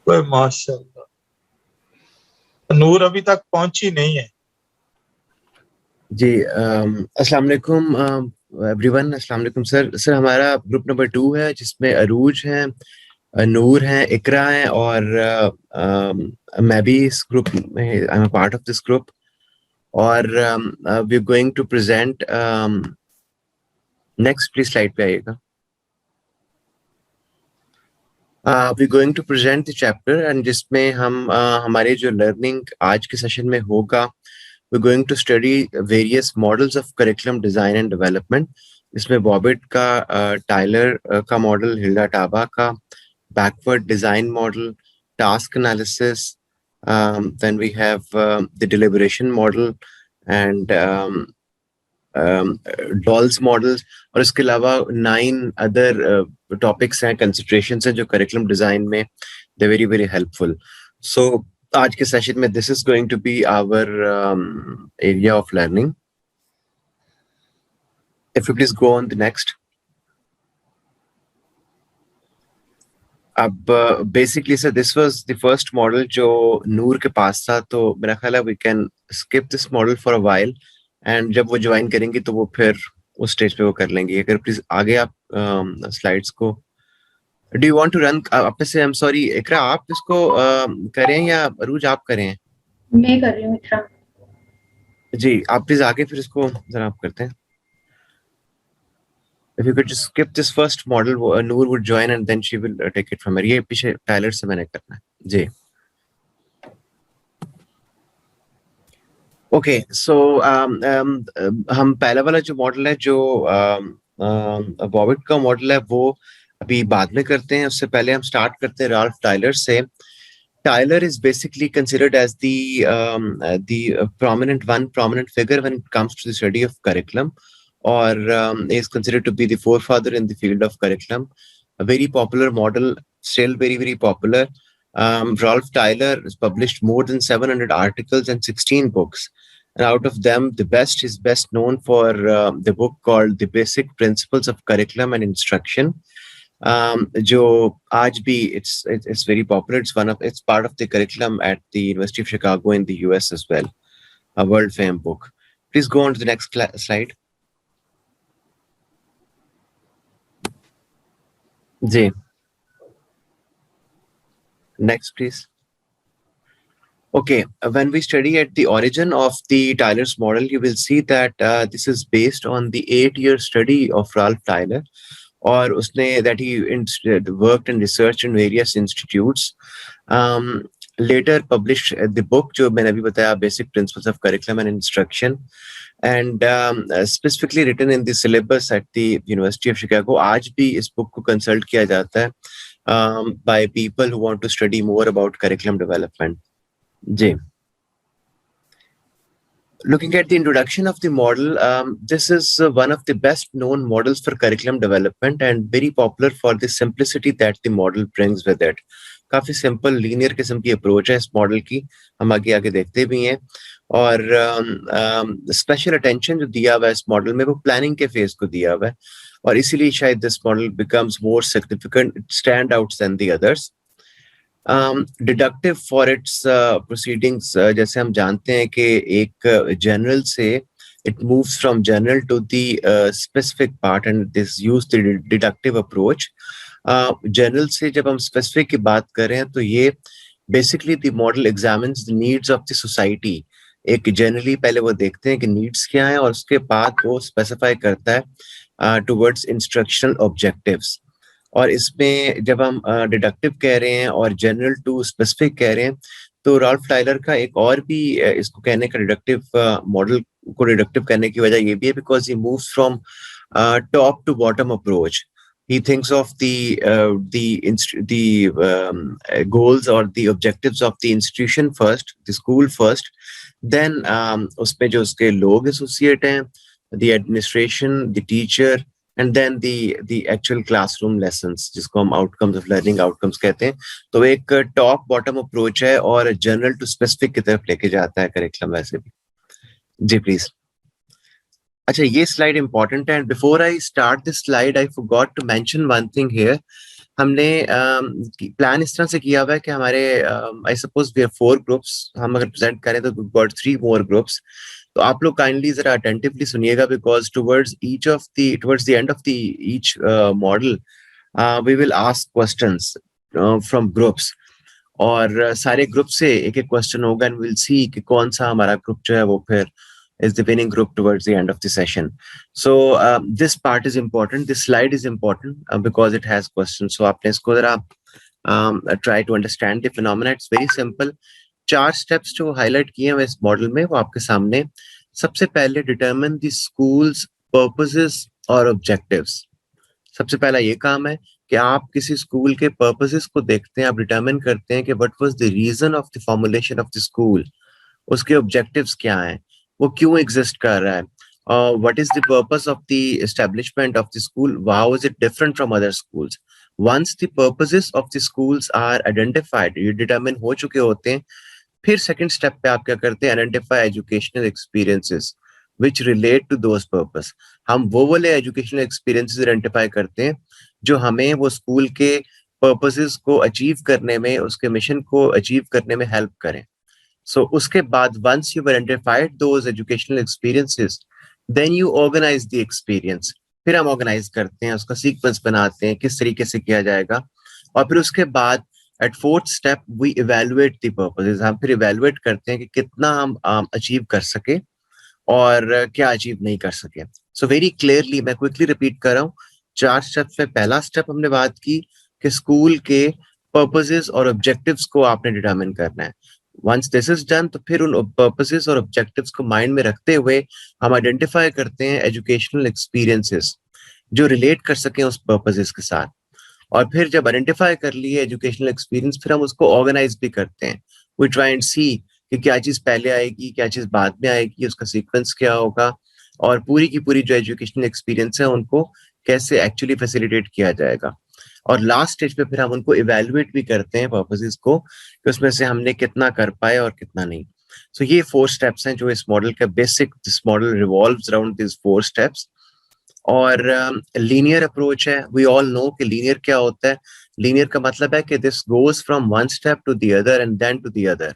ओए माशाल्लाह, नूर अभी तक पहुंची नहीं है। जी अस्सलाम वालेकुम एवरीवन। अस्सलाम वालेकुम सर हमारा ग्रुप नंबर 2 है जिसमें अरूज हैं, नूर हैं, इकरा हैं और मैं भी इस ग्रुप में I am a part of this group. और we are going to present next, please slide पे आइएगा। We are going to present the chapter and जिसमें हम हमारे जो लर्निंग आज के सेशन में होगा, we're going to study various models of curriculum design and development. इसमें बॉबिट का, टाइलर का मॉडल, हिल्डा टाबा का backward design model, task analysis, then we have the deliberation model and dolls models, और इसके अलावा 9 अदर टॉपिक्स हैं, considerations हैं जो करिकुलम डिजाइन में they very very helpful. So आज के सेशन में this is going to be our area of learning. If you please go on the next. अब basically sir this was the first model जो नूर के पास था, तो मेरा ख्याल है we can skip this model for a while and जब वो ज्वाइन करेंगे तो वो फिर उस स्टेज पे वो कर लेंगे। अगर प्लीज आगे आप स्लाइड्स को, do you want to run आप से, आई एम सॉरी इकरा, आप इसको करें या अरूज आप करें? मैं कर रही हूँ इकरा जी, आप प्लीज आगे फिर इसको जरा आप करते हैं। If you could just skip this first model, Noor would join and then she will take it from here. ये पीछे टाइलर से मैंने करना है जी। ओके सो हम पहला वाला जो मॉडल है जो बॉबिट का मॉडल है वो अभी बाद में करते हैं। उससे पहले हम स्टार्ट करते हैं राल्फ टाइलर से। Tyler is basically considered as the prominent figure when it comes to the study of curriculum, or is considered to be the forefather in the field of curriculum. A very popular model, still very very popular. Rolf Tyler has published more than 700 articles and 16 books. And out of them, is best known for the book called The Basic Principles of Curriculum and Instruction. जो आज भी it's very popular. It's part of the curriculum at the University of Chicago in the US as well. A world famed book. Please go on to the next slide. Ji. Next, please. Okay, when we study at the origin of the Tyler's model, you will see that this is based on the 8-year study of Ralph Tyler. और उसने that he worked and researched in various institutes. Later published the book जो मैंने अभी बताया, Basic Principles of Curriculum and Instruction, and specifically written in the syllabus at the University of Chicago. आज भी इस book को consult किया जाता है by people who want to study more about curriculum development. जी. Looking at the introduction of the model, this is one of the best known models for curriculum development and very popular for the simplicity that the model brings with it. काफी simple linear किस्म की approach है इस model की, हम आगे आगे देखते भी हैं। और स्पेशल अटेंशन जो दिया हुआ है इस मॉडल में वो प्लानिंग के फेज को दिया हुआ है, और इसीलिए शायद this model becomes more significant, stand out then the others. Deductive for its proceedings, जैसे हम जानते हैं कि एक जनरल से it moves from general to the specific part and this use the deductive approach. General से जब हम स्पेसिफिक की बात कर रहे हैं तो ये basically the model examines the needs of the society. एक जनरली पहले वो देखते हैं कि नीड्स क्या हैं और उसके बाद वो स्पेसिफाई करता है टुवर्ड्स इंस्ट्रक्शनल ऑब्जेक्टिव्स। और इसमें जब हम डिडक्टिव कह रहे हैं और जनरल टू स्पेसिफिक कह रहे हैं तो राल्फ टाइलर का एक और भी इसको कहने का, डिडक्टिव मॉडल को डिडक्टिव करने की वजह ये भी है because he moves from top to bottom approach. He thinks of the goals or the objectives of the institution first, the school first, then उसमें जो उसके लोग एसोसिएट हैं, the administration, the teacher, and then the actual classroom lessons, जिसको हम outcomes of learning outcomes कहते हैं। तो एक टॉप बॉटम अप्रोच है और जनरल टू स्पेसिफिक की तरफ लेके जाता है करिकुलम वैसे भी। जी प्लीज। अच्छा, ये स्लाइड इंपॉर्टेंट है, and before I start this slide I forgot to mention one thing here हमने प्लान इस तरह से किया हुआ है कि हमारे I suppose we have 4 groups, हम अगर प्रेजेंट करें तो वी गॉट 3 मोर ग्रुप्स। तो आप लोग काइंडली जरा अटेंटिवली सुनिएगा, because towards the end of the each model we will ask questions from groups, और सारे ग्रुप से एक एक क्वेश्चन होगा एंड विल सी कि कौन सा हमारा ग्रुप जो है वो फिर is the winning group towards the end of the session. So this part is important. This slide is important because it has questions. So आपने इसको जरा try to understand the phenomena. It's very simple. 4 steps जो highlight किए हैं इस model में वो आपके सामने। सबसे पहले determine the school's purposes or objectives. सबसे पहला ये काम है कि आप किसी स्कूल के पर्पसेस को देखते हैं, आप डिटरमिन करते हैं कि what was the reason of the formulation of the school, उसके ऑब्जेक्टिव्स क्या हैं, वो क्यों एग्जिस्ट कर रहा है, what is the purpose of the establishment of the school, how is it different from other schools. Once the purposes of the schools are identified, ये determine हो चुके होते हैं, फिर सेकंड स्टेप पे आप क्या करते हैं, identify educational experiences which relate to those purpose। हम वो वाले एजुकेशनल एक्सपीरियंसेस आइडेंटिफाई करते हैं जो हमें वो स्कूल के पर्पसेस को अचीव करने में, उसके मिशन को अचीव करने में हेल्प करें। So उसके बाद once you've identified those educational experiences, then you organize the experience। फिर हम ऑर्गेनाइज करते हैं, उसका सीक्वेंस बनाते हैं किस तरीके से किया जाएगा, और फिर उसके बाद at fourth step we evaluate the purposes। हम फिर evaluate करते हैं कि कितना हम अचीव कर सके और क्या अचीव नहीं कर सके। सो वेरी क्लियरली मैं क्विकली रिपीट कर रहा हूँ, 4 स्टेप्स में पहला स्टेप हमने बात की कि स्कूल के पर्पसेस और ऑब्जेक्टिव्स को आपने डिटरमिन करना है। वंस दिस इज डन, तो फिर उन पर्पसेस और ऑब्जेक्टिव्स को माइंड में रखते हुए हम आइडेंटिफाई करते हैं एजुकेशनल एक्सपीरियंसेस जो रिलेट कर सकें उस पर्पसेस के साथ, और फिर जब आइडेंटिफाई कर लिए एजुकेशनल एक्सपीरियंस, फिर हम उसको ऑर्गेनाइज भी करते हैं। वी ट्राई एंड सी कि क्या चीज पहले आएगी, क्या चीज बाद में आएगी, उसका सीक्वेंस क्या होगा, और पूरी की पूरी जो एजुकेशनल एक्सपीरियंस है उनको कैसे एक्चुअली फैसिलिटेट किया जाएगा। और लास्ट स्टेज पे फिर हम उनको इवेल्युएट भी करते हैं पर्पसेस को कि उसमें से हमने कितना कर पाए और कितना नहीं। सो ये 4 स्टेप्स हैं जो इस मॉडल का basic, this model revolves around this 4 steps. और लीनियर अप्रोच है। वी ऑल नो कि लीनियर क्या होता है। लीनियर का मतलब है कि this goes from one step to the other and then to the other.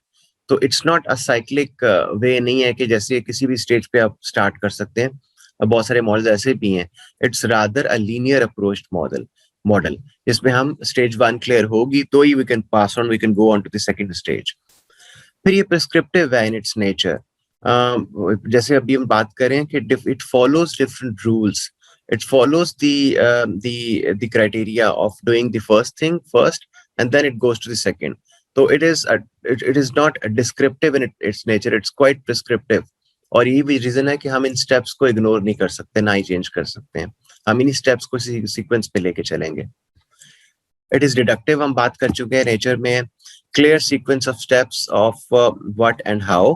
तो it's not a cyclic way नहीं है कि जैसे किसी भी स्टेज पे आप स्टार्ट कर सकते हैं, और बहुत सारे मॉडल्स ऐसे भी हैं। It's rather a linear approach model जिसमें हम स्टेज 1 क्लियर होगी तो ही we can pass on, we can go on to the second stage. फिर ये प्रिस्क्रिप्टिव है इन इट्स नेचर। जैसे अभी हम बात करें कि it follows different rules, it follows the criteria of doing the first thing first and then it goes to the second. So it is not descriptive in its nature, it's quite prescriptive। और ये भी reason है कि हम इन steps को ignore नहीं कर सकते, ना ही चेंज कर सकते हैं, हम इन्हीं स्टेप्स को सीक्वेंस पे लेके चलेंगे। इट इज डिडक्टिव, हम बात कर चुके हैं नेचर में, clear sequence of steps of what and how.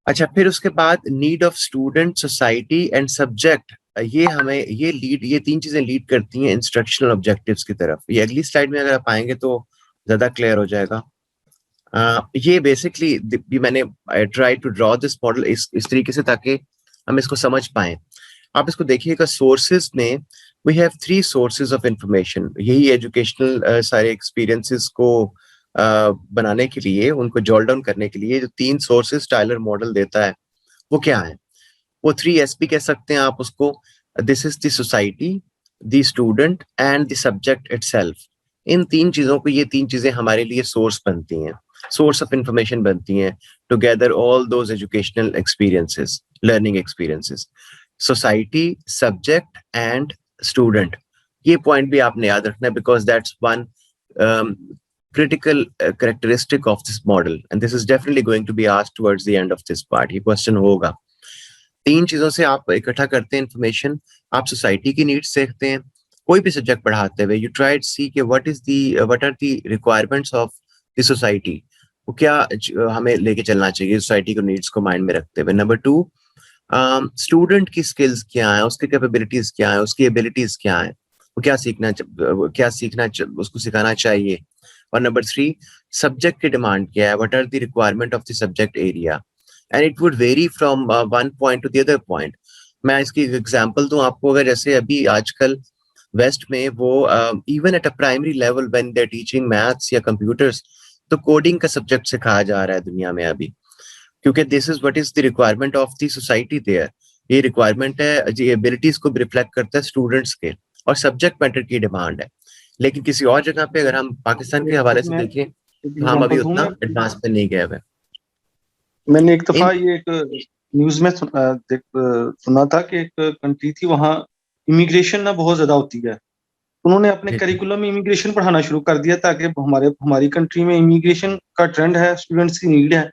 अच्छा, फिर उसके बाद need of student, society and subject, ये हमें ये 3 चीजें लीड करती हैं इंस्ट्रक्शनल ऑब्जेक्टिव्स की तरफ। ये अगली स्लाइड में अगर आप आएंगे तो ज्यादा क्लियर हो जाएगा। ये बेसिकली मैंने try to draw this model इस तरीके से ताकि हम इसको समझ पाएं। आप इसको देखिएगा, सोर्सेज में we have 3 sources of information. यही एजुकेशनल सारे एक्सपीरियंसेस को बनाने के लिए, उनको जॉल डाउन करने के लिए जो 3 सोर्सेज टाइलर मॉडल देता है वो क्या है, वो 3S भी कह सकते हैं आप उसको। This is the society, the student and the subject itself. इन 3 चीजों को, ये 3 चीजें हमारे लिए सोर्स बनती हैं, सोर्स ऑफ इंफॉर्मेशन बनती हैं together all those educational experiences, learning experiences. Society, subject and student, ये पॉइंट भी आपने याद रखना है because that's one critical characteristic of this model and this is definitely going to be asked towards the end of this part। ये question होगा। 3 चीजों से आप इकट्ठा करते हैं इंफॉर्मेशन। आप सोसाइटी की नीड्स देखते हैं, कोई भी सब्जेक्ट पढ़ाते हुए यू ट्राई टू सी कि what are the requirements of the society, वो क्या हमें लेके चलना चाहिए सोसाइटी को, नीड्स को माइंड में रखते हुए। नंबर 2, स्टूडेंट की स्किल्स क्या है, उसकी कैपेबिलिटीज क्या है, उसकी एबिलिटीज क्या है, वो क्या सीखना उसको सिखाना चाहिए। और नंबर 3, सब्जेक्ट की डिमांड क्या है, what are the requirement of the subject area and it would vary from one point to the other point. मैं इसकी एग्जांपल दूं आपको, अगर जैसे अभी आजकल वेस्ट में वो even at a primary level when they teaching maths या कंप्यूटर्स, तो कोडिंग का सब्जेक्ट सिखाया जा रहा है दुनिया में अभी, क्योंकि this is what is the requirement of the society there. ये रिक्वायरमेंट है, ये एबिलिटीज को रिफ्लेक्ट करता है स्टूडेंट्स के, और सब्जेक्ट मैटर की डिमांड है। लेकिन किसी और जगह पे अगर हम पाकिस्तान के हवाले से देखें तो हम अभी उतना एडवांस में नहीं गए हुए। मैंने एक दफा ये एक न्यूज में सुना था कि एक कंट्री थी, वहाँ इमिग्रेशन ना बहुत ज्यादा होती है। उन्होंने अपने करिकुलम में इमिग्रेशन पढ़ाना शुरू कर दिया, ताकि हमारी कंट्री में इमिग्रेशन का ट्रेंड है, स्टूडेंट्स की नीड है,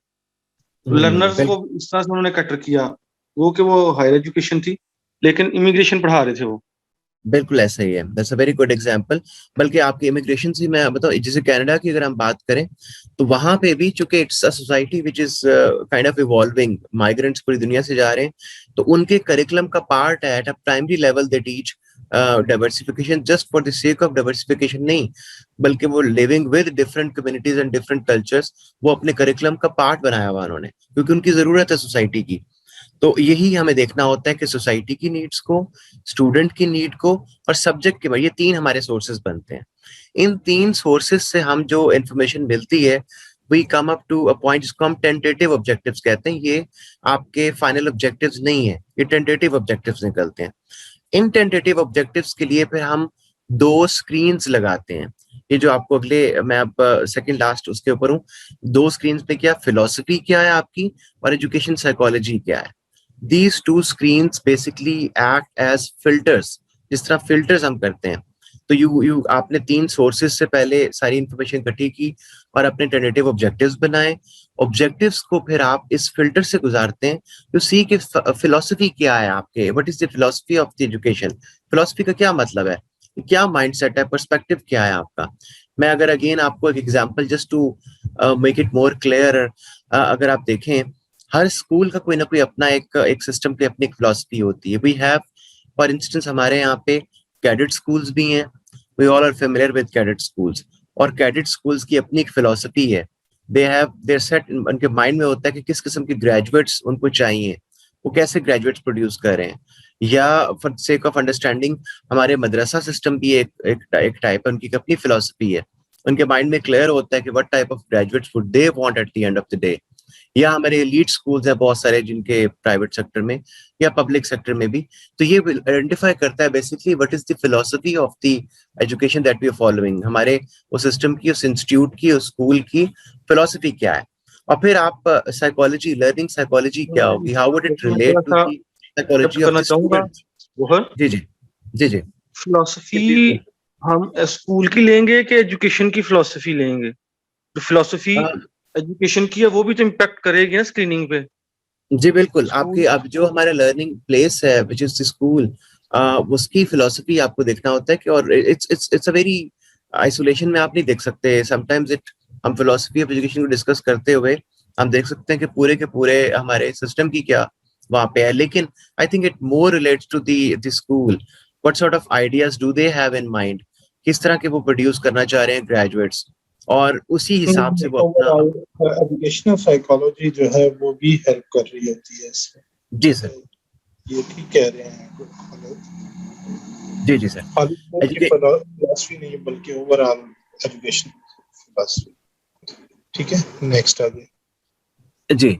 लर्नर्स को इस तरह से उन्होंने कटर किया। वो हायर एजुकेशन थी लेकिन इमिग्रेशन पढ़ा रहे थे वो। बिल्कुल ऐसा ही है, that's a very good example. बल्कि आपकी इमिग्रेशन से मैं बताऊं, जैसे कनाडा की अगर हम बात करें तो वहां पे भी चूंकि it's a society which is kind of evolving, migrants पूरी दुनिया से जा रहे हैं, तो उनके करिकुलम का पार्ट है eight a primary level they teach diversification just for the sake of diversification नहीं, बल्कि वो living with different communities and different cultures, वो अपने करिकुलम का पार्ट बनाया हुआ उन्होंने, क्योंकि उनकी जरूरत है सोसाइटी की। तो यही हमें देखना होता है कि सोसाइटी की नीड्स को, स्टूडेंट की नीड को और सब्जेक्ट के, ये तीन हमारे सोर्सेज बनते हैं। इन तीन सोर्सेज से हम जो इंफॉर्मेशन मिलती है, we come up to a point जिसको हम टेंटेटिव ऑब्जेक्टिव्स कहते हैं। ये आपके फाइनल ऑब्जेक्टिव्स नहीं है, ये टेंटेटिव ऑब्जेक्टिव्स निकलते हैं। इन टेंटेटिव ऑब्जेक्टिव्स के लिए फिर हम दो स्क्रीन्स लगाते हैं। ये जो आपको अगले, मैं अब सेकंड लास्ट उसके ऊपर हूँ, दो स्क्रीन्स पे क्या, फिलॉसफी क्या है आपकी और एजुकेशन साइकोलॉजी क्या है। These two screens basically act as filters, जिस तरह फिल्टर्स हम करते हैं। तो यू आपने तीन सोर्सेज से पहले सारी इंफॉर्मेशन इकट्ठी की और अपने टेंटेटिव ऑब्जेक्टिव्स बनाए। ऑब्जेक्टिव्स को फिर आप इस फिल्टर से गुजारते हैं टू सी कि फिलॉसफी क्या है आपके, what is the philosophy of the education. Philosophy का क्या मतलब है, क्या माइंडसेट है, पर्सपेक्टिव क्या है आपका। मैं अगर अगेन आपको एक example just to make it more clear, अगर आप देखें हर स्कूल का कोई ना कोई अपना एक सिस्टम की अपनी एक फिलॉसफी होती है। वी हैव फॉर इंस्टेंस हमारे यहाँ पे कैडेट स्कूल्स भी हैं, we all are familiar with cadet schools, और कैडेट स्कूल्स की अपनी एक फिलॉसफी है। दे हैव देयर सेट, उनके माइंड में होता है कि किस किस्म के ग्रेजुएट्स उनको चाहिए, वो कैसे ग्रेजुएट्स प्रोड्यूस कर रहे हैं। या फॉर सेक ऑफ अंडरस्टैंडिंग हमारे मदरसा सिस्टम भी एक टाइप है, उनकी अपनी फिलॉसफी है। उनके माइंड में क्लियर होता है कि what type of graduates would they want at the end of the day. या हमारे एलीट स्कूल्स हैं बहुत सारे जिनके प्राइवेट सेक्टर में या पब्लिक सेक्टर में भी, तो ये आइडेंटिफाई करता है basically what is the philosophy of the education that we are following. हमारे उस सिस्टम की, उस इंस्टीट्यूट की, उस स्कूल की फिलॉसफी क्या है। और फिर आप साइकोलॉजी, लर्निंग साइकोलॉजी क्या होगी, how would it relate to the psychology of the student. जी जी जी जी। फिलॉसफी हम स्कूल की लेंगे कि एजुकेशन की फिलॉसफी लेंगे? जो फिलॉसफी एजुकेशन की है वो भी तो इम्पैक्ट करेगी ना स्क्रीनिंग पे। जी बिल्कुल, आपकी अब जो हमारा लर्निंग प्लेस है व्हिच इज द स्कूल, उसकी फिलॉसफी आपको देखना होता है कि, और इट्स अ वेरी आइसोलेशन में आप नहीं देख सकते समटाइम्स इट। हम फिलॉसफी ऑफ एजुकेशन को डिस्कस करते हुए हम देख सकते हैं कि पूरे के पूरे हमारे सिस्टम की क्या वहाँ पे है, लेकिन I think it more relates to the school. What sort of ideas do they have in mind, किस तरह के वो प्रोड्यूस करना चाह रहे हैं ग्रेजुएट्स, और उसी हिसाब से वो अपना एजुकेशनल साइकोलॉजी जो है वो भी हेल्प कर रही होती है इसमें। जी सर, ये ठीक कह रहे हैं। जी जी सर, फिलॉसफी नहीं बल्कि ओवरऑल एजुकेशन फिलॉसफी। ठीक है, नेक्स्ट आगे। जी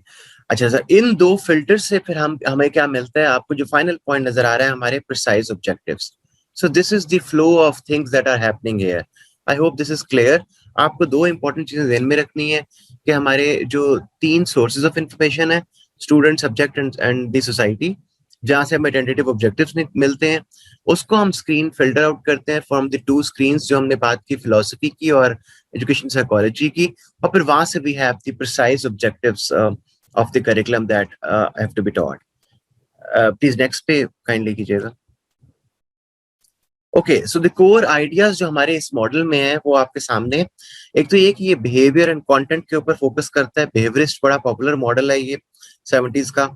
अच्छा सर, इन दो फिल्टर से फिर हमें क्या मिलता है, आपको जो फाइनल पॉइंट नजर आ रहा है हमारे precise objectives. So this is the flow of things that are happening here. I hope this is clear. आपको दो इंपॉर्टेंट चीजें ध्यान में रखनी है कि हमारे जो तीन सोर्सेज ऑफ इंफॉर्मेशन है, student, subject and the society, जहां से हमें टेंटेटिव ऑब्जेक्टिव्स मिलते हैं, उसको हम स्क्रीन फिल्टर आउट करते हैं फ्रॉम द टू स्क्रीन्स जो हमने बात की, फिलोसफी की और एजुकेशन साइकोलॉजी की, और फिर वहां से we have the precise objectives of the curriculum that have to be taught. Please next पे kindly कीजिएगा। Okay, so the core ideas जो हमारे इस मॉडल में है वो आपके सामने। एक तो ये कि ये बिहेवियर एंड कंटेंट के ऊपर फोकस करता है। बिहेवियरिस्ट बड़ा पॉपुलर मॉडल है ये 70s का,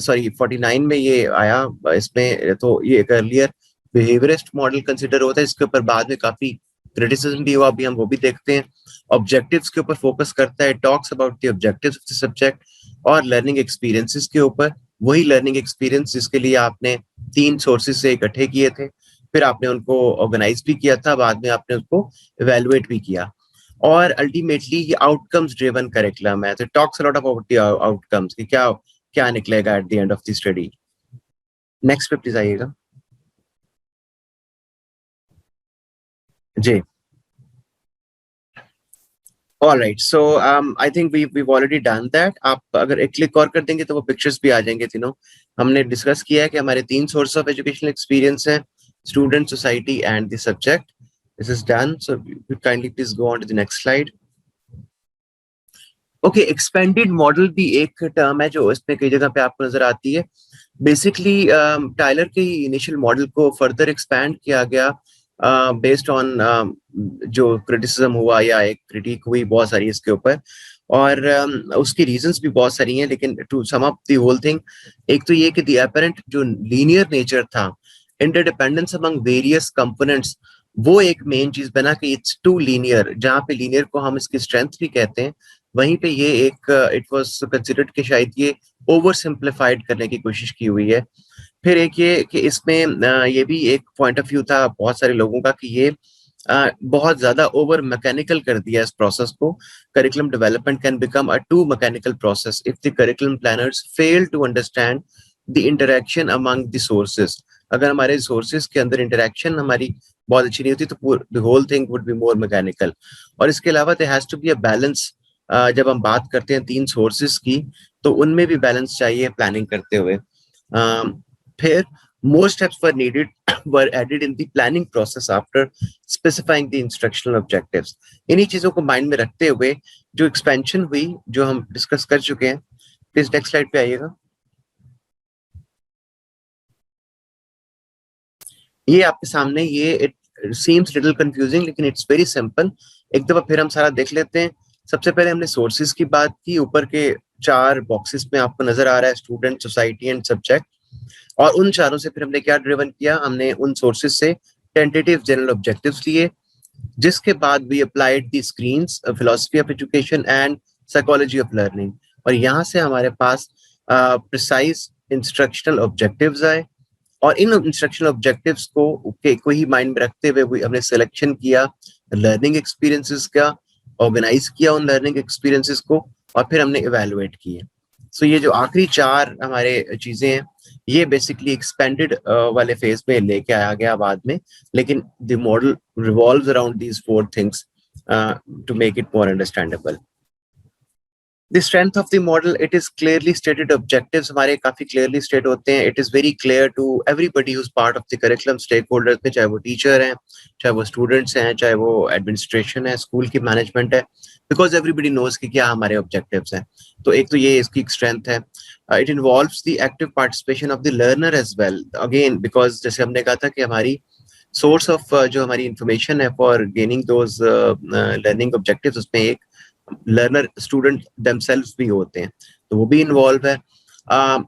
सॉरी 49 में ये आया इसमें, तो ये एक अर्लियर बिहेवियरिस्ट मॉडल कंसिडर होता है। इसके ऊपर बाद में काफी क्रिटिसिज्म भी हुआ, अभी हम वो भी देखते हैं। ऑब्जेक्टिव्स के ऊपर फोकस करता है, talks about the objectives of the subject, और लर्निंग एक्सपीरियंसेस के ऊपर, वही लर्निंग एक्सपीरियंस जिसके लिए आपने तीन सोर्सेज से इकट्ठे किए थे, फिर आपने उनको ऑर्गेनाइज भी किया था, बाद में आपने उसको इवेलुएट भी किया, और अल्टीमेटली ये आउटकम्स ड्रिवन करिकुलम है। तो talks a lot about the outcomes कि क्या क्या निकलेगा at the end of the study. Next पे प्लीज आइएगा जी। All right, so I think we've already done that. आप अगर एक क्लिक और कर देंगे तो वो पिक्चर्स भी आ जाएंगे तीनों। हमने डिस्कस किया है कि हमारे 3 सोर्स ऑफ एजुकेशनल एक्सपीरियंस हैं, student, society and the subject. This is done, so kindly please go on to the next slide. Okay, expanded model भी एक टर्म है जो इसमें कई जगह पे आपको नजर आती है। बेसिकली टाइलर के इनिशियल मॉडल को फर्दर एक्सपैंड किया गया बेस्ड ऑन जो क्रिटिसिज्म हुआ या एक क्रिटिक हुई बहुत सारी इसके ऊपर, और उसकी रीजंस भी बहुत सारी हैं, लेकिन to sum up the whole thing, एक तो ये कि द अपरेंट जो लीनियर नेचर था, इंटरडिपेंडेंस अमंग वेरियस कंपोनेंट्स, वो एक मेन चीज बना कि इट्स टू लीनियर, जहाँ पे लीनियर को हम इसकी स्ट्रेंथ भी कहते हैं, वहीं पे ये एक इट वाज कंसिडर्ड कि शायद ये ओवर सिंप्लीफाइड करने की कोशिश की हुई है। फिर एक ये कि इसमें ये भी एक पॉइंट ऑफ व्यू था बहुत सारे लोगों का कि ये बहुत ज्यादा ओवर मैकेनिकल कर दिया इस प्रोसेस को। Curriculum development can become a too mechanical process if the curriculum planners fail to understand the interaction among the sources. अगर हमारे सोर्सेज के अंदर इंटरेक्शन हमारी बहुत अच्छी नहीं होती तो the whole thing would be more mechanical. और इसके अलावा there has to be a balance. जब हम बात करते हैं 3 सोर्सेज की, तो उनमें भी बैलेंस चाहिए प्लानिंग करते हुए। फिर more steps were needed were added in the planning process after specifying the instructional objectives। इन्हीं चीजों को माइंड में रखते हुए जो एक्सपेंशन हुई, जो हम डिस्कस कर चुके हैं, प्लीज नेक्स्ट स्लाइड पे आइएगा। ये आपके सामने, ये इट सीम्स लिटिल कंफ्यूजिंग लेकिन इट्स वेरी सिंपल। एक दफा फिर हम सारा देख लेते हैं। सबसे पहले हमने सोर्सेज की बात की, ऊपर के 4 बॉक्सेस में आपको नजर आ रहा है स्टूडेंट, सोसाइटी एंड सब्जेक्ट, और उन चारों से फिर हमने क्या ड्रिवन किया, हमने उन सोर्सेज से टेंटेटिव जनरल ऑब्जेक्टिव्स लिए, जिसके बाद we applied the screens, philosophy of education and psychology of learning, और यहाँ से हमारे पास प्रिसाइज इंस्ट्रक्शनल ऑब्जेक्टिव्स आए, और इन इंस्ट्रक्शनल ऑब्जेक्टिव्स को ही माइंड में रखते हुए हमने सिलेक्शन किया लर्निंग एक्सपीरियंसेस का, ऑर्गेनाइज किया उन लर्निंग एक्सपीरियंसेस को, और फिर हमने इवेलुएट किए। सो ये जो आखिरी 4 हमारे चीजें हैं, ये बेसिकली एक्सपेंडेड वाले फेज में लेके आया गया बाद में, लेकिन the model revolves around these 4 things to make it more understandable. The strength of the model, it is clearly stated objectives हमारे काफी clearly state होते हैं। It is very clear to everybody who's part of the curriculum stakeholders में, चाहे वो teacher हैं, चाहे वो स्टूडेंट्स हैं, चाहे वो एडमिनिस्ट्रेशन है, स्कूल की मैनेजमेंट है, because everybody knows कि क्या हमारे objectives हैं। तो एक तो ये इसकी strength है। It involves the active participation of the learner as well, again because जैसे हमने कहा था कि हमारी source of जो हमारी information है for gaining those learning objectives, उसमें एक लर्नर स्टूडेंट themselves भी होते हैं, तो वो भी इन्वॉल्व है।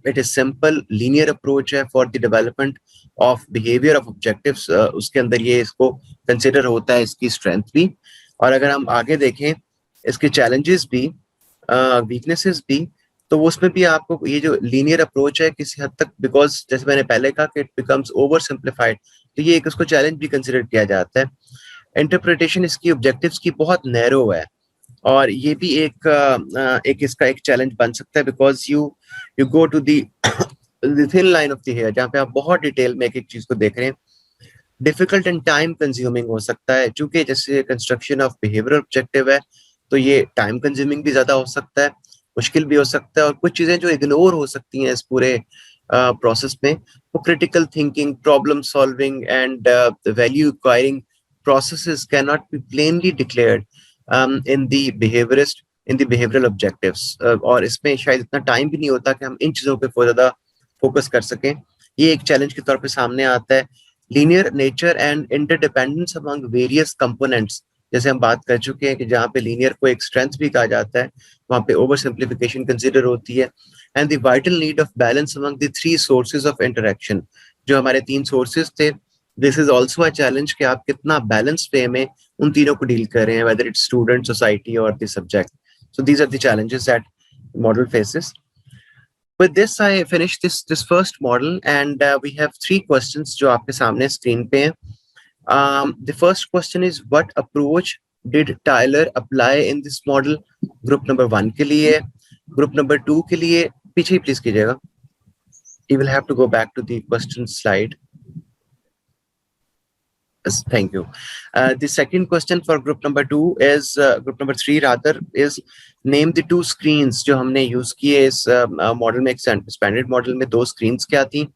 It is simple linear approach है for the development of behaviour of objectives, उसके अंदर ये इसको कंसिडर होता है, इसकी स्ट्रेंथ भी। और अगर हम आगे देखें इसके चैलेंजेस भी, वीकनेसेस भी, तो उसमें भी आपको ये जो लीनियर अप्रोच है किसी हद तक, बिकॉज जैसे मैंने पहले कहा कि इट बिकम्स ओवर सिंप्लीफाइड, तो ये एक उसको चैलेंज भी कंसिडर किया जाता है। इंटरप्रिटेशन इसकी ऑब्जेक्टिव्स की बहुत नैरो है, और ये भी एक इसका एक चैलेंज बन सकता है, because you go to the thin line of the hair, जहाँ पे आप बहुत डिटेल में एक एक चीज को देख रहे हैं। डिफिकल्ट एंड टाइम कंज्यूमिंग हो सकता है, क्योंकि जैसे कंस्ट्रक्शन ऑफ बिहेवियरल ऑब्जेक्टिव है, तो ये टाइम कंज्यूमिंग भी ज्यादा हो सकता है, मुश्किल भी हो सकता है, और कुछ चीजें जो इग्नोर हो सकती हैं इस पूरे प्रोसेस में, वो critical thinking, problem solving and value acquiring processes can not be plainly declared in the behavioral objectives, और इसमें शायद इतना टाइम भी नहीं होता कि हम इन चीजों पे बहुत ज्यादा फोकस कर सकें। ये एक चैलेंज के तौर पे सामने आता है। Linear nature and interdependence among various components, जैसे हम बात कर चुके हैं कि जहाँ पे लीनियर को एक स्ट्रेंथ भी कहा जाता है, वहाँ पे ओवर सिंप्लीफिकेशन कंसिडर होती है। And the vital need of balance among the 3 sources of interaction, जो हमारे 3 सोर्सेज थे, this is also a challenge कि आप कितना बैलेंस वे में उन तीनों को डील कर रहे हैं, whether it's student, society or the subject. So these are the challenges that model faces. With this, I finished this first model, and we have 3 questions जो आपके सामने screen पे हैं. The first question is, what approach did Tyler apply in this model? Group number 1 के लिए, group number 2 के लिए, पीछे ही please कीजिएगा. You will have to go back to the question slide. Yes, thank you. The second question for group number 2 is, group number 3 rather, is name the 2 screens जो हमने use किए इस model में. Expanded model में 2 screens क्या थी,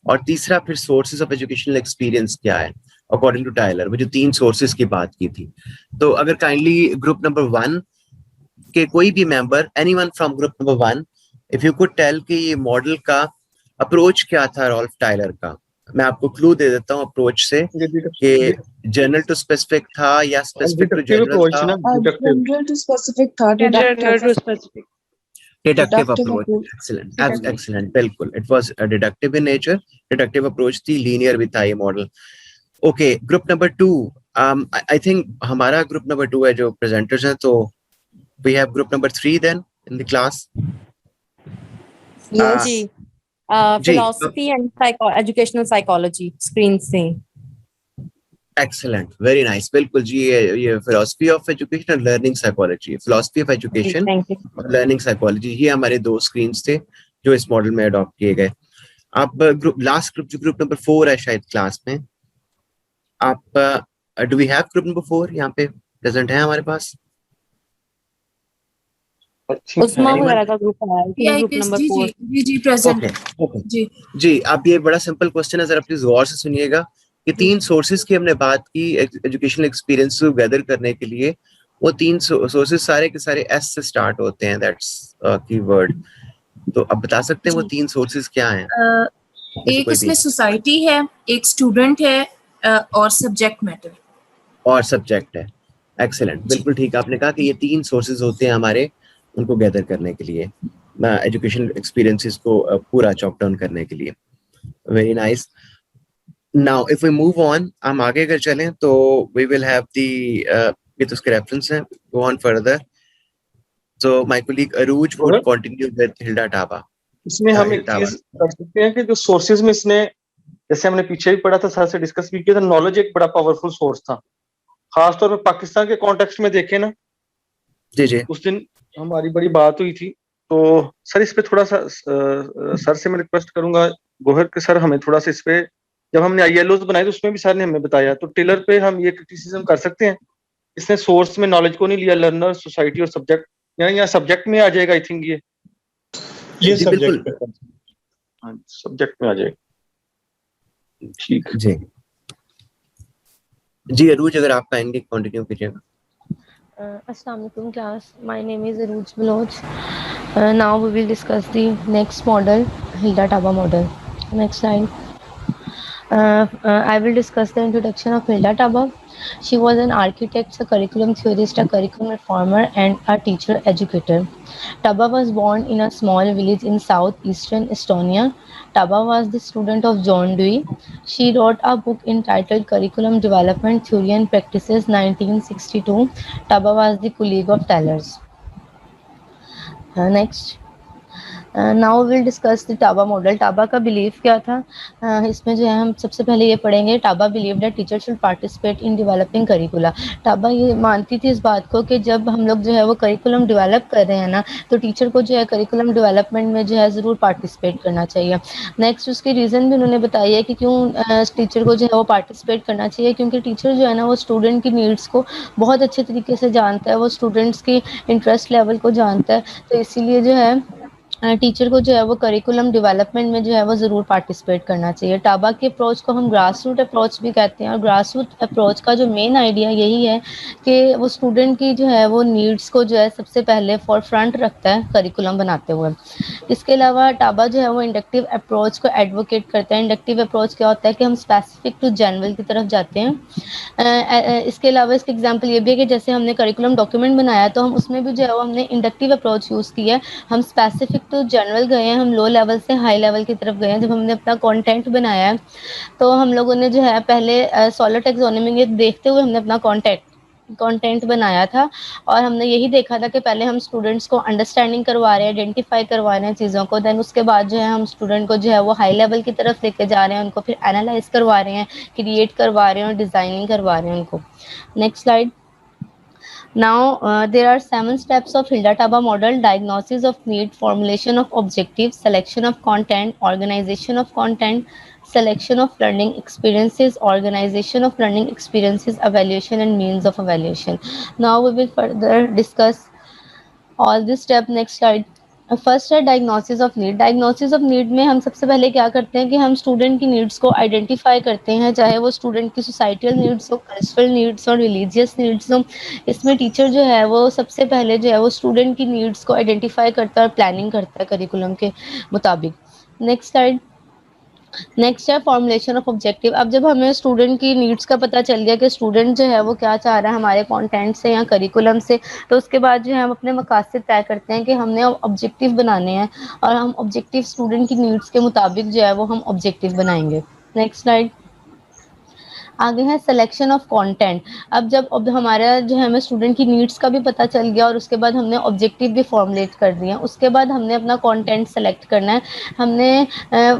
और तीसरा फिर sources of educational experience क्या है according to Tyler, वो जो 3 sources की बात की थी. तो अगर kindly group number 1 के कोई भी member, anyone from group number 1, if you could tell कि ये model का approach क्या था रॉल्फ टायलर का. मैं आपको क्लू दे देता हूँ अप्रोच से कि जनरल टू स्पेसिफिक था या स्पेसिफिक टू जनरल था. जनरल टू स्पेसिफिक था, डिडक्टिव अप्रोच. एक्सीलेंट, बिल्कुल. It was deductive in nature, deductive approach थी, लीनियर भी था ये model. Okay, group number 2, I think हमारा ग्रुप नंबर 2 है जो प्रेजेंटर्स हैं, तो we have group number 3 then in the class. Yes philosophy and educational psychology screens से. Excellent, very nice. बिल्कुल जी, ये philosophy of education और learning psychology, philosophy of education और learning psychology, ये हमारे 2 screens थे जो इस मॉडल में अडॉप्ट किए गए. आप लास्ट ग्रुप जो ग्रुप नंबर 4 है शायद क्लास में, आप do we have group number 4 यहाँ पे प्रेजेंट है हमारे पास? उस्मा वगैरह का ग्रुप है, ग्रुप नंबर 4. जी प्रेजेंट. जी, आप ये बड़ा सिंपल क्वेश्चन है, जरा प्लीज गौर से सुनिएगा कि 3 सोर्सेज की हमने बात की एजुकेशनल एक्सपीरियंस को गैदर करने के लिए. वो 3 सोर्सेज सारे के सारे एस से स्टार्ट होते हैं, दैट्स कीवर्ड. तो आप बता सकते हैं वो 3 सोर्सेज क्या हैं? एक इसमें सोसाइटी है, एक स्टूडेंट है और सब्जेक्ट मैटर और सब्जेक्ट है. एक्सीलेंट, बिल्कुल ठीक. आपने कहा कि ये 3 सोर्सेज होते हैं हमारे, उनको गैदर करने के लिए, एजुकेशनल एक्सपीरियंसेस को पूरा चॉप डाउन करने के लिए. Very nice. Now if we move on, हम आगे अगर चलें तो वी विल हैव दी ये तो उसके रेफरेंस हैं. Go on further. So my colleague Arooj would continue with Hilda Taba. इसमें हम एक चीज कर सकते हैं कि जो सोर्सेज में इसने, जैसे हमने पीछे भी पढ़ा था, सर से डिस्कस भी किया था, नॉलेज एक बड़ा पावरफुल सोर्स था. खासतौर पर पाकिस्तान के कॉन्टेक्स्ट में देखें ना, जी उस दिन हमारी बड़ी बात हुई थी. तो सर इस पे थोड़ा सा सर से मैं रिक्वेस्ट करूंगा, गोहर के सर, हमें थोड़ा सा इस पे, जब हमने ILOs बनाए तो उसमें भी सर ने हमें बताया, तो टेलर पे हम ये क्रिटिसिज्म कर सकते हैं, इसने सोर्स में नॉलेज को नहीं लिया, लर्नर, सोसाइटी और सब्जेक्ट, या सब्जेक्ट में आ जाएगा. आई थिंक ये सब्जेक्ट पे, हाँ सब्जेक्ट में आ जाएगा. ठीक जी जी. अरूज अगर आप काइंडली कंटिन्यू कीजिएगा. Assalamualaikum class, my name is Aruj Baloch. Now we will discuss the next model, Hilda Taba model. Next slide. I will discuss the introduction of Hilda Taba. She was an architect, a curriculum theorist, a curriculum reformer, and a teacher educator. Taba was born in a small village in southeastern Estonia. Taba was the student of John Dewey. She wrote a book entitled Curriculum Development Theory and Practices 1962. Taba was the colleague of Tyler's. Next. Now will discuss the Taba model. Taba का believe क्या था? इसमें जो है हम सबसे पहले ये पढ़ेंगे, Taba believe that teacher should participate in developing करिकुला. Taba ये मानती थी इस बात को कि जब हम लोग जो है वो करिकुलम डेवलप कर रहे हैं ना, तो टीचर को जो है करिकुलम डेवलपमेंट में जो है ज़रूर पार्टिसिपेट करना चाहिए. नेक्स्ट उसकी रीज़न भी उन्होंने बताई है कि क्यों टीचर को जो है वो पार्टिसिपेट करना चाहिए, क्योंकि टीचर जो है ना वो स्टूडेंट की नीड्स को बहुत अच्छे तरीके से जानता है, वो स्टूडेंट्स की इंटरेस्ट लेवल को जानता है. तो इसीलिए जो है टीचर को जो है वो करिकुलम डेवलपमेंट में जो है वो ज़रूर पार्टिसिपेट करना चाहिए. टाबा के अप्रोच को हम ग्रास रूट अप्रोच भी कहते हैं, और ग्रास रूट अप्रोच का जो मेन आइडिया यही है कि वो स्टूडेंट की जो है वो नीड्स को जो है सबसे पहले फॉर फ्रंट रखता है करिकुलम बनाते हुए. इसके अलावा टाबा जो है वो इंडक्टिव अप्रोच को एडवोकेट करता है. इंडक्टिव अप्रोच क्या होता है कि हम स्पेसिफिक टू जनरल की तरफ जाते हैं. इसके अलावा इसके एग्जाम्पल ये भी है कि जैसे हमने करिकुलम डॉक्यूमेंट बनाया तो हम उसमें भी जो है वो हमने इंडक्टिव अप्रोच यूज़ किया है. हम स्पेसिफिक तो जनरल गए हैं, हम लो लेवल से हाई लेवल की तरफ गए हैं. जब हमने अपना कंटेंट बनाया है तो हम लोगों ने जो है पहले सोलर टैक्सोनॉमी देखते हुए हमने अपना कंटेंट कंटेंट बनाया था और हमने यही देखा था कि पहले हम स्टूडेंट्स को अंडरस्टैंडिंग करवा रहे हैं, आइडेंटिफाई करवा रहे हैं चीज़ों को, देन उसके बाद जो है हम स्टूडेंट को जो है वो हाई लेवल की तरफ लेके जा रहे हैं, उनको फिर एनालाइज करवा रहे हैं, क्रिएट करवा रहे हैं और डिज़ाइनिंग करवा रहे हैं उनको। Next slide. Now, there are 7 steps of Hilda-Taba model: diagnosis of need, formulation of objectives, selection of content, organization of content, selection of learning experiences, organization of learning experiences, evaluation and means of evaluation. Now we will further discuss all this step. Next slide. First है diagnosis of need. Diagnosis of need में हम सबसे पहले क्या करते हैं कि हम स्टूडेंट की नीड्स को आइडेंटिफाई करते हैं, चाहे वो स्टूडेंट की सोसाइटल नीड्स हो, कल्चरल नीड्स हो, रिलीजियस नीड्स हो। इसमें टीचर जो है वो सबसे पहले जो है वो स्टूडेंट की नीड्स को आइडेंटिफाई करता है और प्लानिंग करता है करिकुलम के मुताबिक। Next slide. नेक्स्ट है फॉर्मुलेशन ऑफ ऑब्जेक्टिव। अब जब हमें स्टूडेंट की नीड्स का पता चल गया कि स्टूडेंट जो है वो क्या चाह रहा है हमारे कंटेंट से या करिकुलम से, तो उसके बाद जो है हम अपने मकासद तय करते हैं कि हमने ऑब्जेक्टिव बनाने हैं और हम ऑब्जेक्टिव स्टूडेंट की नीड्स के मुताबिक जो है वो हम ऑब्जेक्टिव बनाएंगे। Next slide. आगे है सिलेक्शन ऑफ कंटेंट। अब हमारा जो है हमें स्टूडेंट की नीड्स का भी पता चल गया और उसके बाद हमने ऑब्जेक्टिव भी फॉर्मुलेट कर दिए। उसके बाद हमने अपना कंटेंट सेलेक्ट करना है, हमने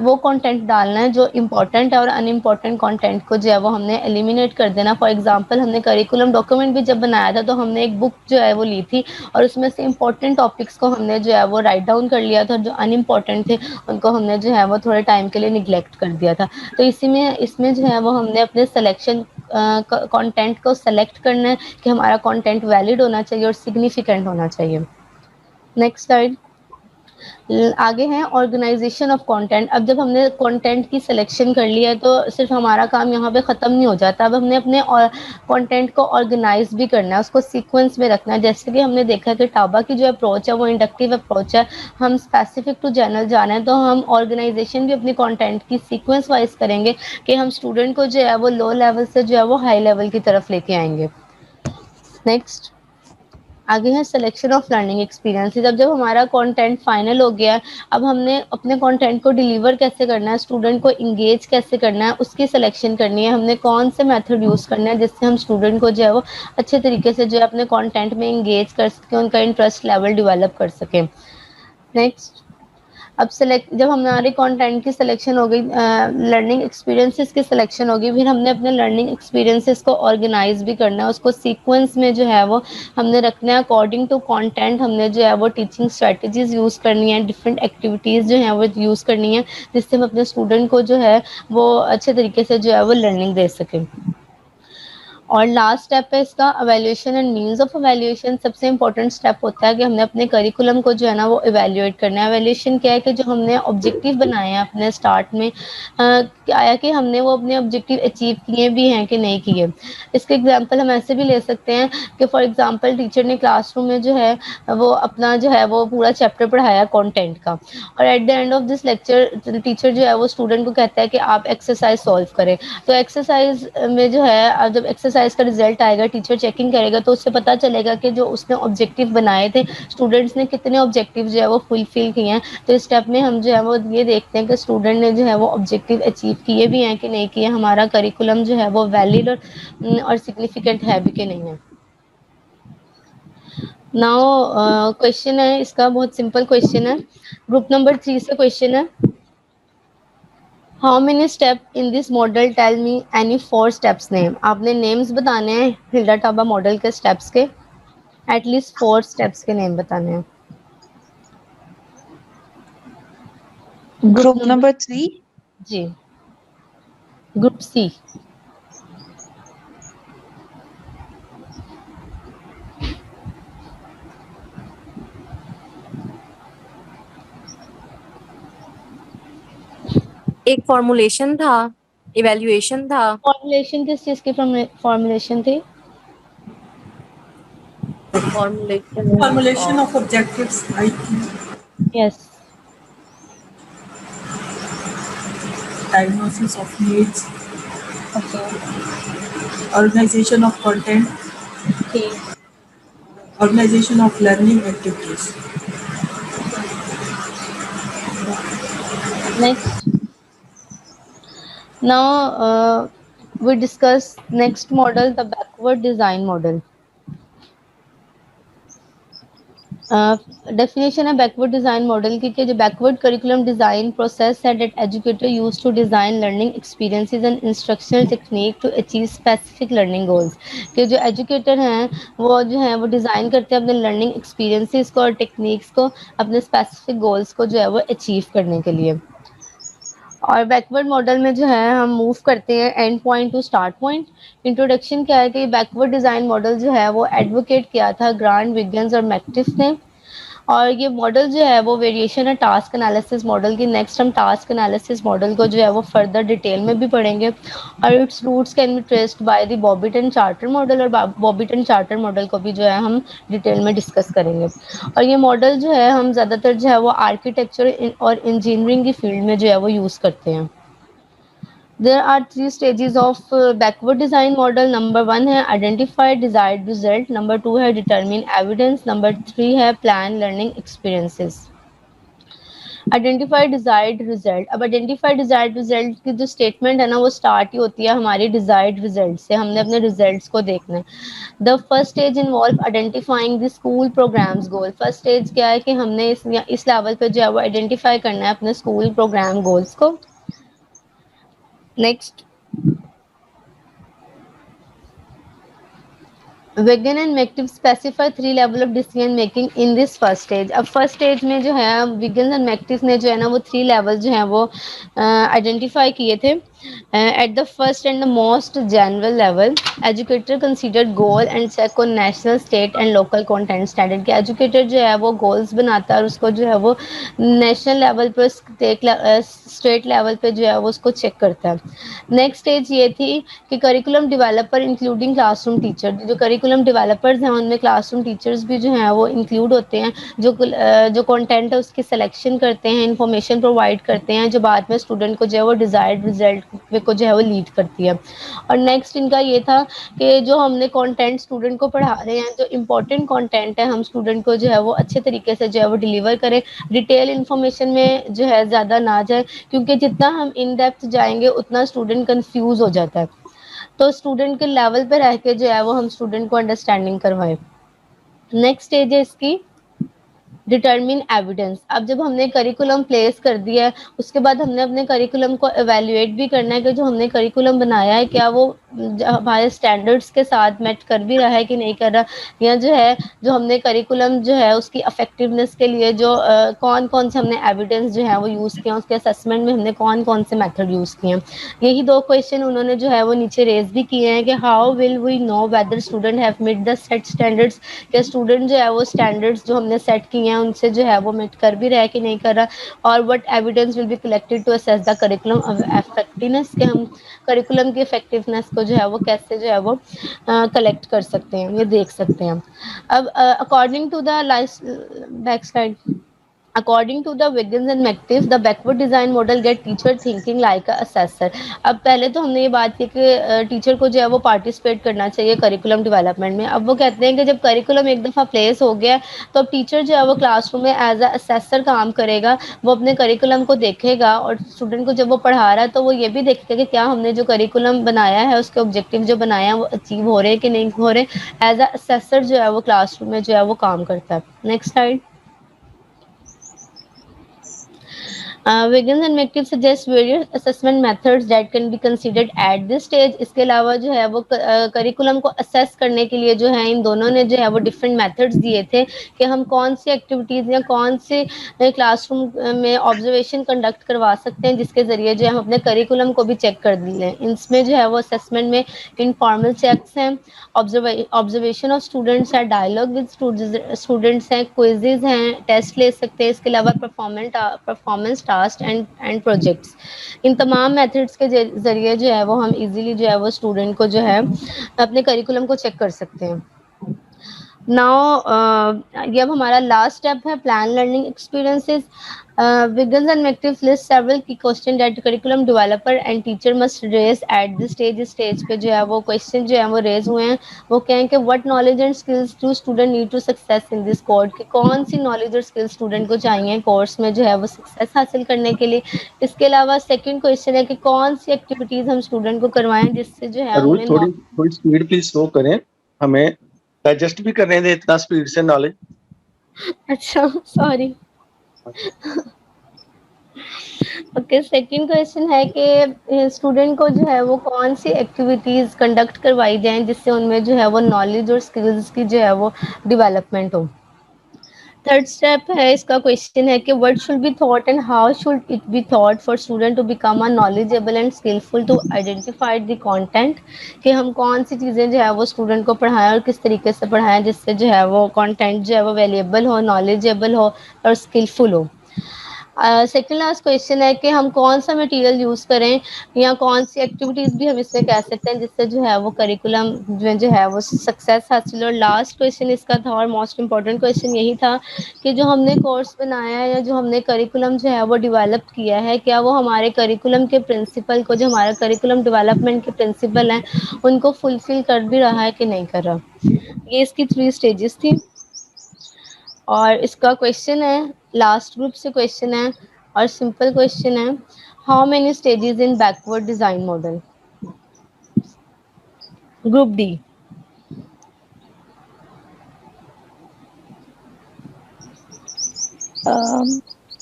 वो कंटेंट डालना है जो इम्पोर्टेंट है और अनइम्पोर्टेंट कंटेंट को जो है वो हमने एलिमिनेट कर देना। फॉर एग्जांपल हमने करिकुलम डॉक्यूमेंट भी जब बनाया था तो हमने एक बुक जो है वो ली थी और उसमें से इम्पोर्टेंट टॉपिक्स को हमने जो है वो राइट डाउन कर लिया था और जो अनइम्पोर्टेंट थे उनको हमने जो है वो थोड़े टाइम के लिए निगलेक्ट कर दिया था। तो इसमें जो है वो हमने अपने सिलेक्शन कंटेंट को सेलेक्ट करना है कि हमारा कंटेंट वैलिड होना चाहिए और सिग्निफिकेंट होना चाहिए। Next slide. आगे है ऑर्गेनाइजेशन ऑफ कंटेंट। अब जब हमने कंटेंट की सिलेक्शन कर लिया है तो सिर्फ हमारा काम यहाँ पे ख़त्म नहीं हो जाता, अब हमने अपने कंटेंट को ऑर्गेनाइज भी करना है, उसको सीक्वेंस में रखना है। जैसे कि हमने देखा कि टाबा की जो अप्रोच है वो इंडक्टिव अप्रोच है, हम स्पेसिफिक टू जनरल जाना है तो हम ऑर्गेनाइजेशन भी अपनी कंटेंट की सीक्वेंस वाइज करेंगे कि हम स्टूडेंट को जो है वो लो लेवल से जो है वो हाई लेवल की तरफ लेके आएंगे। नेक्स्ट। आगे है सिलेक्शन ऑफ लर्निंग एक्सपीरियंसेस। अब जब हमारा कंटेंट फाइनल हो गया है, अब हमने अपने कंटेंट को डिलीवर कैसे करना है, स्टूडेंट को इंगेज कैसे करना है, उसकी सिलेक्शन करनी है। हमने कौन से मेथड यूज़ करना है जिससे हम स्टूडेंट को जो है वो अच्छे तरीके से जो है अपने कंटेंट में इंगेज कर सकें, उनका इंटरेस्ट लेवल डेवलप कर सकें। नेक्स्ट। अब जब हमारे कंटेंट की सिलेक्शन हो गई, लर्निंग एक्सपीरियंसेस की सिलेक्शन होगी, फिर हमने अपने लर्निंग एक्सपीरियंसेस को ऑर्गेनाइज भी करना है, उसको सीक्वेंस में जो है वो हमने रखना है अकॉर्डिंग टू कंटेंट। हमने जो है वो टीचिंग स्ट्रेटजीज यूज़ करनी है, डिफरेंट एक्टिविटीज़ जो हैं वो यूज़ करनी है जिससे हम अपने स्टूडेंट को जो है वो अच्छे तरीके से जो है वो लर्निंग दे सकें। और लास्ट स्टेप है इसका evaluation and means of evaluation. सबसे इंपॉर्टेंट स्टेप होता है कि हमने अपने करिकुलम को जो है ना वो एवेल्यूएट करना है। एवेल्यूएशन क्या है कि जो हमने ऑब्जेक्टिव बनाए हैं अपने स्टार्ट में, क्या है कि हमने वो अपने ऑब्जेक्टिव अचीव किए भी हैं कि नहीं किए। इसके एग्जांपल हम ऐसे भी ले सकते हैं कि फॉर एग्जांपल टीचर ने क्लासरूम में जो है वो अपना जो है वो पूरा चैप्टर पढ़ाया कंटेंट का और at the end of this lecture teacher जो है वो स्टूडेंट को कहता है कि आप एक्सरसाइज सॉल्व करें। तो एक्सरसाइज में जो है जब एक्सरसाइज का रिजल्ट आएगा, टीचर चेकिंग करेगा तो उससे पता चलेगा कि जो उसने ऑब्जेक्टिव बनाए थे स्टूडेंट्स ने कितने ऑब्जेक्टिव जो है वो फुलफिल किए हैं। तो इस स्टेप में हम जो है वो ये देखते हैं कि स्टूडेंट ने जो है वो ऑब्जेक्टिव अचीव किए भी हैं कि नहीं किए, हमारा करिकुलम जो है वो वैलिड और सिग्निफिकेंट है भी कि नहीं है। नाउ क्वेश्चन है इसका, बहुत सिंपल क्वेश्चन है, ग्रुप नंबर 3 से क्वेश्चन है। How many steps in this model? Tell me any 4 steps name. आपने names बताने हैं हिल्डा टाबा मॉडल के steps के, at least 4 steps के name बताने हैं। ग्रुप नंबर 3 जी, ग्रुप C। एक फॉर्मुलेशन था, इवैल्यूएशन था। फॉर्मुलेशन किस चीज की फॉर्मुलेशन थी? Formulation of objectives, I think. Yes. Diagnosis of needs. Okay. Organization of content. Okay. Organization of learning activities. Next. Now we discuss next model, the backward design model. Definition है backward design model की कि जो backward curriculum design process है that educator use to design learning experiences and instructional technique to achieve specific learning goals. कि जो educator हैं वो जो है वो डिजाइन करते हैं अपने लर्निंग एक्सपीरियंसेस को और टेक्निक्स को अपने स्पेसिफिक गोल्स को जो है वो अचीव करने के लिए। और बैकवर्ड मॉडल में जो है हम मूव करते हैं and point two start point. Introduction क्या है कि बैकवर्ड डिजाइन मॉडल जो है वो एडवोकेट किया था ग्रांट, विगन्स और मैक्टिफ ने। और ये मॉडल जो है वो वेरिएशन है टास्क एनालिसिस मॉडल की। नेक्स्ट हम टास्क एनालिसिस मॉडल को जो है वो फर्दर डिटेल में भी पढ़ेंगे। और its roots can be traced by the Bobbitt Charter model, और बॉबिटन चार्टर मॉडल को भी जो है हम डिटेल में डिस्कस करेंगे। और ये मॉडल जो है हम ज़्यादातर जो है वो आर्किटेक्चर और इंजीनियरिंग की फील्ड में जो है वो यूज़ करते हैं। There are three stages of backward design model. Number 1 है identify desired result, number 2 है determine evidence, number 3 है plan learning experiences. Identify desired result. अब आइडेंटिफाई डिजायर्ड रिजल्ट की जो स्टेटमेंट है ना वो स्टार्ट ही होती है हमारी डिजायर्ड रिजल्ट से। हमने अपने रिजल्ट्स को देखना है। The first stage involve identifying the school programs goal. First stage क्या है कि हमने इस लेवल पे जो है वो आइडेंटिफाई करना है अपने स्कूल प्रोग्राम गोल्स को। Next, Wigan and Mactive specify 3 level of decision making in this first stage. अब फर्स्ट स्टेज में जो है विगन एंड मैक्टिव ने जो है ना वो 3 लेवल जो है वो आइडेंटिफाई किए थे। At the first and the most general level educator consider goal and check on national, state and local content standard. के एजुकेटर जो है वो गोल्स बनाता है और उसको जो है वो नेशनल लेवल पर, स्टेट लेवल पे जो है वो उसको चेक करता है। नेक्स्ट स्टेज ये थी कि curriculum developer including classroom teacher. जो करिकुलम डेवलपर्स हैं उनमें क्लासरूम टीचर्स भी जो हैं वो इंक्लूड होते हैं, जो कंटेंट है उसकी सिलेक्शन करते हैं, इंफॉर्मेशन प्रोवाइड करते हैं, जो बाद में स्टूडेंट को जो है वो डिजायर्ड रिजल्ट को जो है वो लीड करती है। और नेक्स्ट इनका ये था कि जो हमने कंटेंट स्टूडेंट को पढ़ा रहे हैं, जो इम्पोर्टेंट कंटेंट है हम स्टूडेंट को जो है वो अच्छे तरीके से जो है वो डिलीवर करें। डिटेल इन्फॉर्मेशन में जो है ज़्यादा ना जाए, क्योंकि जितना हम इन डेप्थ जाएंगे उतना स्टूडेंट कंफ्यूज हो जाता है। तो स्टूडेंट के लेवल पे रह के जो है वो हम स्टूडेंट को अंडरस्टैंडिंग करवाएं। नेक्स्ट स्टेज है इसकी डिटरमिन एविडेंस। अब जब हमने करिकुलम प्लेस कर दिया है उसके बाद हमने अपने करिकुलम को एवेल्युएट भी करना है कि जो हमने करिकुलम बनाया है क्या वो हमारे स्टैंडर्ड्स के साथ मैच कर भी रहा है कि नहीं कर रहा, या जो है जो हमने करिकुलम जो है उसकी इफेक्टिवनेस के लिए जो कौन कौन से हमने एविडेंस जो है वो यूज़ किया, उसके असेसमेंट में हमने कौन कौन से मेथड यूज़ किए हैं। यही 2 क्वेश्चन उन्होंने जो है वो नीचे रेज भी किए हैं कि how will we know whether student have met the set standards. के स्टूडेंट जो है वो स्टैंडर्ड्स जो हमने सेट किए हैं उनसे जो है वो मेट कर भी रहा है कि नहीं कर रहा, और what evidence will be collected to assess the curriculum effectiveness, के हम करिकुलम की इफेक्टिवनेस को जो है वो कैसे जो है वो कलेक्ट कर सकते हैं, ये देख सकते हैं। अब according to the back slide, According to the Wiggins and Mactive, the backward design model get teacher thinking like a assessor. अब पहले तो हमने ये बात की कि टीचर को जो है वो पार्टिसिपेट करना चाहिए करिकुलम डेवलपमेंट में। अब वो कहते हैं कि जब करिकुलम एक दफ़ा प्लेस हो गया तो अब टीचर जो है वो क्लासरूम में एज अ असेसर काम करेगा। वो अपने करिकुलम को देखेगा और स्टूडेंट को जब वो पढ़ा रहा है तो वो ये भी देखेगा कि क्या हमने जो करिकुलम बनाया है उसके ऑब्जेक्टिव जो बनाए हैं वो अचीव हो रहे हैं कि नहीं हो रहे। एज अ असेसर जो है वो क्लासरूम में जो है वो काम करता है। Next slide. Wiggins and Mactive suggest various assessment methods that can be considered at this stage. इसके अलावा जो है वो करिकुलम को असेस करने के लिए जो है इन दोनों ने जो है वो डिफरेंट मेथड्स दिए थे कि हम कौन सी एक्टिविटीज़ या कौन से क्लासरूम में ऑब्जर्वेशन कंडक्ट करवा सकते हैं जिसके ज़रिए जो है हम अपने करिकुलम को भी चेक कर लें। इसमें जो है वो असेसमेंट में इनफॉर्मल चेक्स हैं, ऑब्जर्वेशन ऑफ स्टूडेंट्स है, डायलॉग विद स्टूडेंट्स हैं, क्विजेज हैं, टेस्ट ले सकते हैं। इसके अलावा परफॉर्मेंस टास्क एंड प्रोजेक्ट्स। इन तमाम मेथड्स के जरिए जो है वो हम इजीली जो है वो स्टूडेंट को जो है अपने करिकुलम को चेक कर सकते हैं। नाउ ये अब हमारा लास्ट स्टेप है plan learning experiences. Wiggins and Mactive list several key questions that curriculum developer and teacher must raise at this stage। Stage पे जो है वो क्वेश्चन जो है वो रेज हुए हैं। वो कहें कि what knowledge and skills do student need to success in this course, कि कौन सी नॉलेज और स्किल्स स्टूडेंट को चाहिए कोर्स में जो है वो सक्सेस हासिल करने के लिए। इसके अलावा सेकंड क्वेश्चन है कि कौन सी एक्टिविटीज हम स्टूडेंट को करवाएं जिससे जो है उन्हें थोड़ी स्पीड प्लीज स्लो करें, हमें डाइजेस्ट भी करने दें इतना स्पीड से नॉलेज। अच्छा, सॉरी। ओके, सेकंड क्वेश्चन है कि स्टूडेंट को जो है वो कौन सी एक्टिविटीज कंडक्ट करवाई जाएं जिससे उनमें जो है वो नॉलेज और स्किल्स की जो है वो डेवलपमेंट हो। थर्ड स्टेप है, इसका क्वेश्चन है कि what should be thought and how should it be thought for student to become a knowledgeable and skillful to identify the content, कि हम कौन सी चीज़ें जो है वो स्टूडेंट को पढ़ाएं और किस तरीके से पढ़ाएं जिससे जो है वो कंटेंट जो है वो वैल्यूएबल हो, नॉलेजेबल हो और स्किलफुल हो। सेकंड लास्ट क्वेश्चन है कि हम कौन सा मटेरियल यूज़ करें या कौन सी एक्टिविटीज़ भी हम इसमें कह सकते हैं जिससे जो है वो करिकुलम में जो है वो सक्सेस हासिल। और लास्ट क्वेश्चन इसका था और मोस्ट इम्पॉर्टेंट क्वेश्चन यही था कि जो हमने कोर्स बनाया है या जो हमने करिकुलम जो है वो डेवलप किया है, क्या वो हमारे करिकुलम के प्रिंसिपल को, जो हमारा करिकुलम डेवलपमेंट के प्रिंसिपल हैं, उनको फुलफिल कर भी रहा है कि नहीं कर रहा। ये इसकी 3 स्टेजेस थी। और इसका क्वेश्चन है, लास्ट ग्रुप से क्वेश्चन है और सिंपल क्वेश्चन है, how many stages in backward design model? Group D.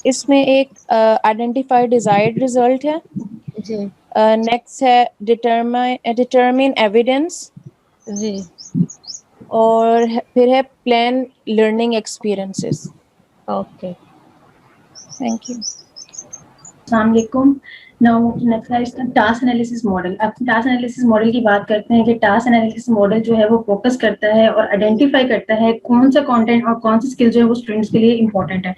इसमें एक आइडेंटिफाई डिजायर्ड रिजल्ट है जी नेक्स्ट है डिटरमिन एविडेंस जी और फिर है plan learning experiences. Okay, thank you. अस्सलाम वालेकुम। नाउ नेक्स्ट है इसका टास्क एनालिसिस मॉडल। अब टास्क एनालिसिस मॉडल की बात करते हैं कि टास्क एनालिसिस मॉडल जो है वो फोकस करता है और आइडेंटिफाई करता है कौन सा कंटेंट और कौन सी स्किल जो है वो स्टूडेंट्स के लिए इंपॉर्टेंट है।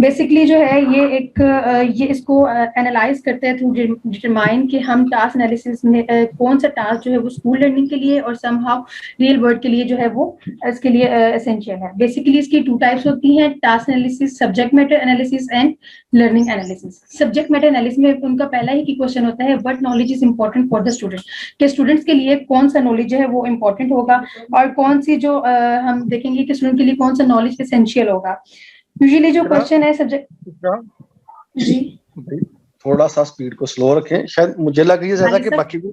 बेसिकली जो है ये इसको एनालाइज करते हैं थ्रू डिटरमाइन कि हम टास्क एनालिसिस में कौन सा टास्क जो है वो स्कूल लर्निंग के लिए और समहाउ रियल वर्ल्ड के लिए जो है वो इसके लिए एसेंशियल है। बेसिकली इसकी 2 टाइप्स होती हैं, task analysis, subject matter analysis and learning analysis. Subject matter analysis में उनका पहला ही की क्वेश्चन होता है what knowledge is important for the student, कि स्टूडेंट्स के लिए कौन सा नॉलेज है वो इंपॉर्टेंट होगा और कौन सी जो हम देखेंगे कि स्टूडेंट के लिए कौन सा नॉलेज एसेंशियल होगा। यूजुअली जो क्वेश्चन है सब्जेक्ट जी थोड़ा सा स्पीड को स्लो रखें, शायद मुझे लग रही है ज्यादा कि बाकी को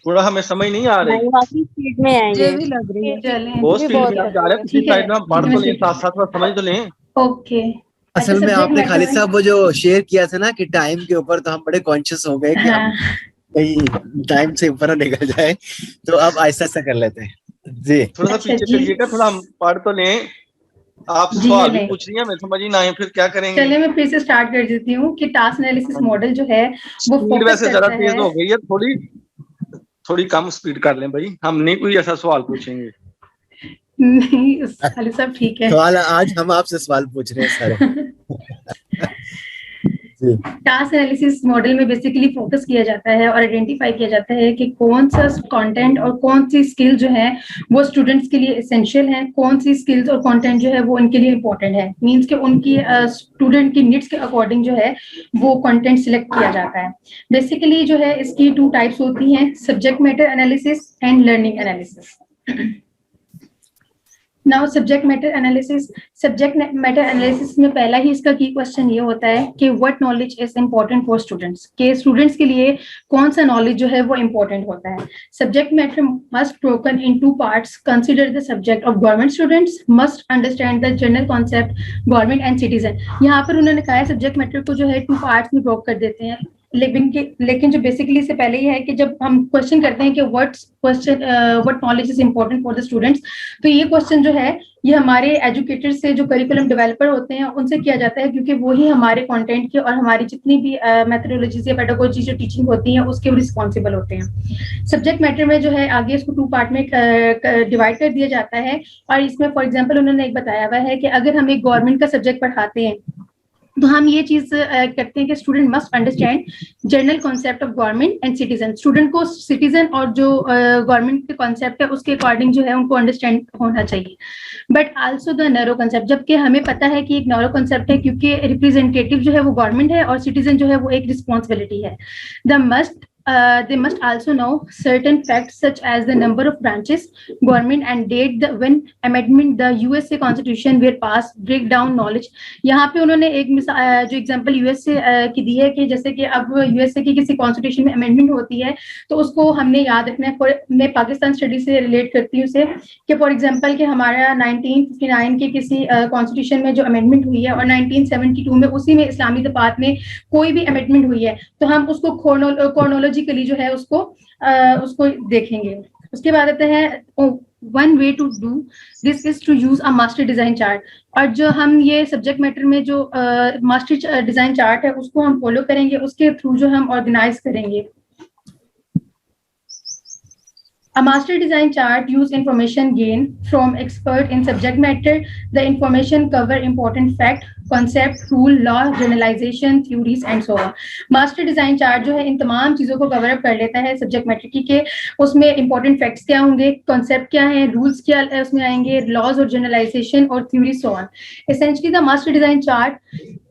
थोड़ा हमें समझ नहीं आ रही। काफी स्पीड में है मुझे ये। भी लग रही है। चलें बहुत स्पीड में आप जा रहे हैं, पिछली ठीक है, साइड में आप पढ़ तो लें, साथ साथ में समझ तो लें। ओके। असल में आपने खालिद साहब वो जो शेयर किया था ना कि टाइम के ऊपर, तो हम बड़े कॉन्शियस हो गए कि हम कहीं टाइम से ऊपर निकल जाए, तो अब ऐसा ऐसा कर लेते हैं जी। थोड़ा सा पीछे चलिएगा, थोड़ा हम पढ़ तो लें। आप सवाल भी पूछ रही हैं, मैं समझ ही ना आए, फिर क्या करेंगे। चलिए मैं फिर से स्टार्ट कर देती हूँ कि टास्क एनालिसिस मॉडल जो है वो स्पीड वैसे जरा तेज हो गई है, थोड़ी कम स्पीड कर लें भाई, हम नहीं कोई ऐसा सवाल पूछेंगे। नहीं खालिद साहब ठीक है। सवाल आज हम आपसे सवाल पूछ रहे हैं सारे। टास्क एनालिसिस मॉडल में बेसिकली फोकस किया जाता है और आइडेंटिफाई किया जाता है कि कौन सा कंटेंट और कौन सी स्किल जो है वो स्टूडेंट्स के लिए एसेंशियल है, कौन सी स्किल्स और कंटेंट जो है वो उनके लिए इंपॉर्टेंट है। मींस कि उनकी स्टूडेंट की नीड्स के अकॉर्डिंग जो है वो कंटेंट सिलेक्ट किया जाता है। बेसिकली जो है इसकी 2 टाइप्स होती हैं, subject matter analysis and learning analysis. Now subject matter analysis में पहला ही इसका की क्वेश्चन ये होता है कि what knowledge is important for students, के स्टूडेंट्स के लिए कौन सा नॉलेज जो है वो इंपॉर्टेंट होता है। Subject matter must broken in 2 parts, consider the subject of government students, must understand the general concept government and citizen. यहाँ पर उन्होंने कहा है सब्जेक्ट मैटर को जो है 2 पार्ट्स में ब्रोक कर देते हैं, लेकिन जो बेसिकली से पहले ही है कि जब हम क्वेश्चन करते हैं कि what knowledge is important for the students, तो ये क्वेश्चन जो है ये हमारे एजुकेटर से, जो करिकुलम डेवलपर होते हैं उनसे किया जाता है, क्योंकि वो ही हमारे कंटेंट के और हमारी जितनी भी मेथोडोलॉजीज या पेडागोजी जो टीचिंग होती है उसके रिस्पॉन्सिबल होते हैं। सब्जेक्ट मैटर में जो है आगे इसको 2 पार्ट में डिवाइड कर दिया जाता है और इसमें फॉर एग्जाम्पल उन्होंने एक बताया हुआ है कि अगर हम एक गवर्नमेंट का सब्जेक्ट पढ़ाते हैं तो हम ये चीज करते हैं कि student must understand general concept of government and citizen. Student को सिटीजन और जो गवर्नमेंट के कॉन्सेप्ट है उसके अकॉर्डिंग जो है उनको अंडरस्टैंड होना चाहिए, but also the narrow concept, जबकि हमें पता है कि एक नैरो कॉन्सेप्ट है क्योंकि रिप्रेजेंटेटिव जो है वो गवर्नमेंट है और सिटीजन जो है वो एक रिस्पॉन्सिबिलिटी है। The must they must also know certain facts such as the number of branches, government and date when amendment the USA Constitution were passed, break down knowledge. यहाँ पे उन्होंने एक जो एग्जांपल यूएसए की दी है कि जैसे कि अब यूएसए की किसी कॉन्स्टिट्यूशन में अमेंडमेंट होती है तो उसको हमने याद रखना है। मैं पाकिस्तान स्टडी से रिलेट करती हूँ उसे कि फॉर एग्जांपल कि हमारा 1959 के किसी कॉन्स्टिट्यूशन में जो अमेंडमेंट हुई है और 1972 में उसी में इस्लामी दफात में कोई भी अमेंडमेंट हुई है तो हम उसको क्रोनोलॉजिकली जो है उसको देखेंगे। उसके बाद आते हैं one way to do this is to use a master design chart. और जो हम ये सब्जेक्ट मैटर में जो मास्टर डिजाइन चार्ट है उसको हम फॉलो करेंगे, उसके थ्रू जो हम ऑर्गेनाइज करेंगे। A master design chart use information gained from expert in subject matter. The information cover important fact, concept, rule, law, generalization, theories and so on. Master design chart जो है इन तमाम चीजों को कवर अप कर लेता है subject matter की के उसमें important facts क्या होंगे, concept क्या है, rules क्या उसमें आएंगे, laws और generalization और theories so on. Essentially the master design chart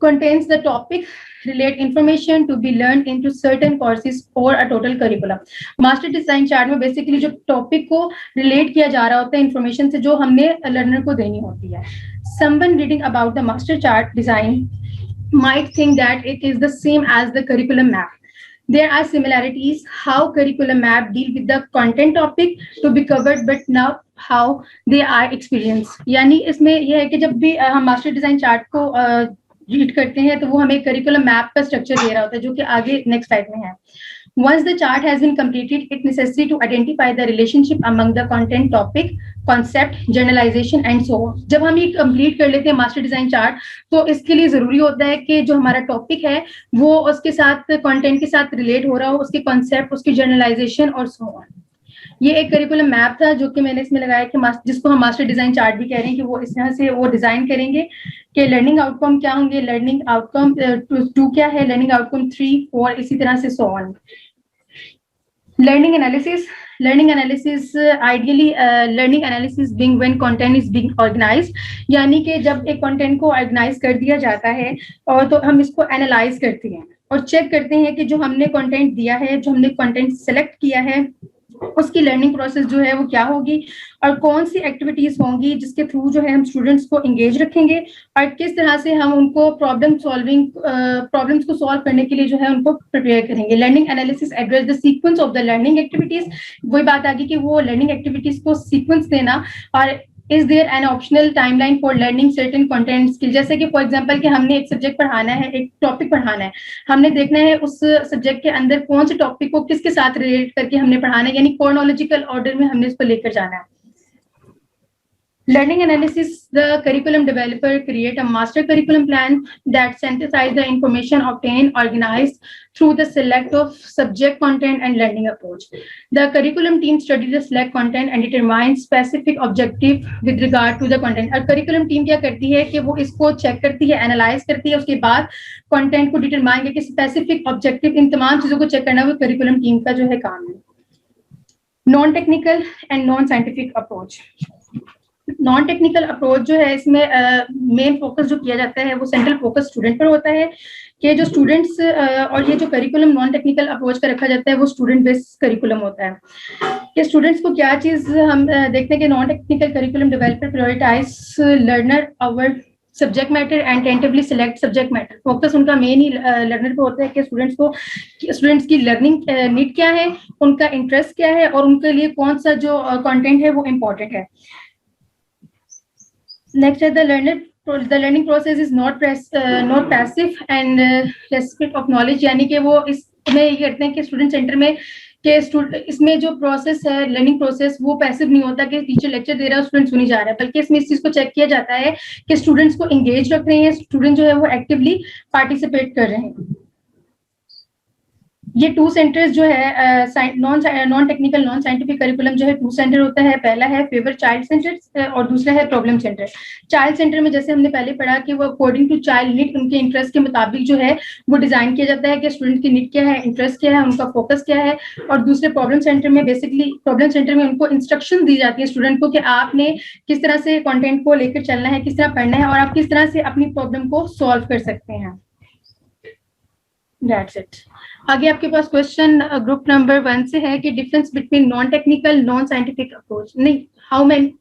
contains the topic relate information to be learned into certain courses or a total curriculum. Master design chart में बेसिकली जो topic को relate किया जा रहा होता है इंफॉर्मेशन से जो हमने लर्नर को देनी होती है। Someone reading about the master chart design might think that it is the same as the curriculum map. There are similarities how curriculum map deal with the content topic to be covered, but now how they are experienced. यानी इसमें यह है कि जब भी हम master design chart को read करते हैं तो वो हमें करिकुलम मैप का स्ट्रक्चर दे रहा होता है जो कि आगे नेक्स्ट स्लाइड में है। Once the chart has been completed, it's necessary to identify the relationship among the content, topic, concept, generalization and so on. जब हम ये कंप्लीट कर लेते हैं मास्टर डिजाइन चार्ट तो इसके लिए जरूरी होता है कि जो हमारा टॉपिक है वो उसके साथ कंटेंट के साथ रिलेट हो रहा हो, उसके कॉन्सेप्ट, उसकी जनरलाइजेशन और सो ऑन। ये एक करिकुलम मैप था जो कि मैंने इसमें लगाया कि जिसको हम मास्टर डिजाइन चार्ट भी कह रहे हैं कि वो इस तरह से वो डिजाइन करेंगे कि लर्निंग आउटकम क्या होंगे, लर्निंग आउटकम 2 क्या है, लर्निंग आउटकम 3 और इसी तरह से so on. Learning analysis ideally learning analysis being when content is being organised, यानी कि जब एक कंटेंट को ऑर्गेनाइज कर दिया जाता है और तो हम इसको एनालाइज करते हैं और चेक करते हैं कि जो हमने कंटेंट दिया है, जो हमने कंटेंट सेलेक्ट किया है उसकी लर्निंग प्रोसेस जो है वो क्या होगी और कौन सी एक्टिविटीज होंगी जिसके थ्रू जो है हम स्टूडेंट्स को एंगेज रखेंगे और किस तरह से हम उनको प्रॉब्लम्स को सॉल्व करने के लिए जो है उनको प्रिपेयर करेंगे। Learning analysis address the sequence of the learning activities. वही बात आ गई कि वो लर्निंग एक्टिविटीज को सीक्वेंस देना और is there an optional timeline for learning certain content skill। जैसे कि फॉर एग्जांपल कि हमने एक सब्जेक्ट पढ़ाना है, एक टॉपिक पढ़ाना है, हमने देखना है उस सब्जेक्ट के अंदर कौन से टॉपिक को किसके साथ रिलेट करके हमने पढ़ाना है, यानी क्रोनोलॉजिकल ऑर्डर में हमने इसको लेकर जाना है। Learning analysis, the curriculum developer create a master curriculum plan that synthesize the information obtained, organized through the select of subject content and learning approach. The curriculum team study the select content and determine specific objective with regard to the content. और curriculum team क्या करती है कि वो इसको check करती है, analyse करती है, उसके बाद कंटेंट को डिटरमाइन करके स्पेसिफिक ऑब्जेक्टिव, इन तमाम चीजों को चेक करना वो curriculum team का जो है काम है। Non technical and non scientific approach. Non technical approach जो है इसमें मेन फोकस जो किया जाता है वो सेंट्रल फोकस स्टूडेंट पर होता है कि जो स्टूडेंट्स और ये जो करिकुलम नॉन टेक्निकल अप्रोच का रखा जाता है वो स्टूडेंट बेस्ड करिकुलम होता है कि स्टूडेंट्स को क्या चीज हम देखते हैं कि non technical curriculum developer prioritise learner our subject matter and tentatively select subject matter. Focus उनका मेन ही लर्नर पे होता है कि स्टूडेंट्स की लर्निंग नीड क्या है, उनका इंटरेस्ट क्या है और उनके लिए कौन सा जो कंटेंट है वो इम्पोर्टेंट है। Next is the learning process is not passive and recipient of knowledge, यानी कि वो इसमें ये करते हैं कि स्टूडेंट सेंटर में कि इसमें जो प्रोसेस है लर्निंग प्रोसेस वो पैसिव नहीं होता कि टीचर लेक्चर दे रहा है स्टूडेंट सुनी जा रहा है, बल्कि इसमें इस चीज को चेक किया जाता है कि स्टूडेंट्स को एंगेज रख रहे हैं, स्टूडेंट जो है वो एक्टिवली पार्टिसिपेट कर रहे हैं। ये 2 सेंटर्स जो है non technical non scientific curriculum जो है 2 सेंटर होता है। पहला है फेवर चाइल्ड सेंटर और दूसरा है प्रॉब्लम सेंटर। चाइल्ड सेंटर में जैसे हमने पहले पढ़ा कि वो अकॉर्डिंग टू चाइल्ड नीड, उनके इंटरेस्ट के मुताबिक जो है वो डिजाइन किया जाता है कि स्टूडेंट की नीड क्या है, इंटरेस्ट क्या है, उनका फोकस क्या है। और दूसरे प्रॉब्लम सेंटर में बेसिकली प्रॉब्लम सेंटर में उनको इंस्ट्रक्शन दी जाती है स्टूडेंट को कि आपने किस तरह से कंटेंट को लेकर चलना है, किस तरह पढ़ना है और आप किस तरह से अपनी प्रॉब्लम को सॉल्व कर सकते हैं। That's it. आगे आपके पास क्वेश्चन ग्रुप नंबर 1 से है कि difference between non technical non scientific approach, नहीं हाउ मैनी,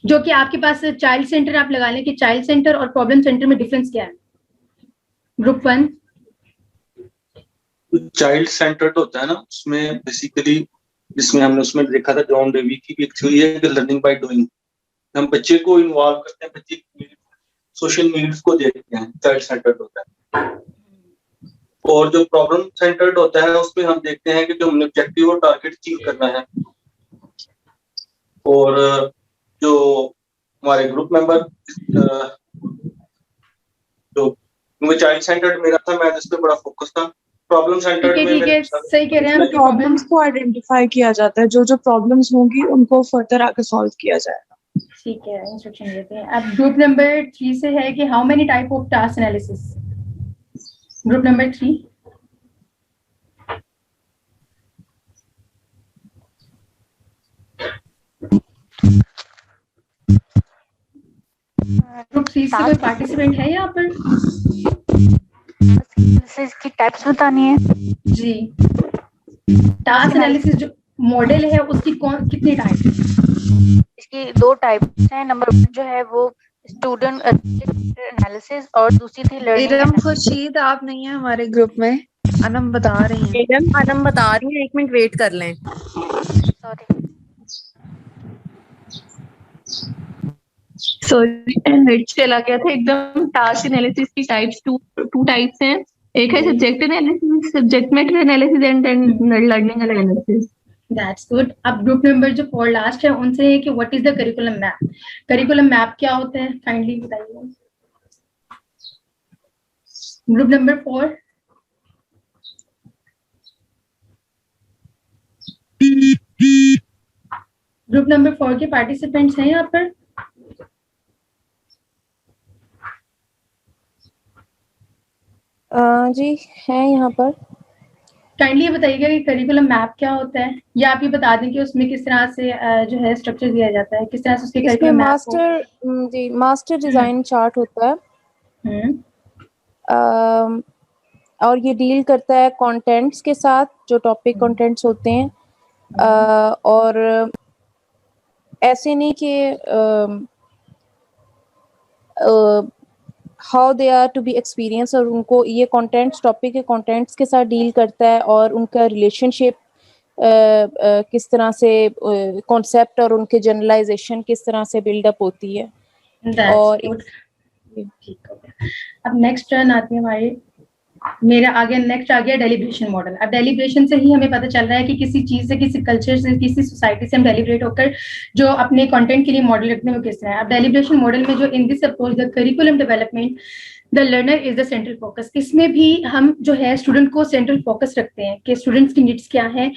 जो कि आपके पास चाइल्ड सेंटर आप लगा लें कि चाइल्ड सेंटर और प्रॉब्लम सेंटर में डिफरेंस क्या है। ग्रुप 1 चाइल्ड सेंटर्ड होता है ना, उसमें बेसिकली जिसमें हमने उसमें देखा था जॉन डेवी की भी एक थ्योरी है कि लर्निंग बाय डूइंग, हम बच्चे को इन्वॉल्व करते हैं, बच्चे की सोशल नीड्स को देखते हैं, चाइल्ड सेंटर्ड होता है। और जो प्रॉब्लम सेंटर्ड होता है उसमें हम देखते हैं कि जो हमने ऑब्जेक्टिव और टारगेट अचीव करना है। और जो हमारे ग्रुप मेंबर जो चाइल्ड सेंटर्ड मेरा था, मैं इस पे बड़ा फोकस था। प्रॉब्लम सेंटर्ड में ठीक है, सही कह रहे हैं आप। प्रॉब्लम्स को आइडेंटिफाई किया जाता है, जो प्रॉब्लम्स होंगी उनको फर्दर आगे सॉल्व किया जाएगा। ठीक है, इंस्ट्रक्शन देते हैं। अब ग्रुप नंबर 3 से है कि how many type of task analysis. Group number 3 group 3 से कोई पार्टिसिपेंट है यहाँ पर? की टाइप्स बतानी है जी। टास्क एनालिसिस जो मॉडल है उसकी कितनी टाइप है? इसकी 2 टाइप्स हैं। नंबर 1 जो है वो स्टूडेंट एनालिसिस और दूसरी थी लर्निंग। खुर्शीद आप नहीं है हमारे ग्रुप में, अनम बता रही हैं। अनम बता रही है, 1 मिनट वेट कर लें। सॉरी नेट चला गया था एकदम। टास्क एनालिसिस की टाइप्स टू टाइप्स हैं। एक है subject analysis, subject matter analysis and learning analysis. That's good. अब ग्रुप नंबर जो 4 लास्ट है उनसे है कि what is the curriculum map. Curriculum map क्या होता है, काइंडली बताइए। ग्रुप नंबर 4 ग्रुप नंबर 4 के पार्टिसिपेंट्स हैं यहाँ पर? जी है यहाँ पर। काइंडली ये बताइएगा कि करिकुलम मैप क्या होता है, या आप ये बता दें कि उसमें किस तरह से जो है स्ट्रक्चर दिया जाता है, किस तरह से उसके curriculum map master design chart होता है। और ये डील करता है कंटेंट्स के साथ, जो टॉपिक कंटेंट्स होते हैं। और ऐसे नहीं कि how they are to be experience, और उनको ये कंटेंट्स टॉपिक के कंटेंट्स के साथ डील करता है और उनका रिलेशनशिप किस तरह से कॉन्सेप्ट और उनके जनरलाइजेशन किस तरह से बिल्डअप होती है। और ठीक हो गया। अब नेक्स्ट टर्न आती है हमारी, मेरा आगे नेक्स्ट आ गया डेलिब्रेशन मॉडल। अब डेलिब्रेशन से ही हमें पता चल रहा है कि किसी चीज से, किसी कल्चर से, किसी सोसाइटी से हम डेलिब्रेट होकर जो अपने कंटेंट के लिए मॉडल रखते हैं वो किस तरह है। अब डेलिब्रेशन मॉडल में जो in this approach the curriculum development the learner is the central focus, इसमें भी हम जो है स्टूडेंट को सेंट्रल फोकस रखते हैं कि स्टूडेंट्स की नीड्स क्या है।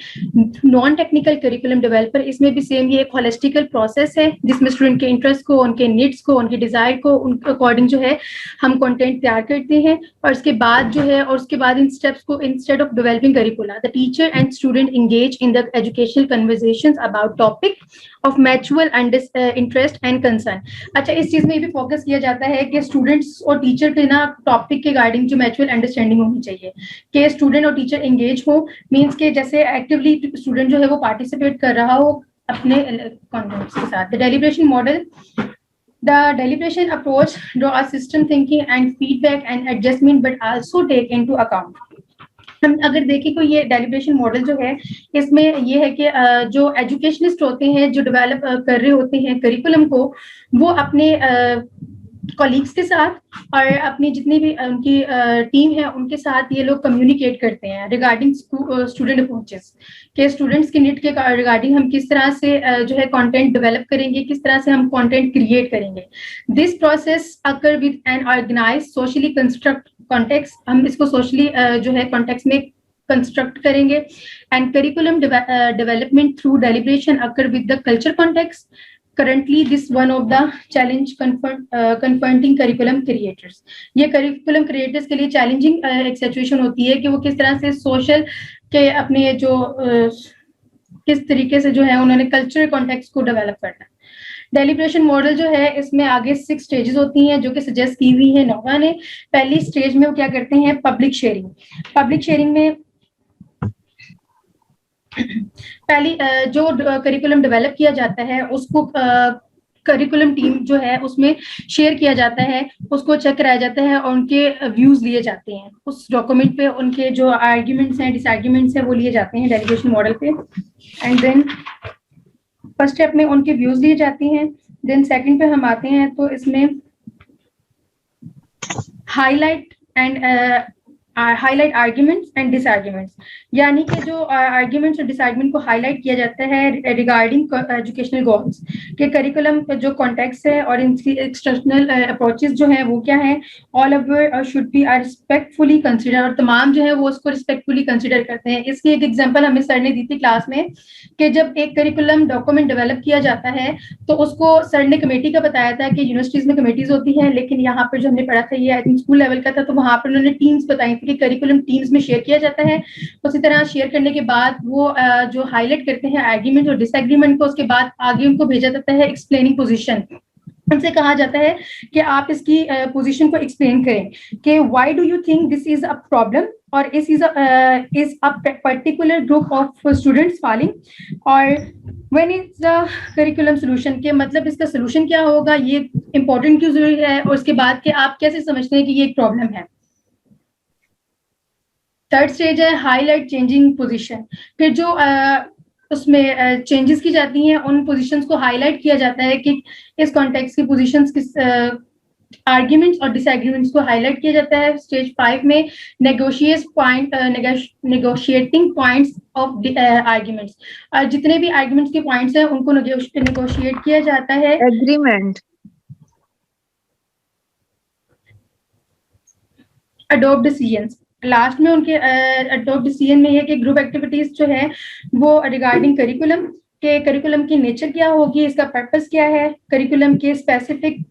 नॉन टेक्निकल करिकुलम डेवलपर, इसमें भी सेम ये एक होलिस्टिकल प्रोसेस है जिसमें स्टूडेंट के इंटरेस्ट को, उनके नीड्स को, उनके डिजायर को, उनके अकॉर्डिंग जो है हम कंटेंट तैयार करते हैं। और उसके बाद जो है, और उसके बाद इन स्टेप्स को instead of developing करिकुला the teacher and student engage in the educational conversations about topic of mutual interest and concern. अच्छा, इस चीज में भी फोकस किया जाता है कि स्टूडेंट्स और टीचर के ना टॉपिक के गार्डिंग जो म्यूचुअल अंडरस्टैंडिंग होनी चाहिए कि स्टूडेंट और टीचर एंगेज हो, मींस के जैसे एक्टिवली स्टूडेंट जो है वो पार्टिसिपेट कर रहा हो अपने कॉन्टेंट्स के साथ। The deliberation model, the deliberation approach draw a system thinking and feedback and adjustment but also take into account। हम अगर देखें कोई ये डेलिब्रेशन मॉडल जो है, इसमें ये है कि जो एजुकेशनिस्ट होते हैं, जो डेवलप कर रहे होते हैं करिकुलम को, वो अपने कॉलीग्स के साथ और अपनी जितनी भी उनकी टीम है उनके साथ ये लोग कम्युनिकेट करते हैं रिगार्डिंग स्टूडेंट अप्रोचेस के स्टूडेंट्स की नीड के रिगार्डिंग हम किस तरह से जो है कंटेंट डेवलप करेंगे, किस तरह से हम कंटेंट क्रिएट करेंगे। This process occur with an organise socially construct context, हम इसको सोशली जो है कॉन्टेक्स्ट में कंस्ट्रक्ट करेंगे। And curriculum development through deliberation occur with the culture context. Currently, this one of the challenge confronting curriculum creators। ये curriculum creators के लिए challenging एक situation होती है कि वो किस तरह से social के अपने जो किस तरीके से जो है उन्होंने cultural context को develop करना है। डेलिब्रेशन मॉडल जो है इसमें आगे 6 स्टेजेस होती हैं जो कि सजेस्ट की हुई है नोवा ने। पहली स्टेज में वो क्या करते हैं, पब्लिक शेयरिंग। पब्लिक शेयरिंग में पहली जो करिकुलम डेवलप किया जाता है उसको करिकुलम टीम जो है उसमें शेयर किया जाता है, उसको चेक कराया जाता है और उनके व्यूज लिए जाते हैं उस डॉक्यूमेंट पे। उनके जो आर्ग्यूमेंट्स हैं, डिसआर्ग्यूमेंट्स हैं, वो लिए जाते हैं डेलीगेशन मॉडल पे। एंड देन फर्स्ट स्टेप में उनके व्यूज लिए जाती हैं। देन सेकंड पे हम आते हैं तो इसमें हाईलाइट आर्ग्यूमेंट्स एंड डिसआर्ग्यूमेंट्स, यानी कि जो आर्ग्यूमेंट्स और डिसआर्ग्यूमेंट को हाईलाइट किया जाता है रिगार्डिंग एजुकेशनल गोल्स के करिकुलम जो कॉन्टेक्स्ट है और इनकी एक्सटर्नल अप्रोचेस जो है वो क्या है। All over should be are respectfully consider, और तमाम जो है वो उसको रिस्पेक्टफुली कंसिडर करते हैं। इसकी एक एग्जांपल हमें सर ने दी थी क्लास में कि जब एक करिकुलम डॉक्यूमेंट डेवलप किया जाता है तो उसको सर ने कमेटी का बताया था कि यूनिवर्सिटीज में कमेटीज होती हैं, लेकिन यहाँ पर जो हमने पढ़ा था ये आई थिंक स्कूल लेवल का था, तो वहाँ पर उन्होंने टीम्स बताई थी कि करिकुलम टीम्स में शेयर किया जाता है। उसी तरह शेयर करने के बाद वो जो हाईलाइट करते हैं आर्ग्यूमेंट और डिसएग्रीमेंट को, उसके बाद आगे उनको भेजा जाता है एक्सप्लेनिंग पोजीशन। उनसे कहा जाता है कि आप इसकी पोजीशन को एक्सप्लेन करें कि why do you think this is a problem और is a particular group of students falling, और when is the curriculum solution, के मतलब इसका सोल्यूशन क्या होगा, ये इंपॉर्टेंट क्यों जरूरी है, और उसके बाद के आप कैसे समझते हैं कि ये एक प्रॉब्लम है। थर्ड स्टेज है हाईलाइट चेंजिंग पोजीशन। फिर जो उसमें चेंजेस की जाती हैं उन पोजीशंस को हाईलाइट किया जाता है कि इस कॉन्टेक्स्ट की पोजीशंस किस आर्ग्यूमेंट्स और डिसएग्रीमेंट्स को हाईलाइट किया जाता है। स्टेज 5 में नेगोशिएटिंग पॉइंट्स ऑफ आर्ग्यूमेंट्स, जितने भी आर्ग्यूमेंट्स के पॉइंट्स हैं उनको नेगोशिएट किया जाता है। एग्रीमेंट। अडॉप्ट डिसीजंस, लास्ट में उनके अडॉप्ट डिसीजन में है कि ग्रुप एक्टिविटीज जो है वो रिगार्डिंग करिकुलम के, करिकुलम की नेचर क्या होगी, इसका पर्पस क्या है, करिकुलम के स्पेसिफिक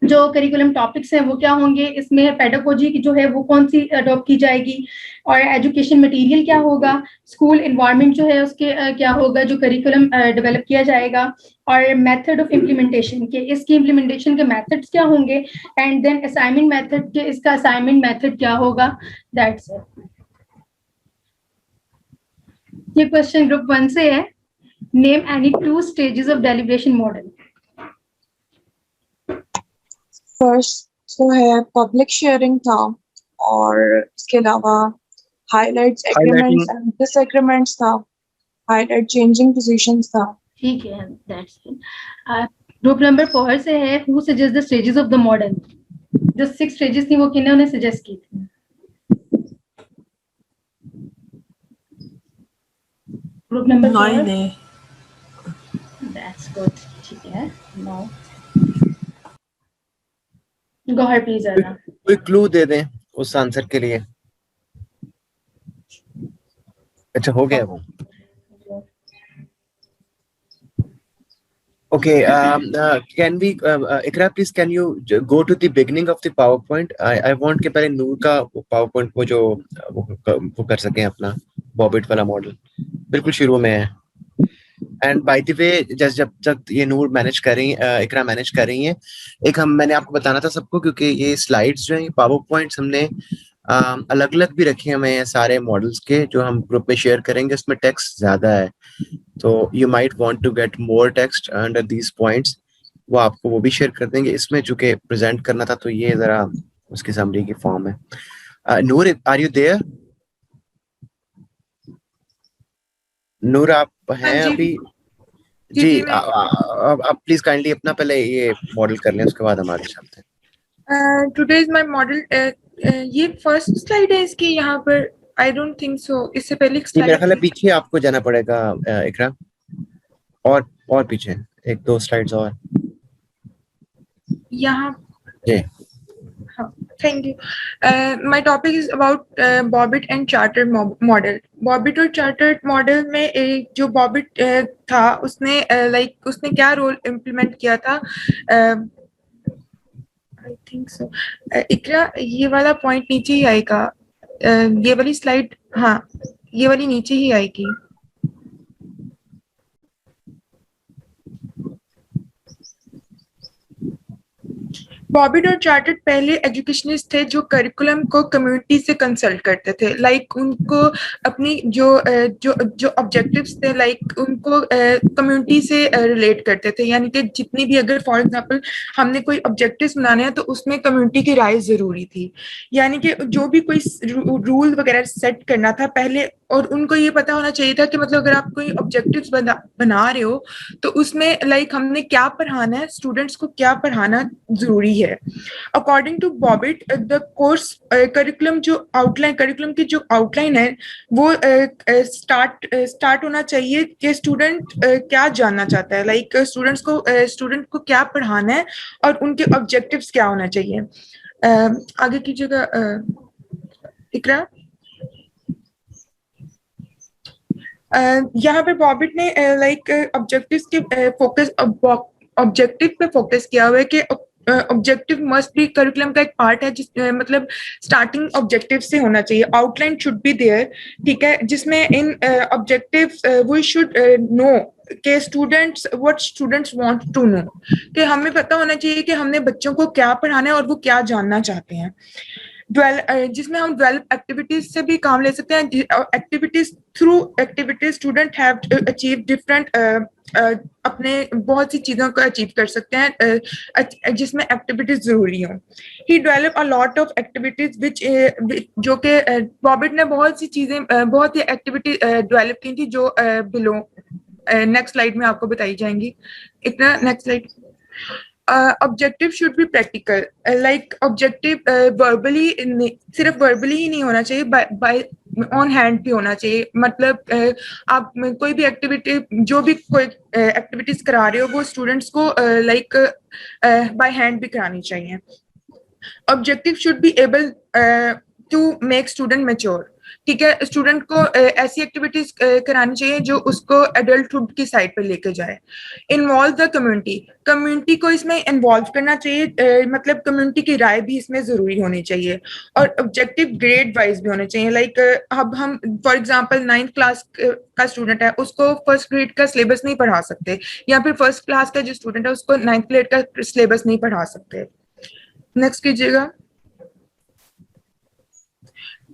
जो करिकुलम टॉपिक्स हैं वो क्या होंगे, इसमें पेडागोजी की जो है वो कौन सी अडॉप्ट की जाएगी, और एजुकेशन मटेरियल क्या होगा, स्कूल एनवायरनमेंट जो है उसके क्या होगा जो करिकुलम डेवलप किया जाएगा, और मेथड ऑफ इम्प्लीमेंटेशन के इसकी इम्प्लीमेंटेशन के मेथड्स क्या होंगे, एंड देन असाइनमेंट मेथड के इसका असाइनमेंट मेथड क्या होगा। That's it. ये क्वेश्चन ग्रुप 1 से है। Name any 2 stages of deliberation model. First जो है पब्लिक शेयरिंग था, और इसके अलावा हाईलाइट्स, एग्रीमेंट्स एंड डिसएग्रीमेंट्स था, हाईलाइट चेंजिंग पोजीशंस था। ठीक है, दैट्स इट। ग्रुप नंबर 4 से है who suggest the stages of the model. जो 6 स्टेजेस थी वो किन्होंने सजेस्ट की थी। ग्रुप नंबर 4 ने। That's good. ठीक है, नाउ गो अहेड प्लीज। कोई क्लू दे दें उस आंसर के लिए। अच्छा हो गया वो। Okay, can we, Ikra, please can you go to the beginning of the PowerPoint? I want कि पहले नूर का PowerPoint को जो वो कर सकें अपना बॉबिट वाला मॉडल बिल्कुल शुरू में है। एंड बाय द वे जब ये नूर मैनेज कर रही इकरा मैनेज कर रही हैं, मैंने आपको बताना था सबको, क्योंकि ये स्लाइड्स जो हैं पावर पॉइंट्स हमने अलग अलग भी रखे हुए हैं सारे मॉडल्स के जो हम ग्रुप में शेयर करेंगे। उसमें टेक्स्ट ज्यादा है तो you might want to get more text under these points, वो आपको वो भी शेयर कर देंगे। इसमें चूंकि प्रेजेंट करना था तो ये जरा उसकी समरी की फॉर्म है। नूर, आर यू देयर? नूर आप हैं अभी? जी, आप प्लीज काइंडली अपना पहले ये मॉडल कर लें, उसके बाद हम आगे चलते हैं। Today is my model. ये फर्स्ट स्लाइड है इसकी, यहाँ पर आई डोंट थिंक सो। इससे पहले मेरा ख्याल है पीछे आपको जाना पड़ेगा इकरा, और पीछे 1-2 स्लाइड्स और यहाँ। जी हाँ, thank you. My topic is about Bobbitt and Charters model. Bobbitt और चार्टर्ड मॉडल में एक जो बॉबिट था उसने उसने क्या रोल इम्प्लीमेंट किया था, आई थिंक सो। इकरा, ये वाला पॉइंट नीचे ही आएगा, ये वाली स्लाइड, हाँ ये वाली नीचे ही आएगी। बॉबिट और चार्टर्ड पहले एजुकेशनिस्ट थे जो करिकुलम को कम्युनिटी से कंसल्ट करते थे, लाइक उनको अपनी जो ऑब्जेक्टिव्स थे लाइक उनको कम्युनिटी से रिलेट करते थे, यानी कि जितनी भी अगर फॉर एग्जांपल हमने कोई ऑब्जेक्टिव्स बनाने हैं तो उसमें कम्युनिटी की राय जरूरी थी, यानी कि जो भी कोई रूल वगैरह सेट करना था पहले, और उनको ये पता होना चाहिए था कि मतलब अगर आप कोई ऑब्जेक्टिव्स बना रहे हो तो उसमें लाइक हमने क्या पढ़ाना है, स्टूडेंट्स को क्या पढ़ाना जरूरी है। According to Bobbitt the course curriculum curriculum की जो आउटलाइन है वो स्टार्ट होना चाहिए कि स्टूडेंट क्या जानना चाहता है, लाइक स्टूडेंट को क्या पढ़ाना है और उनके ऑब्जेक्टिव्स क्या होना चाहिए। आगे कीजिएगा इकरा। यहाँ पे बॉबिट ने लाइक ऑब्जेक्टिव्स के ऑब्जेक्टिव पे फोकस किया हुआ है कि ऑब्जेक्टिव मस्ट बी करिकुलम का एक पार्ट है, जिस मतलब स्टार्टिंग ऑब्जेक्टिव से होना चाहिए, आउटलाइन शुड बी देयर, ठीक है, जिसमें in objective we should know के what students want to know, कि हमें पता होना चाहिए कि हमने बच्चों को क्या पढ़ाना है और वो क्या जानना चाहते हैं। जिसमें हम डेवलप एक्टिविटीज से भी काम ले सकते हैं, through activities student have achieve different अपने बहुत सी चीजों को अचीव कर सकते हैं जिसमें एक्टिविटीज जरूरी हो। He develop a lot of activities which जो कि बॉबिट ने बहुत सी चीजें बहुत ही एक्टिविटी डेवलप की थी जो बिलो नेक्स्ट स्लाइड में आपको बताई जाएंगी। इतना next slide. Objective should be practical, like objective verbally सिर्फ वर्बली ही नहीं होना चाहिए, बाय ऑन हैंड भी होना चाहिए, मतलब आप कोई भी एक्टिविटी जो भी कोई एक्टिविटीज करा रहे हो वो स्टूडेंट्स को लाइक बाय हैंड भी करानी चाहिए। Objective should be able to make student mature, ठीक है, स्टूडेंट को ऐसी एक्टिविटीज करानी चाहिए जो उसको एडल्टहुड की साइड पर लेके जाए। इन्वॉल्व द कम्युनिटी को इसमें इन्वॉल्व करना चाहिए, मतलब कम्युनिटी की राय भी इसमें जरूरी होनी चाहिए, और ऑब्जेक्टिव ग्रेड वाइज भी होने चाहिए, लाइक अब हम फॉर एग्जांपल 9th क्लास का स्टूडेंट है उसको फर्स्ट ग्रेड का सिलेबस नहीं पढ़ा सकते, या फिर फर्स्ट क्लास का जो स्टूडेंट है उसको 9th ग्रेड का सिलेबस नहीं पढ़ा सकते। नेक्स्ट कीजिएगा।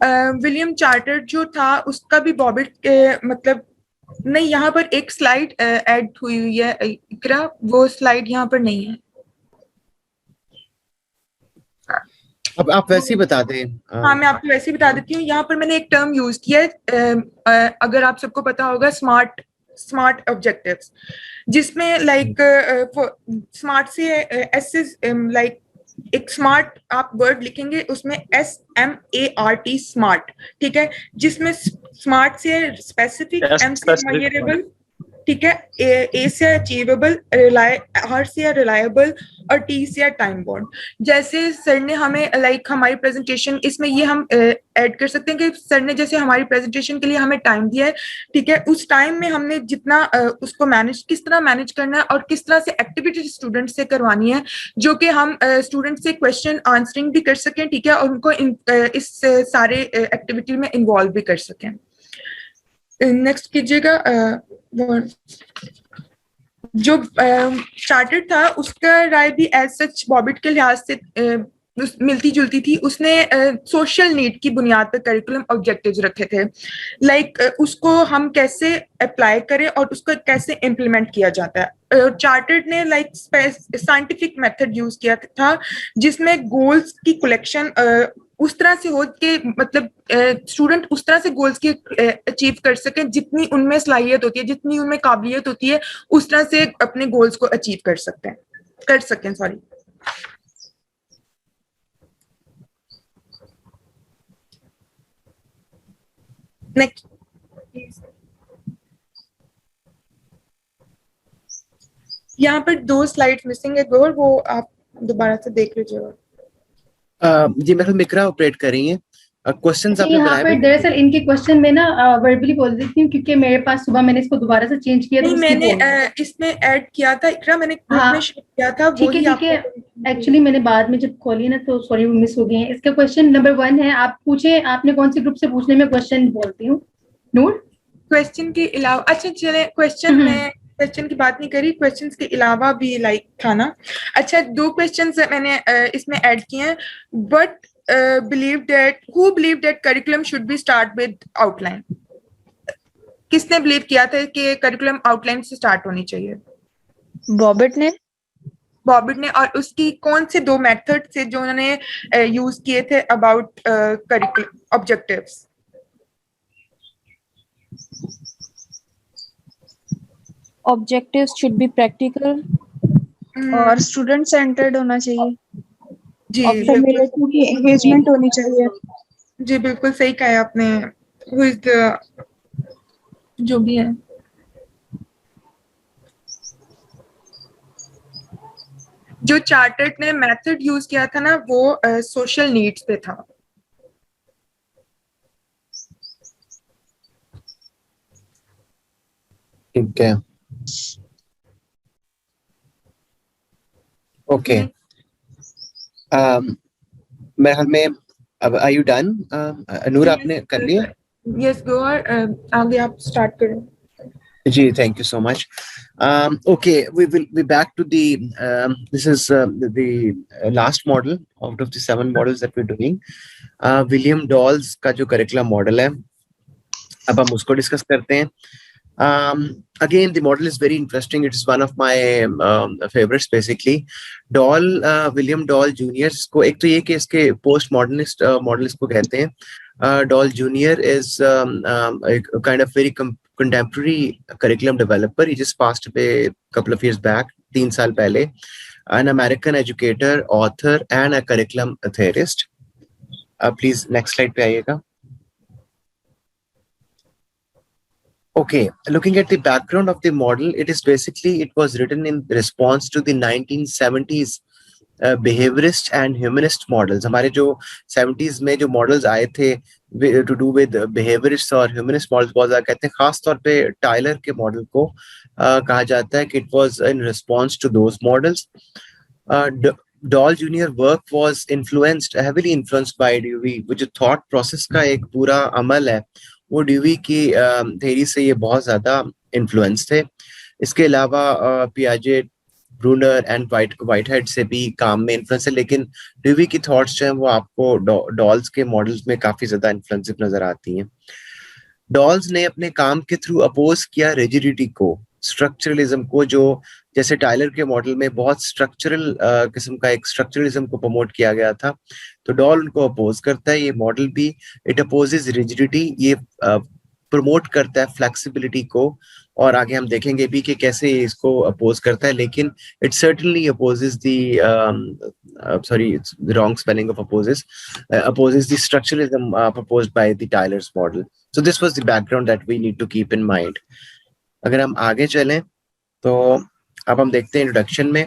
विलियम चार्टर जो था उसका भी बॉबिट के मतलब नहीं, यहाँ पर एक स्लाइड ऐड हुई है इकरा, वो स्लाइड यहाँ पर नहीं है। अब आप वैसे ही बता दें। हाँ मैं आपको वैसे ही बता देती हूँ। यहाँ पर मैंने एक टर्म यूज किया है, अगर आप सबको पता होगा, स्मार्ट ऑब्जेक्टिव्स, जिसमें लाइक स्मार्ट से एस लाइक एक स्मार्ट आप वर्ड लिखेंगे उसमें SMART स्मार्ट, ठीक है, जिसमें स्मार्ट से स्पेसिफिक, M से मेजरेबल, ठीक है, A से अचीवेबल, R से रिलायबल और T से टाइम बाउंड। जैसे सर ने हमें लाइक हमारी प्रेजेंटेशन इसमें ये हम ऐड कर सकते हैं कि सर ने जैसे हमारी प्रेजेंटेशन के लिए हमें टाइम दिया है, ठीक है, उस टाइम में हमने जितना उसको किस तरह मैनेज करना है और किस तरह से एक्टिविटी स्टूडेंट से करवानी है जो कि हम स्टूडेंट से क्वेश्चन आंसरिंग भी कर सकें, ठीक है, और उनको इस सारे एक्टिविटी में इन्वॉल्व भी कर सकें। नेक्स्ट कीजिएगा। जो चार्टर था उसका राय भी एज सच बॉबिट के लिहाज से मिलती जुलती थी। उसने सोशल नीड की बुनियाद पर करिकुलम ऑब्जेक्टिव्स रखे थे, लाइक उसको हम कैसे अप्लाई करें और उसको कैसे इम्प्लीमेंट किया जाता है। चार्टर्ड ने लाइक साइंटिफिक मेथड यूज किया था जिसमें गोल्स की कलेक्शन उस तरह से हो कि मतलब स्टूडेंट उस तरह से गोल्स की अचीव कर सके जितनी उनमें सलाहियत होती है, जितनी उनमें काबिलियत होती है, उस तरह से अपने गोल्स को अचीव कर सकें। सॉरी। नेक्स्ट। यहाँ पर 2 स्लाइड्स मिसिंग है, वो आप दोबारा से देख लीजिएगा। जी मैं मिक्रा ऑपरेट कर रही हैं। क्वेश्चंस आपने यहाँ पर दरअसल इनके क्वेश्चन में ना वर्बली बोल देती हूँ क्योंकि मेरे पास सुबह मैंने इसको दोबारा से चेंज किया तो मैंने इसमें ऐड किया था इकरा, मैंने ग्रुप में शेयर किया था। ठीक है एक्चुअली मैंने बाद में जब खोली ना तो सॉरी वो मिस हो गई है। इसका क्वेश्चन नंबर 1 है, आप पूछे आपने कौन सी ग्रुप से पूछने में क्वेश्चन बोलती हूँ। नूर क्वेश्चन के अलावा अच्छा चले क्वेश्चन में क्वेश्चन की बात नहीं करी, क्वेश्चंस के अलावा भी लाइक था ना। अच्छा, 2 क्वेश्चंस मैंने इसमें ऐड किए हैं। But who believed that curriculum should be start with outline? किसने बिलीव किया था कि करिकुलम आउटलाइन से स्टार्ट होनी चाहिए? बॉबिट ने। और उसकी कौन से 2 मेथड से जो उन्होंने यूज किए थे about curriculum objectives? Objectives should be practical और स्टूडेंट सेंटर्ड होना चाहिए। जी, कम्युनिटी की एंगेजमेंट होनी चाहिए। जी बिल्कुल सही कहा आपने। हु इज द जो भी है, जो चार्टर्ड ने मेथड यूज किया था ना, वो सोशल नीड्स पे था। ठीक है, ओके। मेरे ख्याल में अब आर यू डन? नूर, आपने कर लिया? यस, गो आगे आप स्टार्ट करें। जी, thank you so much. Okay, we will be back to the this is the last model out of the 7 models that we're doing. William dolls का जो करिकुलम मॉडल है, अब हम उसको डिस्कस करते हैं। Again, the model is very interesting. It is one of my favorites basically. William Doll Jr. को एक तो ये कि इसके पोस्ट मॉडर्निस्ट मॉडल इसको कहते हैं. Doll Jr. is a kind of very contemporary curriculum developer. He just passed away a couple of years back, 3 साल पहले. An American educator, author, and a curriculum theorist. Please next slide पे आइएगा. Okay, looking at the background of the model, it was written in response to the 1970s behaviorist and humanist models. हमारे जो 70s में जो models आए थे to do with behaviorists और humanist models बहुत ज़्यादा कहते हैं, खास तौर पे टाइलर के मॉडल को कहा जाता है कि it was in response to those models. Doll Jr. work was heavily influenced by Dewey, वो जो thought process का एक पूरा अमल है वो ड्यूवी की थ्योरी से ये बहुत ज्यादा इन्फ्लुएंस थे. इसके अलावा पियाजेट, ब्रूनर एंड व्हाइटहेड से भी काम में इन्फ्लुएंस है, लेकिन ड्यूवी की थॉट्स जो हैं वो आपको डॉल्स के मॉडल्स में काफी ज्यादा इन्फ्लुएंसिव नजर आती हैं. डॉल्स ने अपने काम के थ्रू अपोज किया रिजिडिटी को, स्ट्रक्चरलिज्म को, जो जैसे टाइलर के मॉडल में बहुत स्ट्रक्चरल किस्म का एक स्ट्रक्चरलिज्म को प्रमोट किया गया था, तो डॉल उनको अपोज करता है. ये मॉडल भी इट अपोजेस रिजिडिटी, ये प्रमोट करता है फ्लेक्सिबिलिटी को, और आगे हम देखेंगे भी कि कैसे इसको अपोज करता है. लेकिन it certainly opposes the wrong spelling of opposes the structuralism proposed by the Tyler's model. So this was the background that we need to keep in mind. अगर हम आगे चलें तो अब हम देखते हैं इंट्रोडक्शन में.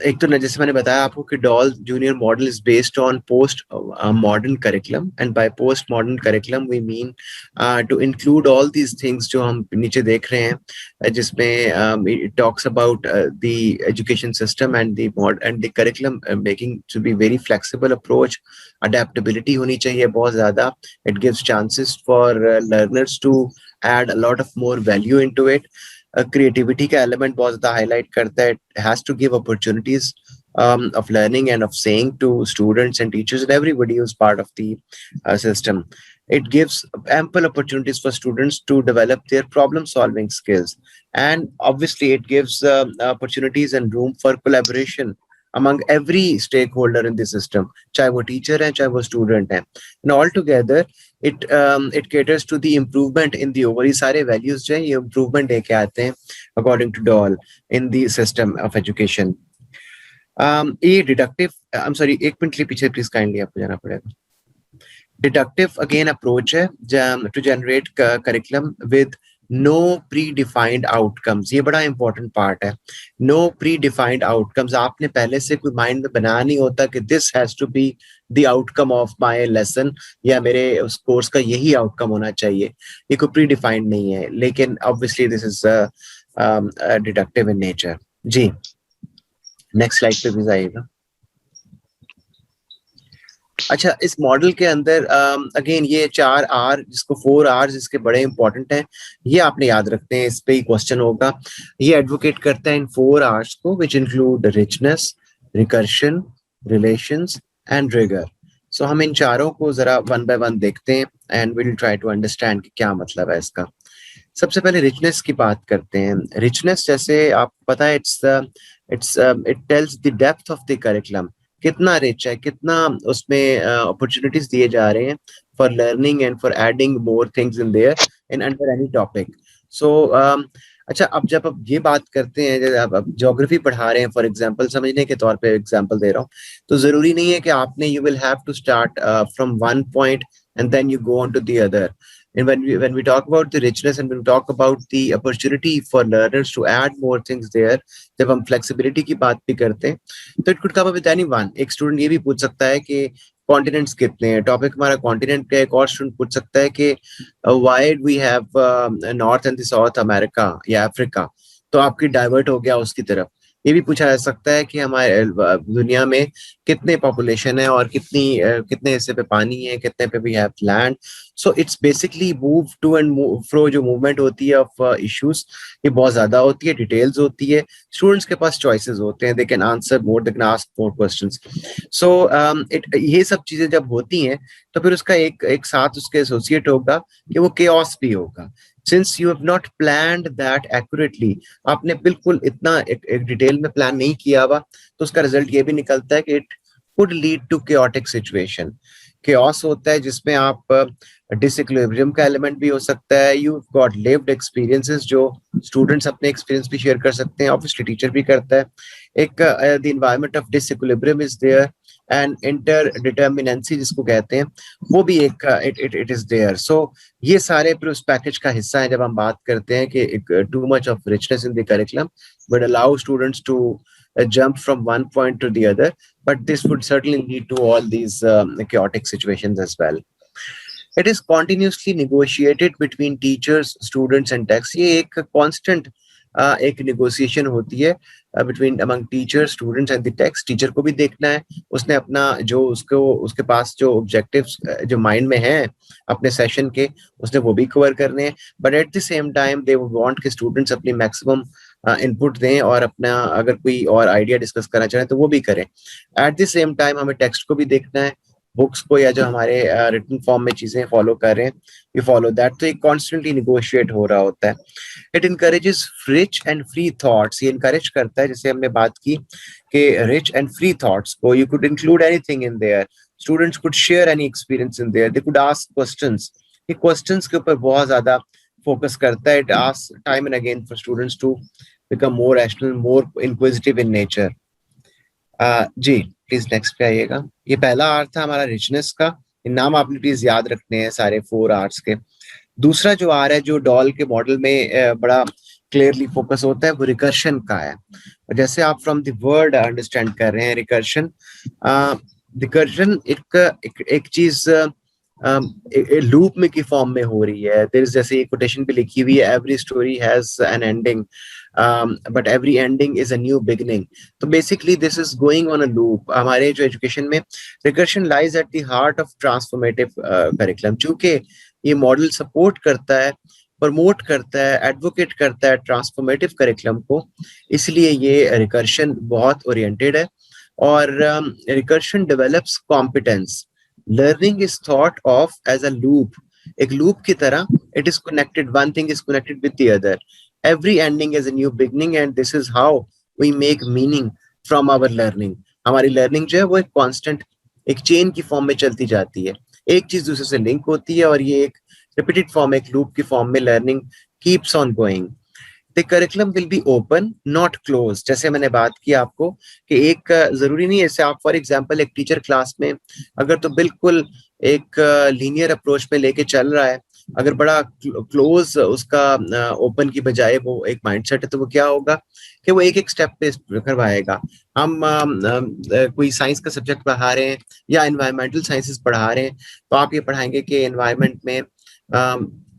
एक तो जैसे मैंने बताया आपको कि Doll junior model is based on post modern curriculum, and by post modern curriculum we mean to include all these things जो हम नीचे देख रहे हैं, जिसमें it talks about the education system and the curriculum making to be very flexible approach. Adaptability होनी चाहिए बहुत ज्यादा. It gives chances for learners to add a lot of more value into it. Creativity का element बहुत ज़्यादा highlight करता है. It has to give opportunities of learning and of saying to students and teachers and everybody who's part of the system. It gives ample opportunities for students to develop their problem solving skills, and obviously it gives opportunities and room for collaboration among every stakeholder in the system, चाहे वो teacher है चाहे वो student है, and altogether it caters to the improvement in the overall. सारे values जो हैं ये improvement लेके आते हैं according to Doll in the system of education. ये deductive, I'm sorry, एक मिनट के पीछे please kindly आपको जाना पड़ेगा. Deductive again approach है to generate curriculum with no predefined outcomes. ये बड़ा important part है. No predefined outcomes. आपने पहले से कोई mind में बना नहीं होता कि this has to be the outcome of my lesson, या मेरे उस कोर्स का यही outcome होना चाहिए. ये कोई predefined नहीं है, लेकिन obviously this is deductive in nature. Ji, next slide पे भी आइएगा. अच्छा, इस मॉडल के अंदर अगेन ये 4 आर, जिसको 4 आर जिसके बड़े इंपॉर्टेंट हैं, ये आपने याद रखते हैं, इस पे ही क्वेश्चन होगा। ये एडवोकेट करता है इन 4 आर्स को, which include richness, recursion, relations and rigour. So हम इन चारों को जरा वन बाय वन देखते हैं and will try to understand कि क्या मतलब है इसका। सबसे पहले रिचनेस की बात करते हैं। रिचनेस, जैसे आपको पता है, it tells the depth of the curriculum, कितना रिच है, कितना उसमें अपॉर्चुनिटीज दिए जा रहे हैं for learning and for adding more things in there in under any topic. So अच्छा, अब जब आप ये बात करते हैं, जैसे आप ज्योग्राफी पढ़ा रहे हैं फॉर एग्जांपल, समझने के तौर पे एग्जांपल दे रहा हूँ, तो जरूरी नहीं है कि आपने you will have to start from one point and then you go on to the other. And when we talk about the richness and when we talk about the opportunity for learners to add more things there, जब हम flexibility की बात भी करते हैं, तो it could come up with anyone. एक student ये भी पूछ सकता है कि कॉन्टिनेंट्स कितने हैं, टॉपिक हमारा कॉन्टिनेंट का। एक और स्टूडेंट पूछ सकता है कि why we have north and south America या अफ्रीका, तो आपकी डाइवर्ट हो गया उसकी तरफ। ये भी पूछा जा सकता है कि हमारे दुनिया में कितने पॉपुलेशन है और कितने हिस्से पे पानी है, कितने पे we have land. So it's basically move to and fro, जो मूवमेंट होती है ऑफ इश्यूज, ये बहुत ज्यादा होती है, डिटेल्स होती है। स्टूडेंट्स के पास चॉइसेस होते हैं, they can answer more, they can ask more questions. So ये सब चीजें जब होती हैं तो फिर उसका एक साथ उसके एसोसिएट होगा कि वो केओस भी होगा। Since you have not planned that accurately, आपने बिल्कुल इतना एक डिटेल में प्लान नहीं किया हुआ, तो उसका रिजल्ट ये भी निकलता है कि it could lead to chaotic situation. Chaos होता है जिसमें आप डिसइक्विलिब्रियम का एलिमेंट भी हो सकता है। You've got lived experiences, जो स्टूडेंट्स अपने एक्सपीरियंस भी शेयर कर सकते हैं, ऑब्वियसली टीचर भी करता है। एक the environment of disequilibrium is there and indeterminacy जिसको कहते हैं, वो भी एक इट इज देयर। सो ये सारे फिर उस पैकेज का हिस्सा है जब हम बात करते हैं कि too much of richness in the curriculum would allow students to jump from one point to the other, but this would certainly lead to all these chaotic situations as well. It is continuously negotiated between teachers, students and texts. ये एक constant एक negotiation होती है between among teachers, students and the text. Teacher को भी देखना है, उसने अपना जो उसके पास जो objectives जो माइंड में हैं अपने सेशन के, उसने वो भी कवर करने हैं, but at the same time they would want कि students अपनी maximum इनपुट दें और अपना अगर कोई और आइडिया डिस्कस करना चाहें तो वो भी करें। एट द सेम टाइम हमें टेक्स्ट को भी देखना है, बुक्स को, या जो हमारे रिटन फॉर्म में चीजें फॉलो कर रहे हैं, वी फॉलो दैट। तो एक कॉन्स्टेंटली निगोशिएट हो रहा होता है। It encourages rich and free thoughts, ये इनकरेज करता है, जैसे हमने बात की कि रिच एंड फ्री थॉट्स को, you could include anything in there, students could share any experience in there, they could ask questions. ये क्वेश्चंस के ऊपर बहुत ज्यादा फोकस करता है। It asks time and again for students to become more rational, more inquisitive in nature. जी please next पे आइएगा। ये पहला आर था हमारा रिचनेस का, नाम आपने प्लीज याद रखने हैं सारे 4 आर्स के। दूसरा जो आर है, जो डॉल के मॉडल में बड़ा क्लियरली फोकस होता है, वो रिकर्शन का है। जैसे आप फ्रॉम द वर्ड अंडरस्टैंड कर रहे हैं रिकर्शन, रिकर्शन एक चीज लूप में की फॉर्म में हो रही है। देयर इज, जैसे एक कोटेशन पे लिखी हुई है, every story has an ending but every ending is a new beginning. तो basically this is going on a loop. हमारे जो एजुकेशन में recursion lies at the heart of transformative curriculum. चूंकि ये मॉडल सपोर्ट करता है, प्रमोट करता है, एडवोकेट करता है ट्रांसफॉर्मेटिव करिकुलम को, इसलिए ये रिकर्शन बहुत ओरिएंटेड है। और recursion develops competence. Learning is thought of as a loop, एक लूप की तरह। It is connected, one thing is connected with the other. Every ending is a new beginning and this is how we make meaning from our learning. हमारी learning जो है वो एक constant, एक chain की form में चलती जाती है, एक चीज दूसरे से link होती है, और ये एक repeated form, एक loop की form में learning keeps on going. The curriculum will be open, not closed. जैसे मैंने बात की आपको कि एक जरूरी नहीं है, जैसे आप फॉर एग्जाम्पल एक टीचर क्लास में अगर तो बिल्कुल एक लीनियर अप्रोच में लेके चल रहा है, अगर बड़ा क्लोज उसका ओपन की बजाय वो एक माइंडसेट है, तो वो क्या होगा कि वो एक एक स्टेप पे करवाएगा। हम कोई साइंस का सब्जेक्ट पढ़ा रहे हैं या एनवायरमेंटल साइंसेस पढ़ा रहे हैं, तो आप ये पढ़ाएंगे कि एनवायरमेंट में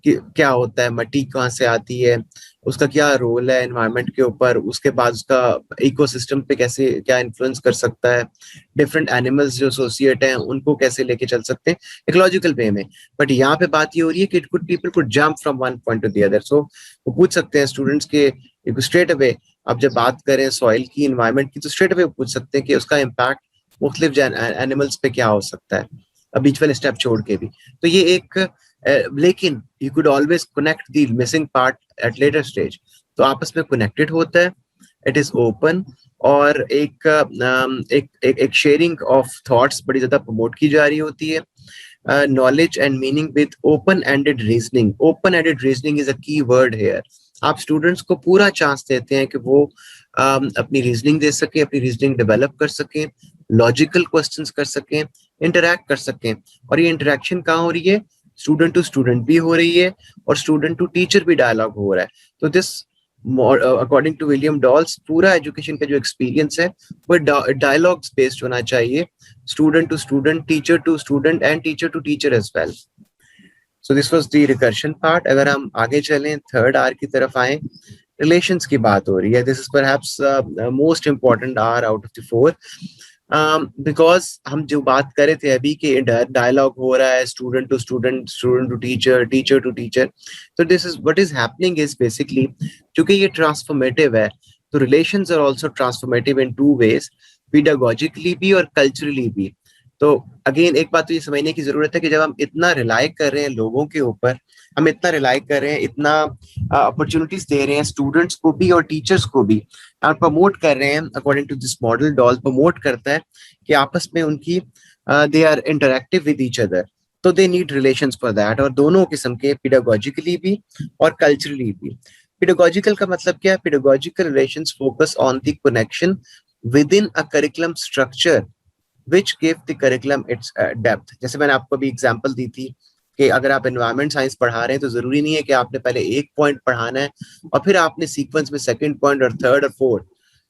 कि क्या होता है, मिट्टी कहाँ से आती है, उसका क्या रोल है एनवायरनमेंट के ऊपर, उसके बाद उसका इकोसिस्टम पे कैसे क्या इन्फ्लुएंस कर सकता है, डिफरेंट एनिमल्स जो एसोसिएट हैं उनको कैसे लेके चल सकते हैं इकोलॉजिकल वे में। बट यहाँ पे बात ये हो रही है कि it could people could jump from one point to the other. So वो पूछ सकते हैं स्टूडेंट्स के स्ट्रेट अवे, अब जब बात करें सॉइल की, इन्वायरमेंट की, तो स्ट्रेट अवे पूछ सकते हैं कि उसका इम्पैक्ट मुख्तलिफ एनिमल्स पे क्या हो सकता है, बीच वाले स्टेप छोड़ के भी। तो ये एक लेकिन you could always connect the missing part at later stage. तो आपस में कनेक्टेड होता है, इट इज ओपन, और एक शेयरिंग ऑफ थॉट्स बड़ी ज्यादा प्रमोट की जा रही होती है। Knowledge and meaning with open ended reasoning. Open ended reasoning is a की वर्ड हेयर। आप स्टूडेंट्स को पूरा चांस देते हैं कि वो अपनी रीजनिंग दे सकें, अपनी रीजनिंग डेवलप कर सकें, लॉजिकल क्वेश्चंस कर सकें, इंटरैक्ट कर सकें। और ये इंटरेक्शन कहाँ हो रही है? स्टूडेंट टू स्टूडेंट भी हो रही है और स्टूडेंट टू टीचर भी डायलॉग हो रहा है। तो this according to William Doll's पूरा एजुकेशन का जो एक्सपीरियंस है वो डायलॉग्स बेस्ड होना चाहिए, student to student, teacher to student and teacher to teacher as well. So this was the recursion part. अगर हम आगे चलें, थर्ड आर की तरफ आए, रिलेशंस की बात हो रही है। This is perhaps most important R out of the four, because हम जो बात कर रहे थे अभी कि डायलॉग हो रहा है student to student, student to teacher, teacher to teacher. तो this is what is happening is basically, क्योंकि ये ट्रांसफॉर्मेटिव है, तो relations are also transformative in two ways, pedagogically भी और कल्चरली भी। तो अगेन एक बात तो ये समझने की जरूरत है कि जब हम इतना रिलाई कर रहे हैं लोगों के ऊपर, हम इतना रिलाई कर रहे हैं, इतना अपॉर्चुनिटीज दे रहे हैं स्टूडेंट्स को भी और टीचर्स को भी, और प्रमोट कर रहे हैं according to this model, Doll promote करता है कि आपस में उनकी they are interactive with each other, तो they need relations for that. और दोनों किस्म के, पेडागोजिकली भी और कल्चरली भी। पेडागोजिकल का मतलब क्या है? Pedagogical relations focus on the connection with in a curriculum structure which give the curriculum its depth। जैसे मैंने आपको अभी एग्जांपल दी थी कि अगर आप एनवायरमेंट साइंस पढ़ा रहे हैं तो जरूरी नहीं है कि आपने पहले एक पॉइंट पढ़ाना है और फिर आपने सीक्वेंस में सेकंड पॉइंट और थर्ड और fourth.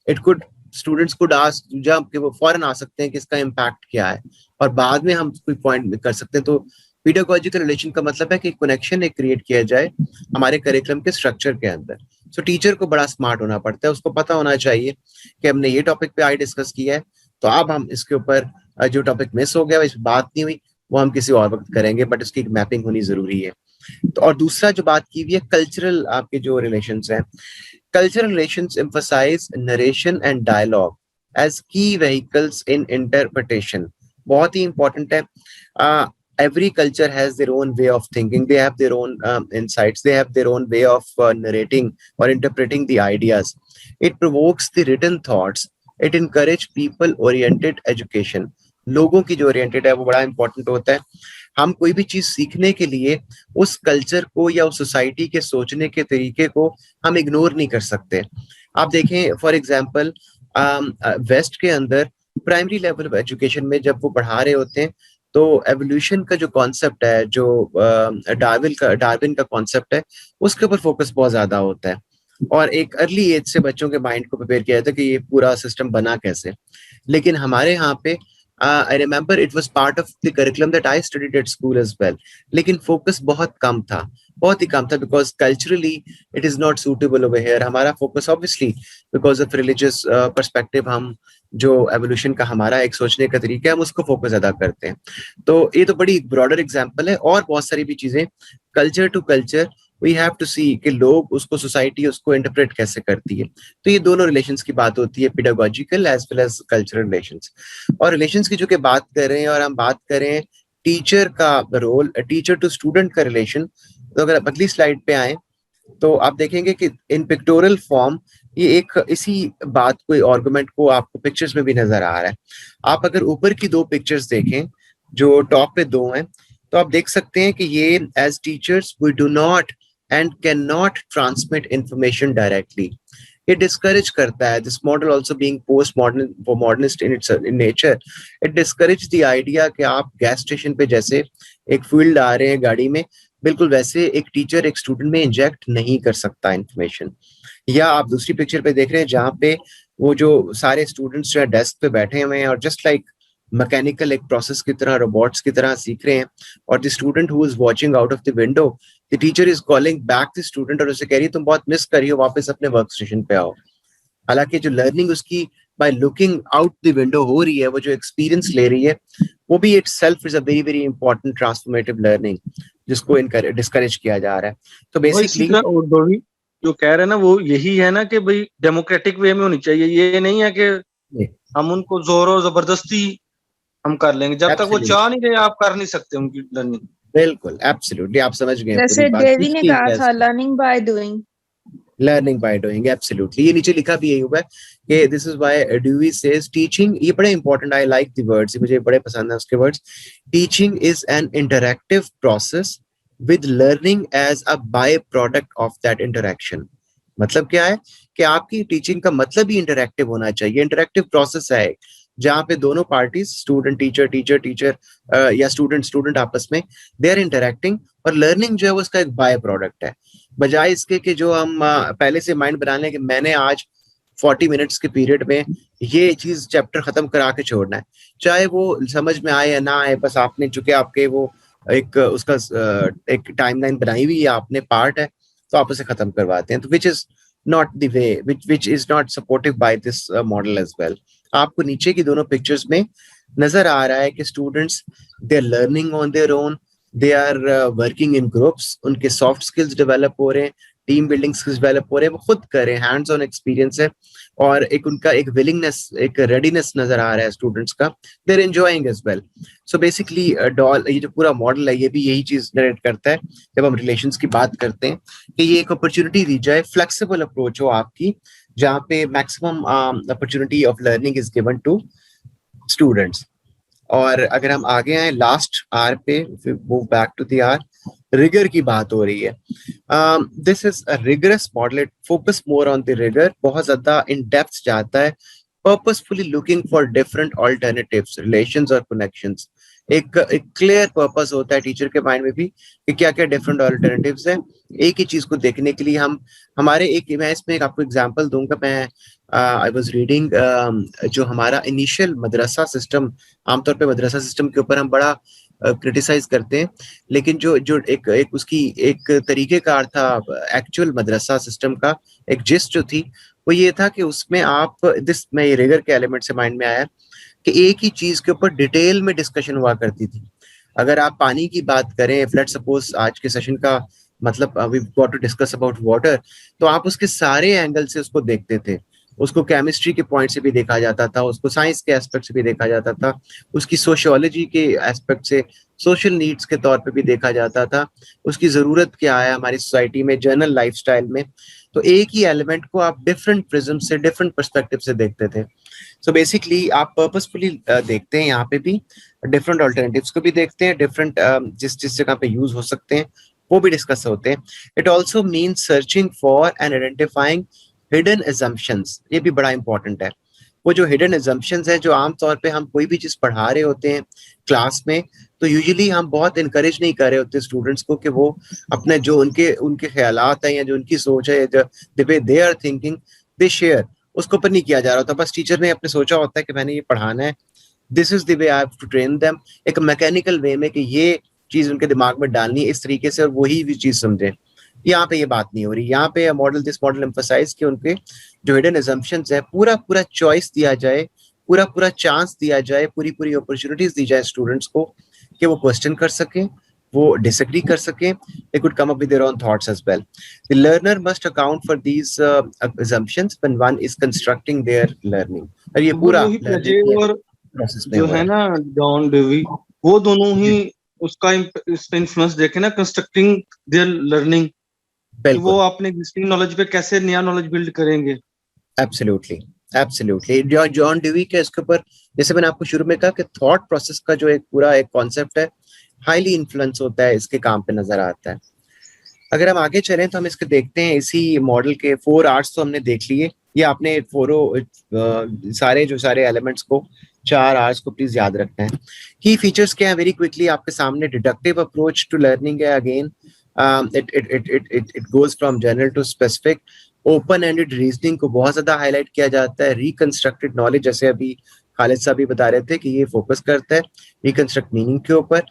It could, students could ask, जब कि वो फौरन आ सकते हैं कि इसका इम्पैक्ट क्या है और बाद में हम कोई पॉइंट कर सकते हैं। तो पेडागोजिकल रिलेशन का मतलब है कि कनेक्शन एक क्रिएट किया जाए हमारे करिकुलम के स्ट्रक्चर के अंदर। सो टीचर को बड़ा स्मार्ट होना पड़ता है, उसको पता होना चाहिए कि हमने ये टॉपिक पे आज डिस्कस किया है, तो अब हम इसके ऊपर जो टॉपिक मिस हो गया, इस बात नहीं हुई, वो हम किसी और वक्त करेंगे, बट इसकी एक मैपिंग होनी जरूरी है। तो और दूसरा जो बात की हुई है कल्चरल, आपके जो रिलेशंस हैं, cultural relations emphasise narration and dialogue as key vehicles in interpretation. बहुत ही इंपॉर्टेंट है। every culture has their own way of thinking, they have their own insights, they have their own way of narrating or interpreting the ideas. It provokes the written thoughts, it encourage people oriented education। लोगों की जो oriented है वो बड़ा important होता है। हम कोई भी चीज सीखने के लिए उस कल्चर को या उस सोसाइटी के सोचने के तरीके को हम इग्नोर नहीं कर सकते। आप देखें फॉर एग्जांपल वेस्ट के अंदर प्राइमरी लेवल ऑफ एजुकेशन में जब वो पढ़ा रहे होते हैं तो एवोल्यूशन का जो कॉन्सेप्ट है, जो डार्विन का कॉन्सेप्ट है, उसके ऊपर फोकस बहुत ज्यादा होता है और एक अर्ली एज से बच्चों के माइंड को प्रिपेयर किया जाता है कि ये पूरा सिस्टम बना कैसे। लेकिन हमारे यहाँ पे I remember it was part of the curriculum that I studied at school as well, लेकिन फोकस बहुत कम था, बहुत ही कम था, because culturally it is not suitable over here. हमारा focus obviously because of religious perspective, हम जो एवोल्यूशन का हमारा एक सोचने का तरीका है हम उसको फोकस ज्यादा करते हैं। तो ये तो बड़ी ब्रॉडर एग्जांपल है और बहुत सारी भी चीजें culture to culture we have to see कि लोग उसको, सोसाइटी उसको इंटरप्रेट कैसे करती है। तो ये दोनों रिलेशंस की बात होती है, pedagogical as well as cultural relations. और रिलेशंस की जो कि बात कर रहे हैं और हम बात करें टीचर का रोल, टीचर टू स्टूडेंट का रिलेशन, तो अगर अगली स्लाइड पे आए तो आप देखेंगे कि इन पिक्टोरल फॉर्म ये एक इसी बात को, आर्गुमेंट को आपको पिक्चर्स में भी नजर आ रहा है। आप अगर ऊपर की दो पिक्चर्स देखें जो टॉप पे दो हैं तो आप देख सकते हैं कि ये as teachers we do not and can not transmit information directly. ये डिस्करेज करता है, this model also being post modernist in its nature, it discourage the idea कि आप गैस स्टेशन पे जैसे एक फील्ड आ रहे हैं गाड़ी में, बिल्कुल वैसे एक टीचर एक स्टूडेंट में इंजेक्ट नहीं कर सकता इंफॉर्मेशन। या आप दूसरी पिक्चर पे देख रहे हैं जहाँ पे वो जो सारे स्टूडेंट्स जो है डेस्क पे बैठे हुए हैं और जस्ट लाइक मैकेनिकल एक प्रोसेस की तरह, रोबोट्स की तरह सीख रहे हैं, और the student who is watching out of the window the teacher is calling back the student और उसे कह रही है तुम बहुत मिस कर रही हो, वापस अपने वर्क स्टेशन पे आओ। हालांकि जो लर्निंग उसकी by looking out the window हो रही है, वो जो एक्सपीरियंस ले रही है, वो भी it self is a very very important transformative learning जिसको डिस्करेज किया जा रहा है। तो बेसिकली जो कह रहे हैं ना वो यही है ना कि भाई डेमोक्रेटिक वे में होनी चाहिए, ये नहीं है कि हम उनको जोर और जबरदस्ती हम कर लेंगे, जब तक वो चाह नहीं रहे आप कर नहीं सकते उनकी लर्निंग। बिल्कुल, एब्सोल्युटली, आप समझ गए जैसे डेवी ने कहा था learning by doing, learning by doing, absolutely. ये नीचे लिखा भी यही हुआ है कि this is why Dewey says teaching, ये बड़े important, I like the words, मुझे बड़े पसंद है उसके words. Teaching is an interactive process with learning as a by product of that interaction. मतलब क्या है कि आपकी टीचिंग का मतलब ही इंटरैक्टिव होना चाहिए। इंटरैक्टिव प्रोसेस है जहाँ पे दोनों parties, student teacher, teacher teacher या स्टूडेंट स्टूडेंट आपस में दे आर इंटरैक्टिंग, और लर्निंग जो है वो उसका एक बाय प्रोडक्ट है। बजाय इसके कि जो हम पहले से माइंड बना लें कि मैंने आज 40 मिनट्स के पीरियड में ये चीज चैप्टर खत्म करा के छोड़ना है, चाहे वो समझ में आए या ना आए, बस आपने चूंकि आपके वो एक उसका एक टाइमलाइन बनाई हुई है, आपने पार्ट है, तो आप उसे खत्म करवाते हैं। तो which is not the way, which is not supportive by this model as well. आपको नीचे की दोनों पिक्चर्स में नजर आ रहा है कि students they are learning on their own, they are working in groups, उनके सॉफ्ट स्किल्स डेवलप हो रहे हैं, टीम बिल्डिंग स्किल्स डेवलप हो रहे हैं, वो खुद कर रहे हैं, हैंड्स ऑन एक्सपीरियंस है, और एक उनका एक विलिंगनेस, एक रेडीनेस नजर आ रहा है स्टूडेंट्स का, they are enjoying as well. So basically Doll, ये जो पूरा मॉडल है ये भी यही चीज नरेट करता है जब हम रिलेशंस की बात करते हैं, कि ये एक अपॉर्चुनिटी दी जाए, फ्लेक्सिबल अप्रोच हो आपकी, जहाँ पे maximum opportunity of learning is given to students. और अगर हम आगे आए लास्ट आर पे, move back to the R, rigour की बात हो रही है। This is a rigorous model, it focus more on the rigour, बहुत ज्यादा इन डेप्थ जाता है, purposefully looking for different alternatives, relations और कनेक्शंस। एक क्लियर पर्पस होता है टीचर के माइंड में भी कि क्या क्या डिफरेंट ऑल्टरनेटिव्स हैं एक ही चीज को देखने के लिए। हम हमारे एक, मैं इसमें एक आपको एग्जांपल दूंगा। मैं आई वाज रीडिंग जो हमारा इनिशियल मदरसा सिस्टम, आमतौर पे मदरसा सिस्टम के ऊपर हम बड़ा क्रिटिसाइज करते हैं, लेकिन जो जो एक उसकी एक तरीकेकार था एक्चुअल मदरसा सिस्टम का, एक जिस्ट जो थी वो ये था कि उसमें आप दिस, मैं ये रिगर के एलिमेंट से माइंड में आया कि एक ही चीज के ऊपर डिटेल में डिस्कशन हुआ करती थी। अगर आप पानी की बात करें, लेट्स सपोज आज के सेशन का मतलब we got to discuss about water, तो आप उसके सारे एंगल से उसको देखते थे, उसको केमिस्ट्री के पॉइंट से भी देखा जाता था, उसको साइंस के एस्पेक्ट से भी देखा जाता था, उसकी सोशियोलॉजी के एस्पेक्ट से, सोशल नीड्स के तौर पे भी देखा जाता था, उसकी जरूरत क्या है हमारी सोसाइटी में, जनरल लाइफस्टाइल में। तो एक ही एलिमेंट को आप डिफरेंट प्रिज्म से, डिफरेंट पर्सपेक्टिव से देखते थे। सो बेसिकली आप पर्पसफुली देखते हैं, यहाँ पे भी डिफरेंट ऑल्टरनेटिव्स को भी देखते हैं, डिफरेंट जिस जिस जगह पे यूज हो सकते हैं वो भी डिस्कस होते हैं। It also means searching for and identifying hidden assumptions, ये भी बड़ा इंपॉर्टेंट है। वो जो हिडन assumptions है, जो आमतौर पे हम कोई भी चीज पढ़ा रहे होते हैं क्लास में, तो यूजुअली हम बहुत इनकरेज नहीं कर रहे होते स्टूडेंट्स को कि वो अपने जो उनके ख्यालात हैं या जो उनकी सोच है, the way they are thinking they share, उसको ऊपर नहीं किया जा रहा होता। बस टीचर ने अपने सोचा होता है कि मैंने ये पढ़ाना है, this is the way I have to train them, एक मैकेनिकल वे में कि ये चीज उनके दिमाग में डालनी है इस तरीके से और वही भी चीज समझे। यहाँ पे ये बात नहीं हो रही। यहाँ पे मॉडल, दिस मॉडल एम्फसाइज कि उनके जो हिडन assumptions है पूरा पूरा चॉइस दिया जाए, पूरा पूरा चांस दिया जाए, पूरी पूरी अपॉर्चुनिटीज दी जाए स्टूडेंट्स को कि वो क्वेश्चन कर सकें, वो डिसएग्री कर सकें, they could come up with their own thoughts as well. The learner must account for these assumptions when one is constructing their learning. और ये पूरा प्रोसेस जो है ना जॉन डेवी, वो दोनों ही उसका इस पे इन्फ्लुएंस देखे ना, कंस्ट्रक्टिंग देयर लर्निंग, वो अपने एग्जिस्टिंग नॉलेज पे कैसे नया नॉलेज बिल्ड करेंगे। Absolutely, absolutely. जॉन डेवी के इसके ऊपर, जैसे मैंने आपको शुरू में कहा कि थॉट प्रोसेस का जो एक पूरा एक कॉन्सेप्ट है, हाईली इन्फ्लुएंस होता है, इसके काम पे नजर आता है। अगर हम आगे चलें तो हम इसके देखते हैं, इसी मॉडल के 4 आर्ट्स तो हमने देख लिए। ये आपने सारे एलिमेंट्स को, 4 आर्ट्स को प्लीज याद रखना है। की फीचर्स क्या है वेरी क्विकली आपके सामने। डिडक्टिव अप्रोच टू लर्निंग है, again it goes from general to specific. Open ended reasoning को बहुत ज्यादा हाईलाइट किया जाता है। रिकंस्ट्रक्टेड नॉलेज, जैसे अभी खालिद साहब भी बता रहे थे कि ये फोकस करता है रिकंस्ट्रक्ट मीनिंग के ऊपर।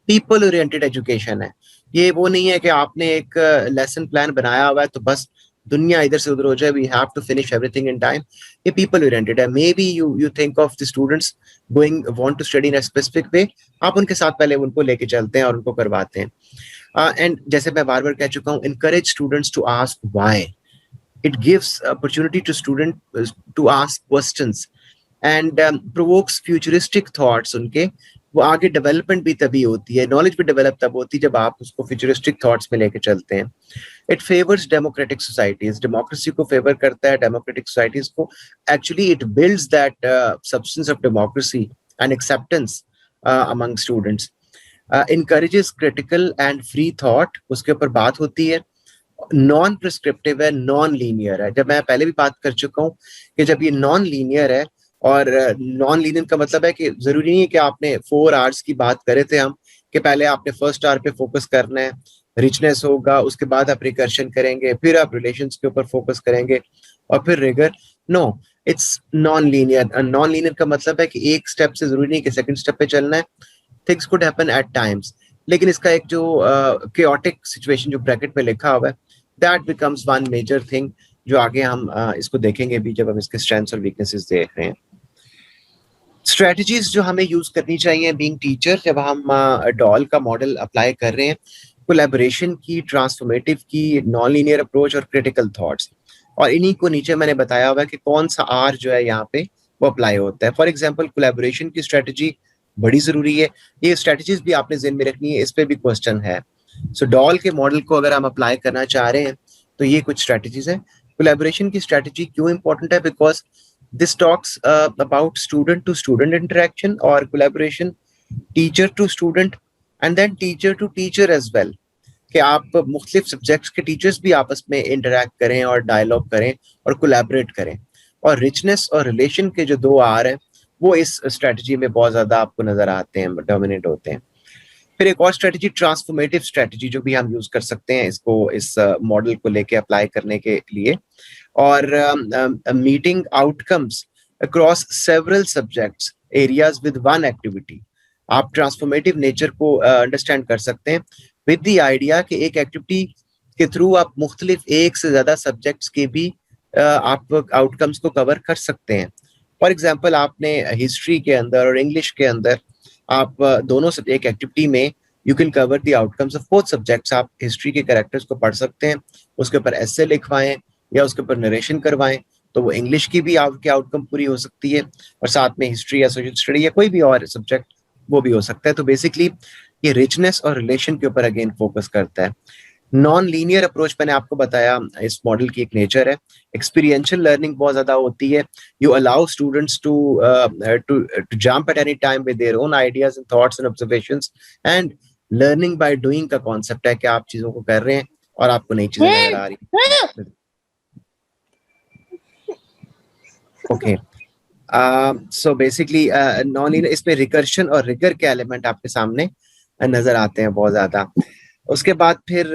पीपल ओरिएंटेड एजुकेशन है, ये वो नहीं है कि आपने एक लेसन प्लान बनाया हुआ है तो बस दुनिया इधर से उधर हो जाए, we have to finish everything in time. ये पीपल ओरिएंटेड है। Maybe you think of the students going want to study in a specific way, आप उनके साथ पहले उनको लेके चलते हैं और उनको करवाते हैं। एंड जैसे मैं बार बार कह चुका हूँ, encourage students to ask why. It gives opportunity to student to ask questions and provokes futuristic thoughts उनके। वो आगे डेवलपमेंट भी तभी होती है, नॉलेज भी डेवलप तब होती है जब आप उसको फ्यूचरिस्टिक थॉट्स में लेके चलते हैं। It favours democratic societies, democracy को फेवर करता है, डेमोक्रेटिक सोसाइटीज को। Actually it builds that substance of democracy and acceptance among students. encourages critical and free thought, उसके ऊपर बात होती है। नॉन प्रिस्क्रिप्टिव है, नॉन लीनियर है। जब मैं पहले भी बात कर चुका हूँ कि जब ये नॉन लीनियर है, और नॉन लीनियर का मतलब है कि जरूरी नहीं है कि आपने 4 आवर्स की बात करे थे हम कि पहले आपने फर्स्ट आवर पे फोकस करना है, रिचनेस होगा, उसके बाद आप रिकर्शन करेंगे, फिर आप रिलेशंस के ऊपर फोकस करेंगे और फिर rigour. No, it's non linear. Non linear का मतलब है कि एक स्टेप से जरूरी नहीं कि सेकंड स्टेप पे चलना है। Things could happen at times, लेकिन इसका एक जो chaotic सिचुएशन जो ब्रैकेट में लिखा हुआ है, that becomes one major thing, जो आगे हम इसको देखेंगे भी जब हम इसके स्ट्रेंथ्स और वीकनेसेस देख रहे हैं। स्ट्रेटजीज जो हमें यूज करनी चाहिए बीइंग टीचर जब हम डॉल का मॉडल अप्लाई कर रहे हैं, कोलैबोरेशन की, ट्रांसफॉर्मेटिव की, नॉन लीनियर अप्रोच और क्रिटिकल थॉट्स। और इन्हीं को नीचे मैंने बताया हुआ है कि कौन सा आर जो है यहाँ पे वो अप्लाई होता है। फॉर एग्जाम्पल, कोलैबोरेशन की स्ट्रेटजी बड़ी जरूरी है। ये स्ट्रेटजीज भी आपने ज़हन में रखनी है, इस पे भी क्वेश्चन है। सो डॉल के मॉडल को अगर हम अप्लाई करना चाह रहे हैं तो ये कुछ स्ट्रेटजीज हैं। कोलैबोरेशन की स्ट्रेटजी क्यों इंपॉर्टेंट है? Because this talks about student to student interaction और collaboration, teacher to student and then teacher to teacher as well, कि आप मुख्तलिफ सब्जेक्ट्स के टीचर्स भी आपस में इंटरेक्ट करें और डायलॉग करें और कोलैबोरेट करें। और रिचनेस और रिलेशन के जो 2 आर हैं वो इस स्ट्रेटजी में बहुत ज्यादा आपको नजर आते हैं, डोमिनेट होते हैं। फिर एक और स्ट्रेटजी, ट्रांसफॉर्मेटिव स्ट्रेटजी, जो भी हम यूज कर सकते हैं इसको, इस मॉडल को लेके अप्लाई करने के लिए। और meeting outcomes across several subjects areas with one activity. आप ट्रांसफॉर्मेटिव नेचर को अंडरस्टैंड कर सकते हैं विद द आइडिया कि एक एक्टिविटी के थ्रू आप मुख्तलिफ एक से ज्यादा सब्जेक्ट्स के भी आप आउटकम्स को कवर कर सकते हैं। फॉर एग्जाम्पल, आपने हिस्ट्री के अंदर और इंग्लिश के अंदर आप दोनों सब एक एक्टिविटी में you can cover the outcomes of both subjects. आप हिस्ट्री के कैरेक्टर्स को पढ़ सकते हैं, उसके ऊपर एसे लिखवाएं या उसके ऊपर नरेशन करवाएं, तो वो इंग्लिश की भी आपकी आउटकम पूरी हो सकती है, और साथ में हिस्ट्री या सोशल स्टडी या कोई भी और सब्जेक्ट वो भी हो सकता है। तो बेसिकली ये रिचनेस और रिलेशन के ऊपर अगेन फोकस करता है। नॉन लीनियर अप्रोच मैंने आपको बताया इस मॉडल की एक नेचर है। एक्सपीरियंशियल लर्निंग बहुत ज्यादा होती है। You allow students to jump at any time with their own ideas and thoughts and observations, and learning by doing का कॉन्सेप्ट है कि आप चीजों को कर रहे हैं और आपको नई चीजें नजर आ रही हैं। Okay, so basically non linear, इसमें रिकर्शन और रिगर के एलिमेंट आपके सामने नजर आते हैं बहुत ज्यादा। उसके बाद फिर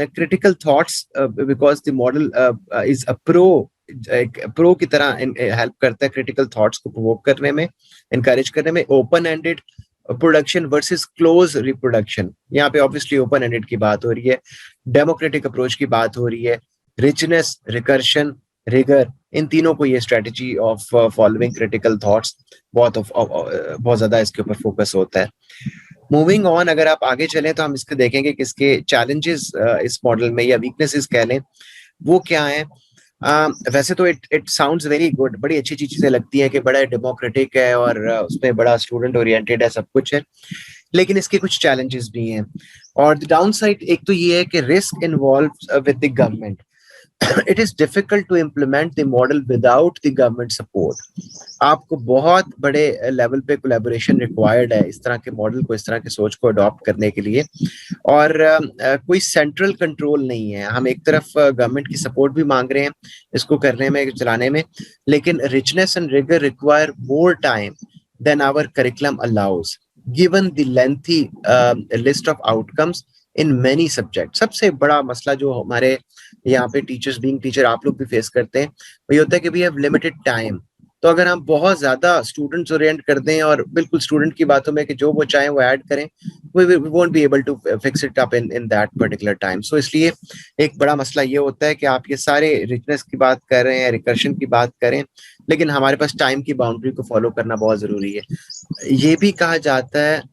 critical thoughts, because the model is a pro की तरह हेल्प करता है क्रिटिकल थॉट्स को प्रोवोक करने में, इनकरेज करने में। Open ended production versus close reproduction, यहाँ पे ऑब्वियसली ओपन एंडेड की बात हो रही है। डेमोक्रेटिक अप्रोच की बात हो रही है। रिचनेस, रिकर्शन, रिगर, इन तीनों को ये strategy of following critical thoughts बहुत ज्यादा इसके ऊपर फोकस होता है। मूविंग ऑन, अगर आप आगे चलें तो हम इसके देखेंगे कि इसके चैलेंजेस इस मॉडल में या वीकनेसेस कह लें वो क्या है। वैसे तो इट साउंड्स वेरी गुड, बड़ी अच्छी चीजें लगती हैं कि बड़ा डेमोक्रेटिक है और उसमें बड़ा स्टूडेंट ओरिएंटेड है, सब कुछ है, लेकिन इसके कुछ चैलेंजेस भी हैं। और द डाउन साइड एक तो ये है कि risk involve with the government. It is difficult to implement the model without the government support. आपको बहुत बड़े लेवल पे कोलैबोरेशन रिक्वायर्ड है इस तरह के मॉडल को, इस तरह के सोच को अडॉप्ट करने के लिए। और कोई सेंट्रल कंट्रोल नहीं है। हम एक तरफ गवर्नमेंट की सपोर्ट भी मांग रहे हैं इसको करने में, चलाने में, लेकिन richness and rigour require more time than our curriculum allows given the lengthy list of outcomes in many subject. सबसे बड़ा मसला जो हमारे यहाँ पे टीचर्स बीइंग टीचर आप लोग भी फेस करते हैं वो ये होता है कि वी हैव लिमिटेड टाइम, तो अगर हम बहुत ज्यादा स्टूडेंट्स ओरिएंट कर दें और बिल्कुल स्टूडेंट की बातों में कि जो वो चाहें वो ऐड करें, we won't be able to fix it up in that particular time. So इसलिए एक बड़ा मसला ये होता है कि आप ये सारे रिचनेस की बात कर रहे हैं, रिकर्शन की बात करें, लेकिन हमारे पास टाइम की बाउंड्री को फॉलो करना बहुत जरूरी है. ये भी कहा जाता है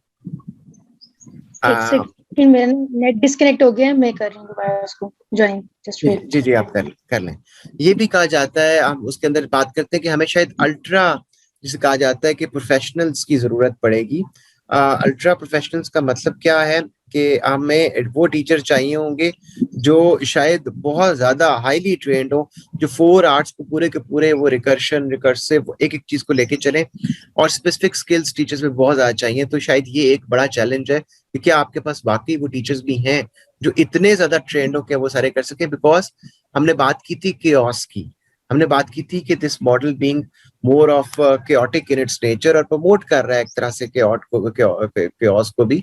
मेरा नेट डिस्कनेक्ट हो गया, मैं कर रही हूँ दोबारा उसको ज्वाइन. जी आप कर लें. ये भी कहा जाता है, हम उसके अंदर बात करते हैं कि हमें शायद अल्ट्रा, जिसे कहा जाता है कि प्रोफेशनल्स की जरूरत पड़ेगी. अल्ट्रा प्रोफेशनल्स का मतलब क्या है कि हमें वो टीचर चाहिए होंगे जो शायद बहुत ज्यादा हाईली ट्रेंड हो, जो 4 आवर्स को पूरे के पूरे वो रिकर्सिव एक एक चीज को लेके चले, और स्पेसिफिक स्किल्स टीचर्स में बहुत ज्यादा चाहिए. तो शायद ये एक बड़ा चैलेंज है कि क्या आपके पास वाकई वो टीचर्स भी हैं जो इतने ज्यादा ट्रेंड हो के वो सारे कर सके. बिकॉज हमने बात की थी केओस की, हमने बात की थी कि this model being more of chaotic in its nature, और प्रमोट कर रहा है एक तरह से chaos को भी,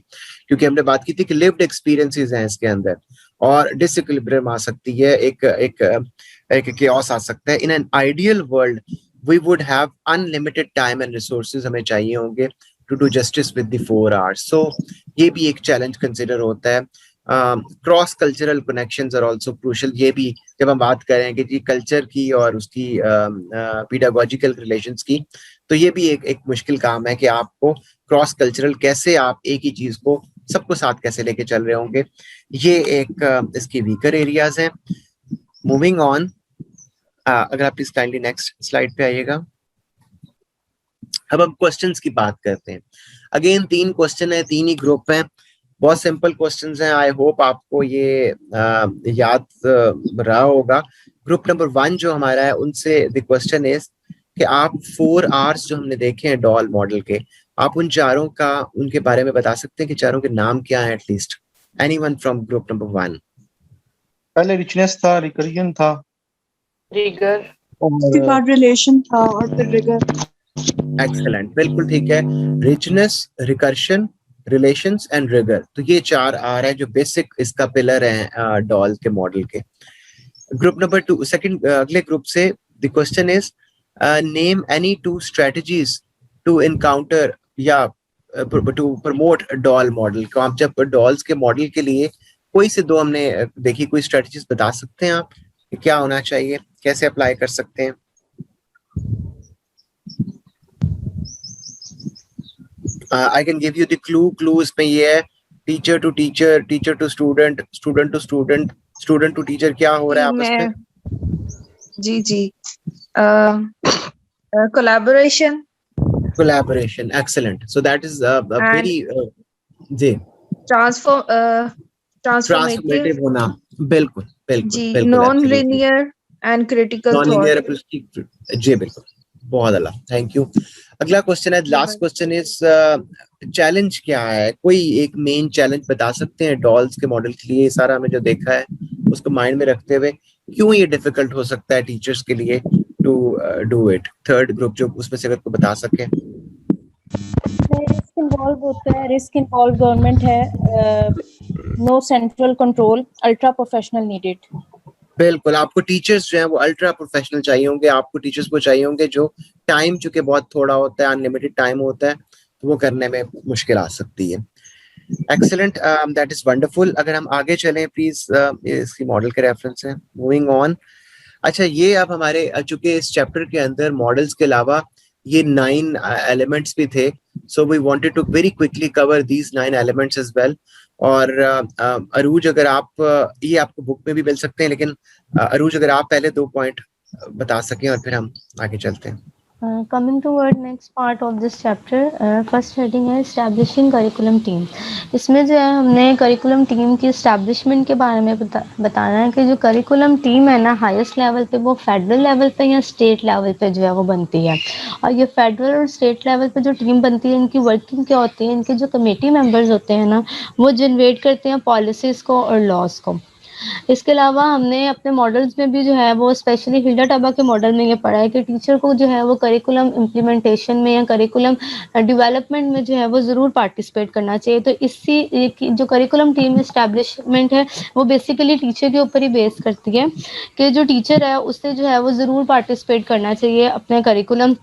क्योंकि हमने बात की थी कि लिव्ड एक्सपीरियंसेस हैं इसके अंदर और डिसइक्विलिब्रियम आ सकती है, एक chaos आ सकता है. In an ideal world we would have unlimited time and resources हमें चाहिए होंगे to do justice with the 4 hours. So ये भी एक चैलेंज कंसिडर होता है. Cross cultural connections are also crucial. ये भी जब हम बात करें कि जी कल्चर की और उसकी पीडागोजिकल रिलेशंस की, तो ये भी एक मुश्किल काम है कि आपको क्रॉस कल्चरल कैसे आप एक ही चीज को सबको साथ कैसे लेके चल रहे होंगे. ये एक इसकी वीकर एरियाज हैं. मूविंग ऑन, अगर आप प्लीज काइंडली नेक्स्ट स्लाइड पे आइएगा. अब हम क्वेश्चंस की बात करते हैं. अगेन 3 क्वेश्चन है, 3 ही ग्रुप हैं, बहुत सिंपल क्वेश्चंस हैं. आई होप आपको ये याद रहा होगा. ग्रुप नंबर 1 जो हमारा है, उनसे द क्वेश्चन इज कि आप 4 आवर्स जो हमने देखे हैं डॉल मॉडल के, आप उन चारों का उनके बारे में बता सकते हैं कि चारों के नाम क्या हैं at least. Anyone from group number 1. पहले रिचनेस था, रिकरियन था, रिगर, उसके बाद रिलेशन था और फिर रिगर. एक्सीलेंट, बिल्कुल ठीक है. Richness, recursion, relations and rigour. तो ये 4 आर है जो बेसिक इसका पिलर है डॉल के मॉडल के. ग्रुप नंबर 2, सेकंड अगले ग्रुप से the question is name any 2 strategies to encounter या टू प्रमोट डॉल मॉडल. को आप जब डॉल्स के मॉडल के लिए कोई से 2 हमने देखी, कोई स्ट्रेटजीज बता सकते हैं आप कि क्या होना चाहिए, कैसे अप्लाई कर सकते हैं? I can give you the clue इसमें ये है teacher to teacher, teacher to student, student to student, student to teacher. क्या हो रहा है आपस में? जी collaboration. Excellent. So that is a very ji transformative होना. बिल्कुल जी. non-linear and critical thought. जी बिल्कुल, बहुत अला, थैंक यू. अगला क्वेश्चन है, लास्ट क्वेश्चन इज चैलेंज क्या है? कोई एक मेन चैलेंज बता सकते हैं डॉल्स के मॉडल के लिए? सारा हमें जो देखा है उसको माइंड में रखते हुए क्यों ये डिफिकल्ट हो सकता है टीचर्स के लिए to do it? Third group जो उसमें से अगर को बता सके. रिस्क इन्वॉल्व होता है, रिस्क इन्वॉल्व गवर्नमेंट है, no central control, ultra professional needed. बिल्कुल, आपको टीचर्स जो हैं वो अल्ट्रा प्रोफेशनल चाहिए होंगे. आपको टीचर्स को चाहिए होंगे जो टाइम, चूंकि बहुत थोड़ा होता है, अनलिमिटेड टाइम होता है, तो वो करने में मुश्किल आ सकती है. Excellent, that is wonderful. अगर हम आगे चलें प्लीज, इसकी मॉडल के रेफरेंस है. Moving on. अच्छा, ये अब हमारे चूंकि इस चैप्टर के अंदर मॉडल्स के अलावा ये 9 एलिमेंट्स भी थे, so we wanted to very quickly cover these 9 elements as well. और अरूज, अगर आप ये आपको बुक में भी मिल सकते हैं, लेकिन अरूज अगर आप पहले 2 पॉइंट बता सकें और फिर हम आगे चलते हैं. Coming toward next part of this chapter, first heading है establishing curriculum team. इसमें जो है हमने curriculum team की establishment के बारे में बताना है कि जो curriculum team है ना हाईएस्ट लेवल पे, वो फेडरल लेवल पे या स्टेट लेवल पे जो है वो बनती है. और ये फेडरल और स्टेट लेवल पे जो टीम बनती है, इनकी वर्किंग क्या होती है? इनके जो कमेटी मेंबर्स होते हैं ना, वो जनरेट करते हैं पॉलिसीज को और लॉज को. इसके अलावा हमने अपने मॉडल्स में भी जो है वो स्पेशली हिल्डा टाबा के मॉडल में ये पढ़ा है कि टीचर को जो है वो करिकुलम इम्प्लीमेंटेशन में या करिकुलम डेवलपमेंट में जो है वो ज़रूर पार्टिसिपेट करना चाहिए। तो इससे जो करिकुलम टीम एस्टैब्लिशमेंट है वो बेसिकली टीचर के ऊपर ही बेस करती है कि जो टीचर है उससे जो है वो ज़रूर पार्टिसिपेट करना चाहिए अपने करिकुलम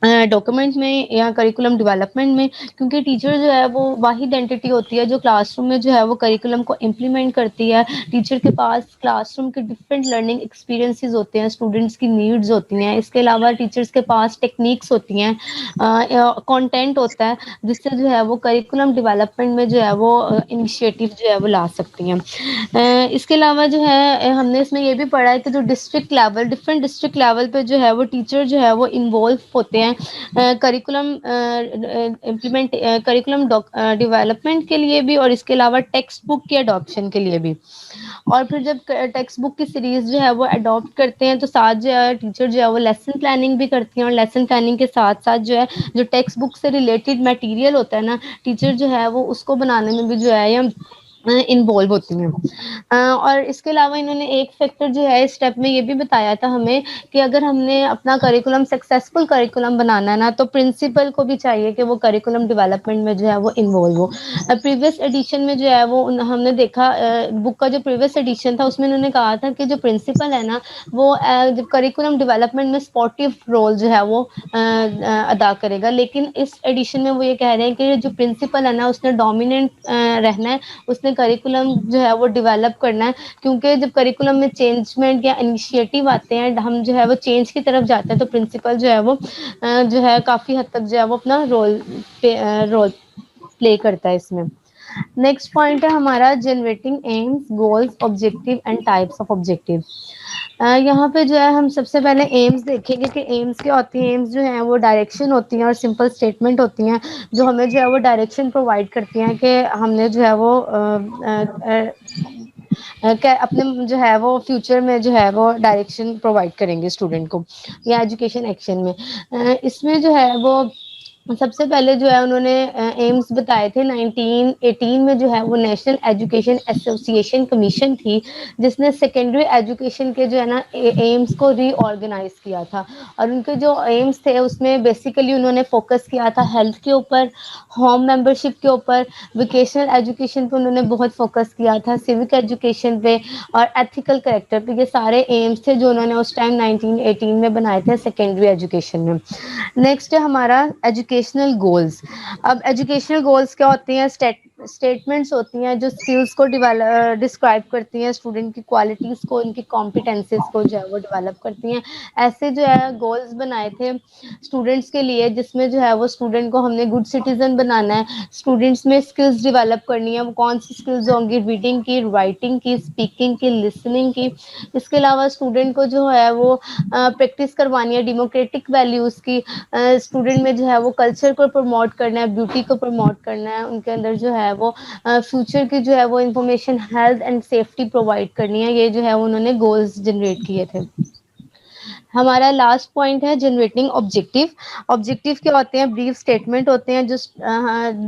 डॉक्यूमेंट में या करिकुलम डेवलपमेंट में, क्योंकि टीचर जो है वो वाहिद एंटिटी होती है जो क्लासरूम में जो है वो करिकुलम को इम्प्लीमेंट करती है। टीचर के पास क्लासरूम के डिफरेंट लर्निंग एक्सपीरियंसेस होते हैं, स्टूडेंट्स की नीड्स होती हैं। इसके अलावा टीचर्स के पास टेक्निक्स होती हैं, कंटेंट होता है जिससे जो है वो करिकुलम डेवलपमेंट में जो है वो इनिशिएटिव जो है वो ला सकती हैं। इसके अलावा जो है हमने इसमें ये भी पढ़ा है कि जो district level different district level पे जो है वो टीचर जो है वो इन्वॉल्व होते हैं करिकुलम डेवलपमेंट के लिए भी, और इसके अलावा टेक्स्ट बुक की अडॉप्शन के लिए भी। और फिर जब टेक्स्ट बुक की सीरीज जो है वो अडॉप्ट करते हैं तो साथ जो है टीचर जो है वो लेसन प्लानिंग भी करती हैं, और लेसन प्लानिंग के साथ साथ जो है जो टेक्स्ट बुक से रिलेटेड मटेरियल होता है ना, टीचर जो है वो उसको बनाने में भी जो है या इन्वॉल्व होती हैं। और इसके अलावा इन्होंने एक फैक्टर जो है इस स्टेप में ये भी बताया था हमें कि अगर हमने अपना करिकुलम सक्सेसफुल करिकुलम बनाना है ना, तो प्रिंसिपल को भी चाहिए कि वो करिकुलम डेवलपमेंट में जो है वो इन्वॉल्व हो। प्रीवियस एडिशन में जो है वो हमने देखा बुक का जो प्रीवियस एडिशन था उसमें उन्होंने कहा था कि जो प्रिंसिपल है ना वो जब करिकुलम डेवलपमेंट में स्पोर्टिव रोल जो है वो अदा करेगा, लेकिन इस एडिशन में वो ये कह रहे हैं कि जो प्रिंसिपल है ना उसने डोमिनेंट रहना है, उसने करिकुलम जो है वो डेवलप करना है। क्योंकि जब करिकुलम में चेंजमेंट या इनिशिएटिव आते हैं, हम जो है वो चेंज की तरफ जाते हैं, तो प्रिंसिपल जो है वो जो है काफ़ी हद तक जो है वो अपना रोल प्ले करता है इसमें। नेक्स्ट पॉइंट है हमारा generating AIIMS, goals, objective and types of objective. यहाँ पे जो है हम सबसे पहले एम्स देखेंगे कि एम्स क्या होती हैं। एम्स जो हैं वो डायरेक्शन होती हैं और सिंपल स्टेटमेंट होती हैं जो हमें जो है वो डायरेक्शन प्रोवाइड करती हैं कि हमने जो है वो अपने जो है वो फ्यूचर में जो है वो डायरेक्शन प्रोवाइड करेंगे स्टूडेंट को या एजुकेशन एक्शन में। इसमें जो है वो सबसे पहले जो है उन्होंने एम्स बताए थे 1918 में जो है वो नेशनल एजुकेशन एसोसिएशन कमीशन थी जिसने सेकेंडरी एजुकेशन के जो है ना एम्स को रीऑर्गेनाइज किया था। और उनके जो एम्स थे उसमें बेसिकली उन्होंने फोकस किया था हेल्थ के ऊपर, होम मेंबरशिप के ऊपर, वोकेशनल एजुकेशन पे उन्होंने बहुत फोकस किया था, सिविक एजुकेशन पे और एथिकल कैरेक्टर पे। ये सारे एम्स थे जो उन्होंने उस टाइम 1918 में बनाए थे सेकेंडरी एजुकेशन में। नेक्स्ट है हमारा एजुकेशनल गोल्स। अब एजुकेशनल गोल्स क्या होती हैं? स्टेटमेंट्स होती हैं जो स्किल्स को डिस्क्राइब करती हैं, स्टूडेंट की क्वालिटीज़ को, उनकी कॉम्पिटेंसीज को जो है वो डेवलप करती हैं। ऐसे जो है गोल्स बनाए थे स्टूडेंट्स के लिए जिसमें जो है वो स्टूडेंट को हमने गुड सिटीजन बनाना है, स्टूडेंट्स में स्किल्स डेवलप करनी है। वो कौन सी स्किल्स होंगी? रीडिंग की, राइटिंग की, स्पीकिंग की, लिसनिंग की। इसके अलावा स्टूडेंट को जो है वो प्रैक्टिस करवानी है डेमोक्रेटिक वैल्यूज़ की। स्टूडेंट में जो है वो कल्चर को प्रमोट करना है, ब्यूटी को प्रमोट करना है, उनके अंदर जो है वो फ्यूचर की जो है वो information, health and safety provide करनी है। ये जो है उन्होंने गोल्स जनरेट किए थे। हमारा लास्ट पॉइंट है जनरेटिंग ऑब्जेक्टिव। ऑब्जेक्टिव क्या होते हैं? ब्रीफ स्टेटमेंट होते हैं जो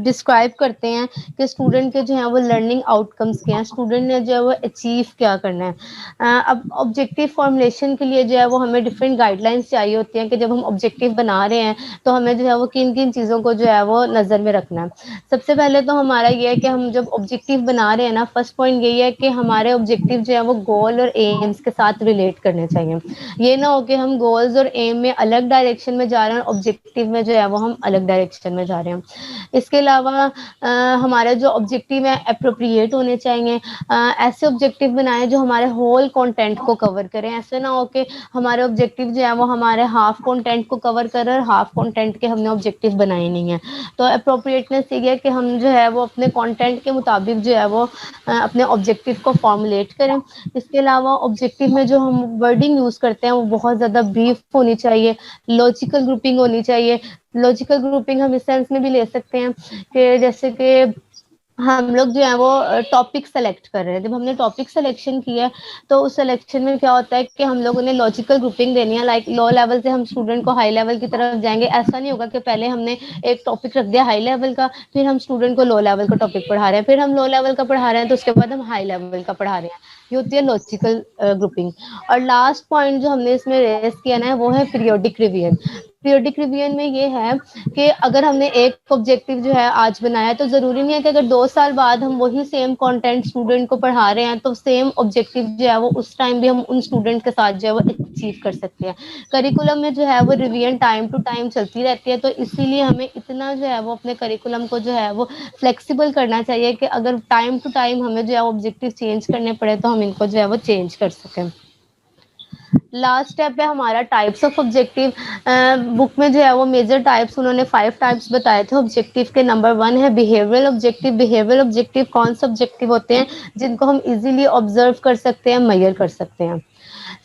डिस्क्राइब करते हैं कि स्टूडेंट के जो है वो लर्निंग आउटकम्स क्या हैं, स्टूडेंट ने जो है वो अचीव क्या करना है। अब ऑब्जेक्टिव फॉर्मुलेशन के लिए जो है वो हमें डिफरेंट गाइडलाइंस चाहिए होती हैं कि जब हम ऑब्जेक्टिव बना रहे हैं तो हमें जो है वो किन किन चीज़ों को जो है वो नज़र में रखना है। सबसे पहले तो हमारा ये है कि हम जब ऑब्जेक्टिव बना रहे हैं ना, फर्स्ट पॉइंट यही है कि हमारे ऑब्जेक्टिव जो है वो गोल और एम्स के साथ रिलेट करने चाहिए। ये ना हो कि हम गोल्स और एम में अलग डायरेक्शन में जा रहे हैं, ऑब्जेक्टिव में जो है वो हम अलग डायरेक्शन में जा रहे हैं। इसके अलावा हमारे जो ऑब्जेक्टिव है एप्रोप्रिएट होने चाहिए। ऐसे ऑब्जेक्टिव बनाएं जो हमारे होल कंटेंट को कवर करें। ऐसे ना हो कि हमारे ऑब्जेक्टिव जो है वो हमारे हाफ कंटेंट को कवर कर रहे हैं और हाफ कंटेंट के हमने ऑब्जेक्टिव बनाए नहीं है। तो एप्रोप्रिएटनेस ये है कि हम जो है वो अपने कंटेंट के मुताबिक जो है वो अपने ऑब्जेक्टिव को फॉर्मुलेट करें। इसके अलावा ऑब्जेक्टिव में जो हम वर्डिंग यूज़ करते हैं वो बहुत ज़्यादा ब्रीफ होनी चाहिए, लॉजिकल ग्रुपिंग होनी चाहिए। लॉजिकल ग्रुपिंग हम इस सेंस में भी ले सकते हैं कि जैसे कि हम लोग जो है वो टॉपिक सेलेक्ट कर रहे हैं। जब हमने टॉपिक सिलेक्शन किया तो उस सिलेक्शन में क्या होता है कि हम लोगों ने लॉजिकल ग्रुपिंग देनी है। लाइक लो लेवल से हम स्टूडेंट को हाई लेवल की तरफ जाएंगे। ऐसा नहीं होगा कि पहले हमने एक टॉपिक रख दिया हाई लेवल का, फिर हम स्टूडेंट को लो लेवल का टॉपिक पढ़ा रहे हैं, फिर हम लो लेवल का पढ़ा रहे हैं तो उसके बाद हम हाई लेवल का पढ़ा रहे हैं। ये होती है लॉजिकल ग्रुपिंग। और लास्ट पॉइंट जो हमने इसमें रेस किया ना वो है पीरियोडिक रिवीजन। पीरियोडिक रिवीजन में ये है कि अगर हमने एक ऑब्जेक्टिव जो है आज बनाया तो जरूरी नहीं है कि अगर 2 साल बाद हम वही सेम कंटेंट स्टूडेंट को पढ़ा रहे हैं तो सेम ऑब्जेक्टिव जो है वो उस टाइम भी हम उन स्टूडेंट के साथ जो है वो अचीव कर सकते हैं। करिकुलम में जो है वो रिवीजन टाइम टू टाइम चलती रहती है, तो इसीलिए हमें इतना जो है वो अपने करिकुलम को जो है वो फ्लेक्सिबल करना चाहिए कि अगर टाइम टू टाइम हमें जो है ऑब्जेक्टिव चेंज करने पड़े तो हम इनको जो है वो चेंज कर सकें। लास्ट स्टेप है हमारा टाइप्स ऑफ ऑब्जेक्टिव। बुक में जो है वो मेजर टाइप्स उन्होंने 5 टाइप्स बताए थे ऑब्जेक्टिव के। नंबर 1 है बिहेवियरल ऑब्जेक्टिव। बिहेवियरल ऑब्जेक्टिव कौन से ऑब्जेक्टिव होते हैं जिनको हम इजीली ऑब्जर्व कर सकते हैं, मेजर कर सकते हैं।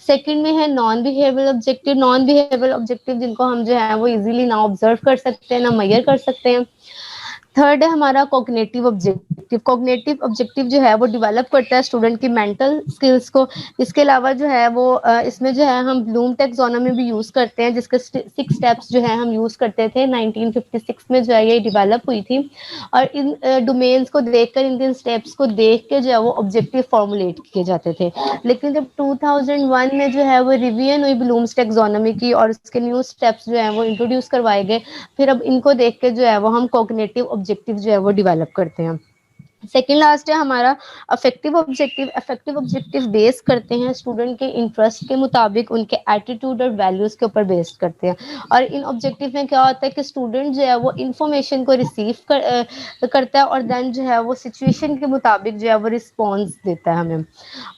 सेकंड में है non behavioural objective. Non behavioural objective जिनको हम जो है वो इजीली ना ऑब्जर्व कर सकते हैं ना मेजर कर सकते हैं। थर्ड है हमारा कॉग्निटिव ऑब्जेक्टिव। कॉग्निटिव ऑब्जेक्टिव जो है वो डेवलप करता है स्टूडेंट की मेंटल स्किल्स को। इसके अलावा जो है वो इसमें जो है हम ब्लूम टैक्सोनॉमी भी यूज करते हैं जिसके 6 स्टेप्स जो है हम यूज करते थे। 1956 में जो है ये डेवलप हुई थी और इन डोमेन्स को देखकर, इन स्टेप्स को देख के जो है वो ऑब्जेक्टिव फॉर्मुलेट किए जाते थे। लेकिन जब 2001 में जो है वो रिवीजन हुई ब्लूम्स टैक्सोनॉमी की और उसके न्यू स्टेप्स जो है वो इंट्रोड्यूस करवाए गए, फिर अब इनको देख के जो है वो हम कॉग्निटिव ऑब्जेक्टिव जो है वो डेवलप करते हैं। सेकेंड लास्ट है हमारा affective objective. Affective objective base करते हैं स्टूडेंट के इंटरेस्ट के मुताबिक, उनके एटीट्यूड और वैल्यूज के ऊपर बेस करते हैं। और इन ऑब्जेक्टिव में क्या होता है कि स्टूडेंट जो है वो इंफॉर्मेशन को रिसीव करता है और देन जो है वो सिचुएशन के मुताबिक जो है वो रिस्पॉन्स देता है हमें।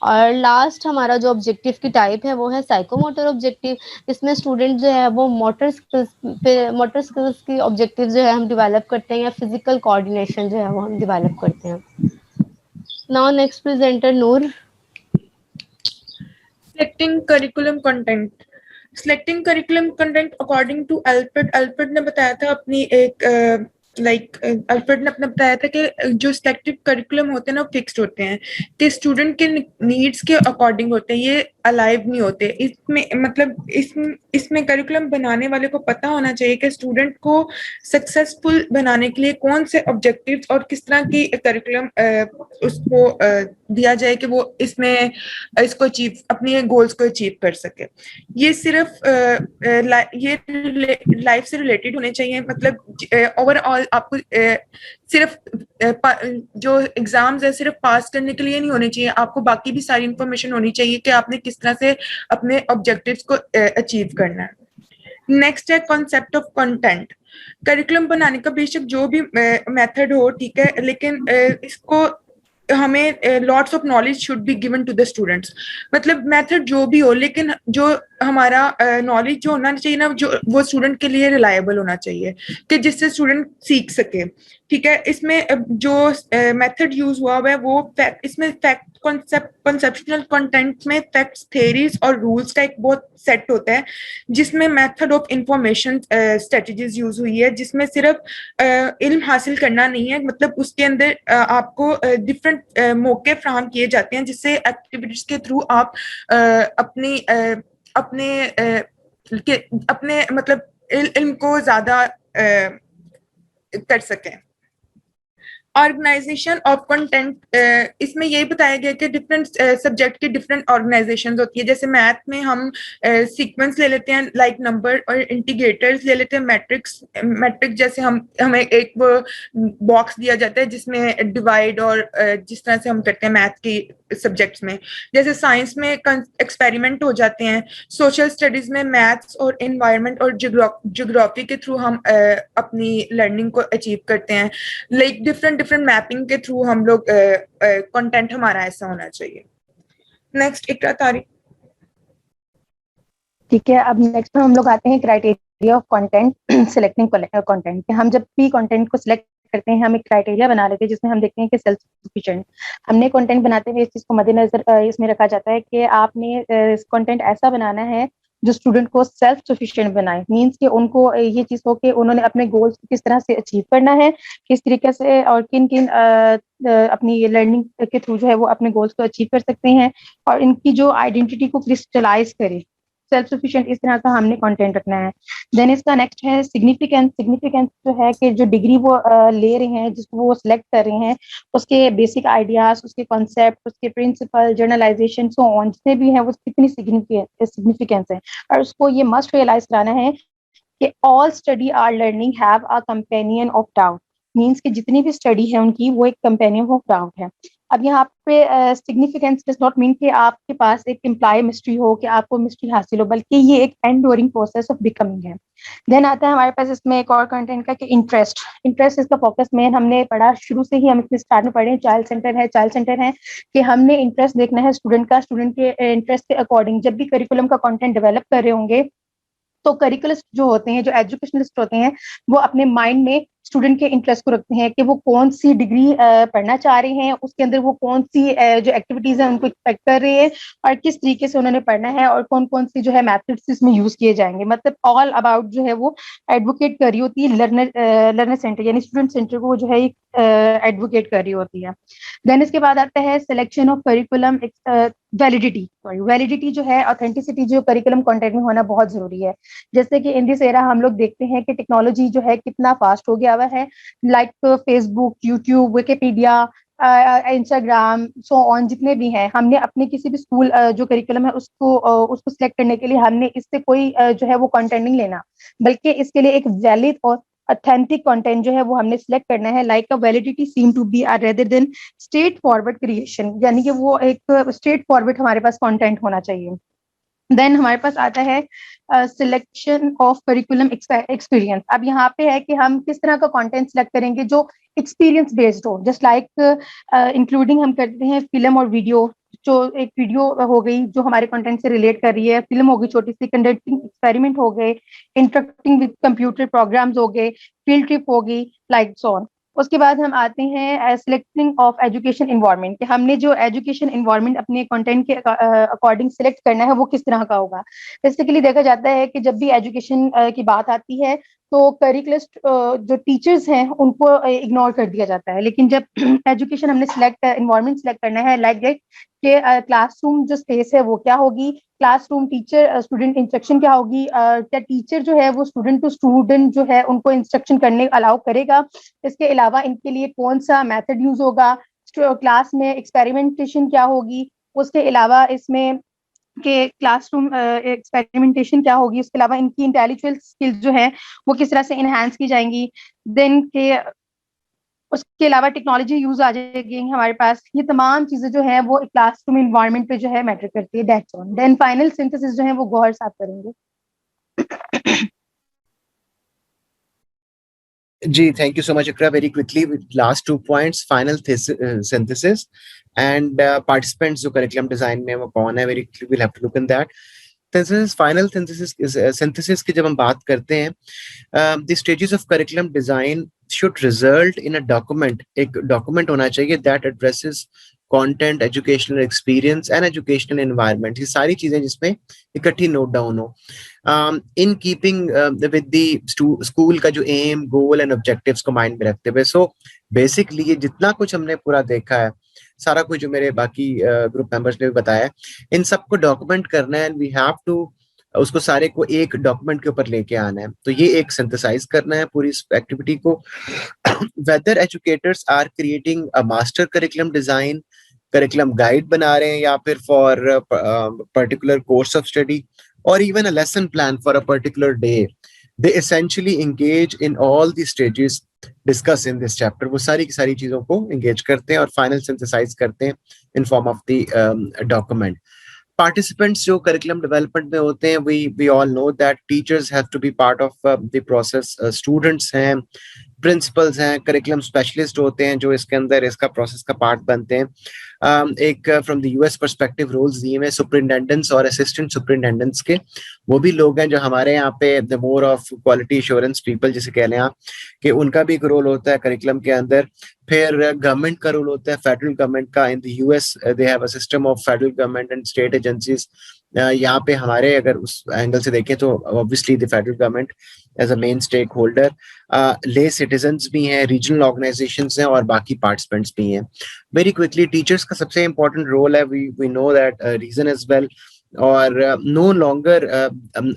और लास्ट हमारा जो ऑब्जेक्टिव की टाइप है वो है साइकोमोटर ऑब्जेक्टिव। इसमें स्टूडेंट जो है वो मोटर स्किल्स की ऑब्जेक्टिव जो है हम डेवलप करते हैं या फिजिकल कोऑर्डिनेशन जो है वो हम डेवलप करते हैं। Now next presenter Noor. Selecting curriculum content. Selecting curriculum content according to Alfred. Alfred ने बताया था अपनी एक अल्फ्रेड ने अपना बताया था कि जो सिलेक्टिव करिकुलम होते हैं ना फिक्स्ड होते हैं कि स्टूडेंट के नीड्स के अकॉर्डिंग होते हैं, ये अलाइव नहीं होते। इसमें मतलब इसमें करिकुलम बनाने वाले को पता होना चाहिए कि स्टूडेंट को सक्सेसफुल बनाने के लिए कौन से ऑब्जेक्टिव्स और किस तरह की करिकुलम उसको दिया जाए कि वो इसमें इसको अचीव, अपने गोल्स को अचीव कर सके। ये सिर्फ ये लाइफ से रिलेटेड होने चाहिए, मतलब ओवरऑल आपको सिर्फ जो एग्जाम्स है सिर्फ पास करने के लिए नहीं होने चाहिए, आपको बाकी भी सारी इंफॉर्मेशन होनी चाहिए कि आपने किस तरह से अपने ऑब्जेक्टिव्स को अचीव करना है। नेक्स्ट है कॉन्सेप्ट ऑफ कंटेंट। करिकुलम बनाने का बेशक जो भी मेथड हो ठीक है, लेकिन इसको हमें lots of knowledge should be given to the students. मतलब मेथड जो भी हो, लेकिन जो हमारा नॉलेज जो होना चाहिए ना, जो वो स्टूडेंट के लिए रिलायबल होना चाहिए कि जिससे स्टूडेंट सीख सके। ठीक है, इसमें जो मेथड यूज हुआ है वो इसमें फैक्ट कॉन्सेप्चुअल कंटेंट में फैक्ट्स, थ्योरीज और रूल्स का एक बहुत सेट होता है, जिसमें method of information strategies use हुई है, जिसमें सिर्फ इल्म हासिल करना नहीं है, मतलब उसके अंदर आपको डिफरेंट मौके फ्राहम किए जाते हैं जिससे एक्टिविटीज के थ्रू आप अपने मतलब इल्म को ज्यादा कर सकें। ऑर्गेनाइजेशन ऑफ कंटेंट, इसमें यही बताया गया कि डिफरेंट सब्जेक्ट की डिफरेंट ऑर्गेनाइजेशन होती है। जैसे मैथ में हम सीक्वेंस ले लेते हैं लाइक नंबर, और इंटीग्रेटर्स ले लेते हैं मैट्रिक्स जैसे हमें एक वो बॉक्स दिया जाता है जिसमें डिवाइड और जिस तरह से हम करते हैं मैथ की सब्जेक्ट्स में। जैसे साइंस में एक्सपेरिमेंट हो जाते हैं, सोशल स्टडीज में मैथ्स और एनवायरनमेंट और ज्योग्राफी के थ्रू हम अपनी लर्निंग को अचीव करते हैं। लाइक डिफरेंट मैपिंग के थ्रू हम लोग कंटेंट हमारा ऐसा होना चाहिए। नेक्स्ट इकरा तारीख। ठीक है, अब नेक्स्ट हम लोग आते हैं criteria of content selecting content. हम जब भी कंटेंट को सिलेक्ट करते हैं हम एक क्राइटेरिया बना लेते हैं जिसमें हम देखते हैं कि सेल्फ सफिशिएंट। हमने कंटेंट बनाते हुए इस चीज को मद्देनजर इसमें रखा जाता है कि आपने कंटेंट ऐसा बनाना है जो स्टूडेंट को सेल्फ सफिशिएंट बनाए। मींस कि उनको ये चीज हो कि उन्होंने अपने गोल्स को किस तरह से अचीव करना है, किस तरीके से और किन अपनी लर्निंग के थ्रू जो है वो अपने गोल्स को अचीव कर सकते हैं, और इनकी जो आइडेंटिटी को क्रिस्टलाइज करे सेल्फ सफिशिएंट, इस तरह का हमने कंटेंट रखना है। देन इसका नेक्स्ट है सिग्निफिकेंस। सिग्निफिकेंस जो है कि जो डिग्री वो ले रहे हैं, जिसको वो सिलेक्ट कर रहे हैं, उसके बेसिक आइडियाज, उसके कॉन्सेप्ट, उसके प्रिंसिपल, जर्नलाइजेशन, सो ऑन जितने भी हैं वो कितनी सिग्निफिकेंस है। और उसको ये मस्ट रियलाइज कराना है कि all study are learning have a companion of doubt, means कि जितनी भी स्टडी है उनकी वो एक कंपेनियन ऑफ डाउट है। अब यहाँ पे सिग्निफिकेंस डज नॉट मीन कि आपके पास एक इम्प्लाई मिस्ट्री हो, कि आपको मिस्ट्री हासिल हो, बल्कि ये एक एंडोरिंग प्रोसेस ऑफ बिकमिंग है। देन आता है हमारे पास इसमें एक और कंटेंट का कि इंटरेस्ट। इंटरेस्ट इसका फोकस मेन हमने पढ़ा, शुरू से ही हम इसमें स्टार्ट में पढ़े, चाइल्ड सेंटर है कि हमने इंटरेस्ट देखना है स्टूडेंट का, स्टूडेंट के इंटरेस्ट के अकॉर्डिंग जब भी करिकुलम का कंटेंट डेवलप कर रहे होंगे, तो करिकुलस्ट जो होते हैं, जो एजुकेशनलिस्ट होते हैं, वो अपने माइंड में स्टूडेंट के इंटरेस्ट को रखते हैं कि वो कौन सी डिग्री पढ़ना चाह रहे हैं, उसके अंदर वो कौन सी जो एक्टिविटीज हैं उनको एक्सपेक्ट कर रहे हैं, और किस तरीके से उन्होंने पढ़ना है, और कौन कौन सी जो है मेथड्स इसमें यूज किए जाएंगे। मतलब ऑल अबाउट जो है वो एडवोकेट कर रही होती है लर्नर सेंटर, यानी स्टूडेंट सेंटर को जो है एडवोकेट कर रही होती है। देन इसके बाद आता है सिलेक्शन ऑफ करिकुलम वैलिडिटी जो है, ऑथेंटिसिटी जो करिकुलम कंटेंट में होना बहुत जरूरी है। जैसे कि इन दिस एरा हम लोग देखते हैं कि टेक्नोलॉजी जो है कितना फास्ट हो गया हुआ है, like Facebook, YouTube, Wikipedia, Instagram, so on जितने भी हैं, हमने अपने किसी भी स्कूल जो करिकुलम है उसको सिलेक्ट करने के लिए हमने इससे कोई जो है वो कंटेंट नहीं लेना, बल्कि इसके लिए एक वैलिड और ऑथेंटिक कंटेंट जो है वो हमने सिलेक्ट करना है। Like a validity seem to be rather than straightforward creation, यानी कि वो एक स्ट्रेट फॉरवर्ड हमारे पास कंटेंट होना चाहिए। देन हमारे पास आता है सिलेक्शन ऑफ करिकुलम एक्सपीरियंस। अब यहाँ पे है कि हम किस तरह का कंटेंट सिलेक्ट करेंगे जो एक्सपीरियंस बेस्ड हो, जस्ट लाइक इंक्लूडिंग हम करते हैं फिल्म और वीडियो। जो एक वीडियो हो गई जो हमारे कंटेंट से रिलेट कर रही है, फिल्म हो गई छोटी सी, कंडक्टिंग एक्सपेरिमेंट हो गए, इंटरेक्टिंग विद कंप्यूटर प्रोग्राम्स हो गए, फील्ड ट्रिप हो गई, लाइक सो ऑन। उसके बाद हम आते हैं सिलेक्टिंग ऑफ एजुकेशन इन्वायरमेंट, कि हमने जो एजुकेशन इन्वायरमेंट अपने कंटेंट के अकॉर्डिंग सिलेक्ट करना है वो किस तरह का होगा। बेसिकली देखा जाता है कि जब भी एजुकेशन की बात आती है तो करिकुलस्ट जो टीचर्स हैं उनको इग्नोर कर दिया जाता है, लेकिन जब एजुकेशन हमने इन्वायरमेंट सिलेक्ट करना है, लाइक दैट कि क्लासरूम जो स्पेस है वो क्या होगी, क्लासरूम टीचर स्टूडेंट इंस्ट्रक्शन क्या होगी, क्या टीचर जो है वो स्टूडेंट टू स्टूडेंट जो है उनको इंस्ट्रक्शन करने अलाउ करेगा, इसके अलावा इनके लिए कौन सा मेथड यूज होगा, क्लास में एक्सपेरिमेंटेशन क्या होगी, उसके अलावा इसमें के क्लासरूम एक्सपेरिमेंटेशन क्या होगी, उसके अलावा इनकी इंटेलेक्चुअल स्किल्स जो है वो किस तरह से इनहांस की जाएंगी। देन के उसके अलावा टेक्नोलॉजी यूज आ जाएगी हमारे पास। ये तमाम चीजें जो है वो क्लासरूम एनवायरनमेंट पे जो है मैटर करती है। That's all. Then final synthesis जो है वो गौहर साहब करेंगे। Ji, thank you so much, Ikra. Very quickly, with last 2 points, final synthesis and participants जो curriculum design में वो कौन है, very quickly we'll have to look in that. Final synthesis is synthesis की जब हम बात करते हैं, the stages of curriculum design should result in a document. एक document होना चाहिए that addresses content, educational experience and educational environment. ये सारी चीजें जिसमें इकट्ठी नोट डाउन हो, in keeping with the school का जो aim, goal and objectives को माइंड में रखते हुए. So basically ये जितना कुछ हमने पूरा देखा है, सारा कुछ जो मेरे बाकी ग्रुप मेंबर्स ने भी बताया है, इन सबको डॉक्यूमेंट करना है, एंड वी हैव टू उसको सारे को एक डॉक्यूमेंट के ऊपर लेके आना है. तो ये एक सिंथेसाइज करना है पूरी एक्टिविटी को. Whether educators are creating a master curriculum design, curriculum guide बना रहे हैं, या फिर for particular course of study, और even a lesson plan for a particular day, they essentially engage in all the stages discuss in this chapter. वो सारी की सारी चीजों को एंगेज करते हैं और फाइनल सिंथेसाइज करते हैं in form of the document. Participants जो curriculum development में होते हैं, we all know that teachers have to be part of the process. Students हैं, principals हैं, curriculum specialist होते हैं जो इसके अंदर इसका process का part बनते हैं. एक from the US perspective roles दिए हैं superintendents और assistant superintendents के, वो भी लोग हैं जो हमारे यहाँ पे the more of quality assurance people जिसे कह लें आप, कि उनका भी एक रोल होता है curriculum के अंदर. फिर गवर्नमेंट का रोल होता है, फेडरल गवर्नमेंट का. In the US they have a system of federal government and state agencies. यहाँ पे हमारे अगर उस एंगल से देखें तो obviously the federal government as a main stakeholder, lay citizens भी हैं, रीजनल ऑर्गेनाइजेशंस हैं और बाकी पार्टिसिपेंट्स भी हैं. वेरी क्विकली, टीचर्स का सबसे इंपॉर्टेंट रोल है. We know that region as well or no longer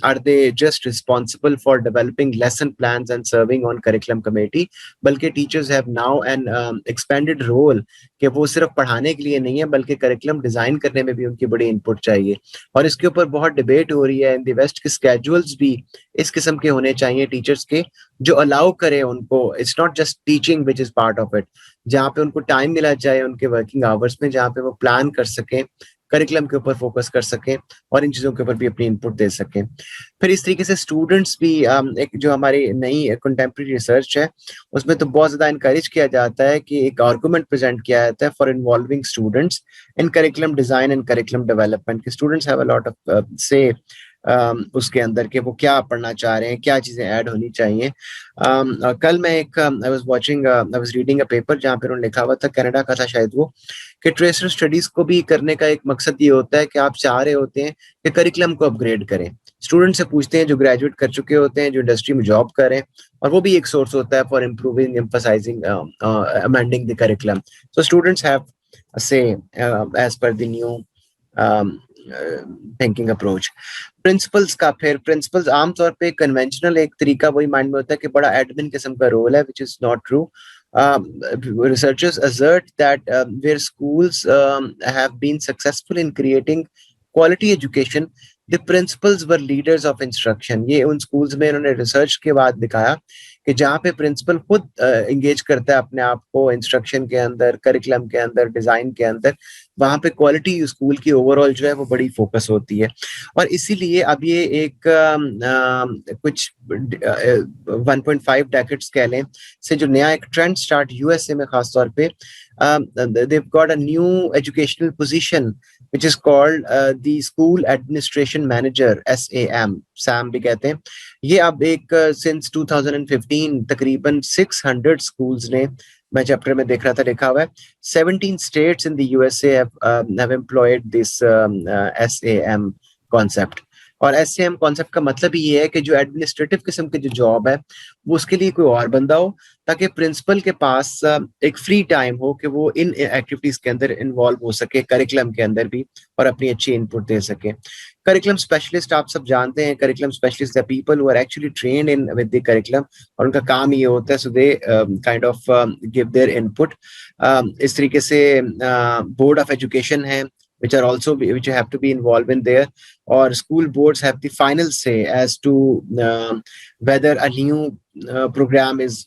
are they just responsible for developing lesson plans and serving on curriculum committee, बल्कि teachers have now an expanded role कि वो सिर्फ पढ़ाने के लिए नहीं है बल्कि curriculum design करने में भी उनकी बड़ी input चाहिए। और इसके ऊपर बहुत debate हो रही है in the West कि schedules भी इस किस्म के होने चाहिए teachers के जो allow करे उनको, it's not just teaching which is part of it, जहाँ पे उनको time मिला जाए उनके working hours में, जहाँ पे वो plan कर सकें, करिकुलम के ऊपर फोकस कर सकें और इन चीजों के ऊपर भी अपनी इनपुट दे सकें। फिर इस तरीके से स्टूडेंट्स भी एक जो हमारी नई कंटेम्प्रेरी रिसर्च है उसमें तो बहुत ज्यादा इनकरेज किया जाता है कि एक आर्गुमेंट प्रेजेंट किया जाता है for involving students in curriculum design and curriculum development. Students have a lot of से उसके अंदर के वो क्या पढ़ना चाह रहे हैं, क्या चीजें ऐड होनी चाहिए। कल मैं एक I was reading a paper जहाँ पे उन्होंने लिखा हुआ था, कनाडा का था शायद वो, कि ट्रेसर स्टडीज को भी करने का एक मकसद ये होता है कि आप चाह रहे होते हैं कि करिकुलम को अपग्रेड करें। स्टूडेंट से पूछते हैं जो ग्रेजुएट कर चुके होते हैं, जो इंडस्ट्री में जॉब कर रहे हैं, और वो भी एक सोर्स होता है for improving, emphasizing, amending the curriculum. So students have say as per the new thinking approach. Principles का, फिर प्रिंसिपल्स आमतौर पे कन्वेंशनल एक तरीका वही माइंड में होता है कि बड़ा एडमिन किस्म का रोल है, विच is not true. Researchers assert that where schools have been successful in creating quality education, the principals were leaders of instruction। ये उन schools में इन्होंने research के बाद दिखाया कि जहाँ पे प्रिंसिपल खुद एंगेज करता है अपने आप को इंस्ट्रक्शन के अंदर, करिकुलम के अंदर, डिजाइन के अंदर, वहाँ पे क्वालिटी स्कूल की ओवरऑल जो है वो बड़ी फोकस होती है। और इसीलिए अब ये एक कुछ 1.5 डेकेड्स कह लें से जो नया एक ट्रेंड स्टार्ट यूएसए में खास तौर पे, they've got a new educational position which is called the school administration manager, SAM भी कहते हैं। ये अब एक since 2015 तकरीबन 600 schools ने, मैं चैप्टर में देख रहा था लिखा हुआ है, 17 states in the USA have employed this SAM concept। और SAM कॉन्सेप्ट का मतलब ही ये है कि जो एडमिनिस्ट्रेटिव किस्म की जो जॉब है वो उसके लिए कोई और बंदा हो, ताकि प्रिंसिपल के पास एक फ्री टाइम हो कि वो इन एक्टिविटीज के अंदर इन्वॉल्व हो सके, करिकुलम के अंदर भी, और अपनी अच्छी इनपुट दे सके। करिकुलम स्पेशलिस्ट आप सब जानते हैं, curriculum specialist the people who are actually trained in with the curriculum, और उनका काम ये होता है so they kind of give their input. इस तरीके से बोर्ड ऑफ एजुकेशन है which are also which have to be involved in there, or school boards have the final say as to whether a new program is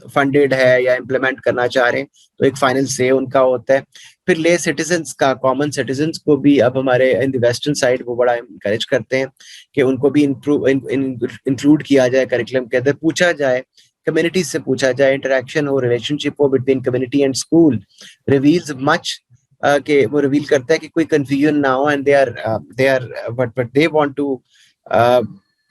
funded है या implement करना चाह रहे हैं, तो एक फाइनल से उनका होता है। फिर ले सिटीजन्स का, कॉमन सिटीजन्स को भी अब हमारे इन द वेस्टर्न साइड वो बड़ा इंकरेज करते हैं कि उनको भी इंक्लूड किया जाए करिकुलम के अंदर, पूछा जाए, कम्युनिटी से पूछा जाए, इंटरेक्शन हो, रिलेशनशिप हो between community and school, reveals much कि वो रिवील करता है कि कोई कंफ्यूजन ना हो, and they are but they want to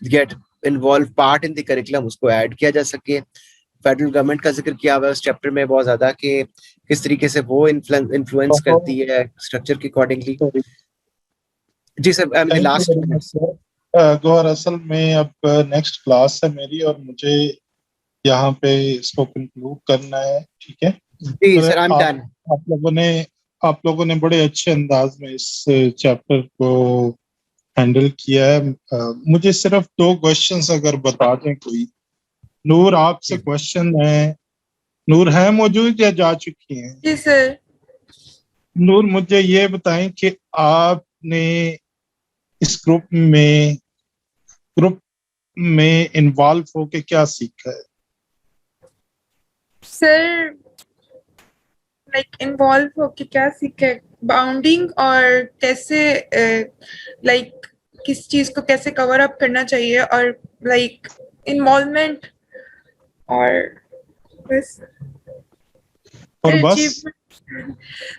get involved part in the curriculum, उसको ऐड किया जा सके। फेडरल गवर्नमेंट का जिक्र किया हुआ है उस चैप्टर में बहुत ज्यादा कि किस तरीके से वो इन्फ्लुएंस करती है स्ट्रक्चर के अकॉर्डिंगली। जी सर, लास्ट गौर, असल में अब नेक्स्ट क्लास है मेरी और मुझे यहाँ पे इसको कंक्लूड करना है, ठीक है जी सर, आई एम डन। आप लोगों ने बड़े अच्छे अंदाज में इस चैप्टर को हैंडल किया है। मुझे सिर्फ 2 क्वेश्चंस अगर बता दें कोई। नूर, आपसे क्वेश्चन है। नूर है मौजूद या जा चुकी हैं? जी सर। नूर, मुझे ये बताएं कि आपने इस ग्रुप में इन्वॉल्व होके क्या सीखा है? सर लाइक इन्वॉल्व होके क्या सीखा है, बाउंडिंग और कैसे लाइक किस चीज को कैसे कवर अप करना चाहिए, और लाइक इन्वॉल्वमेंट, और बस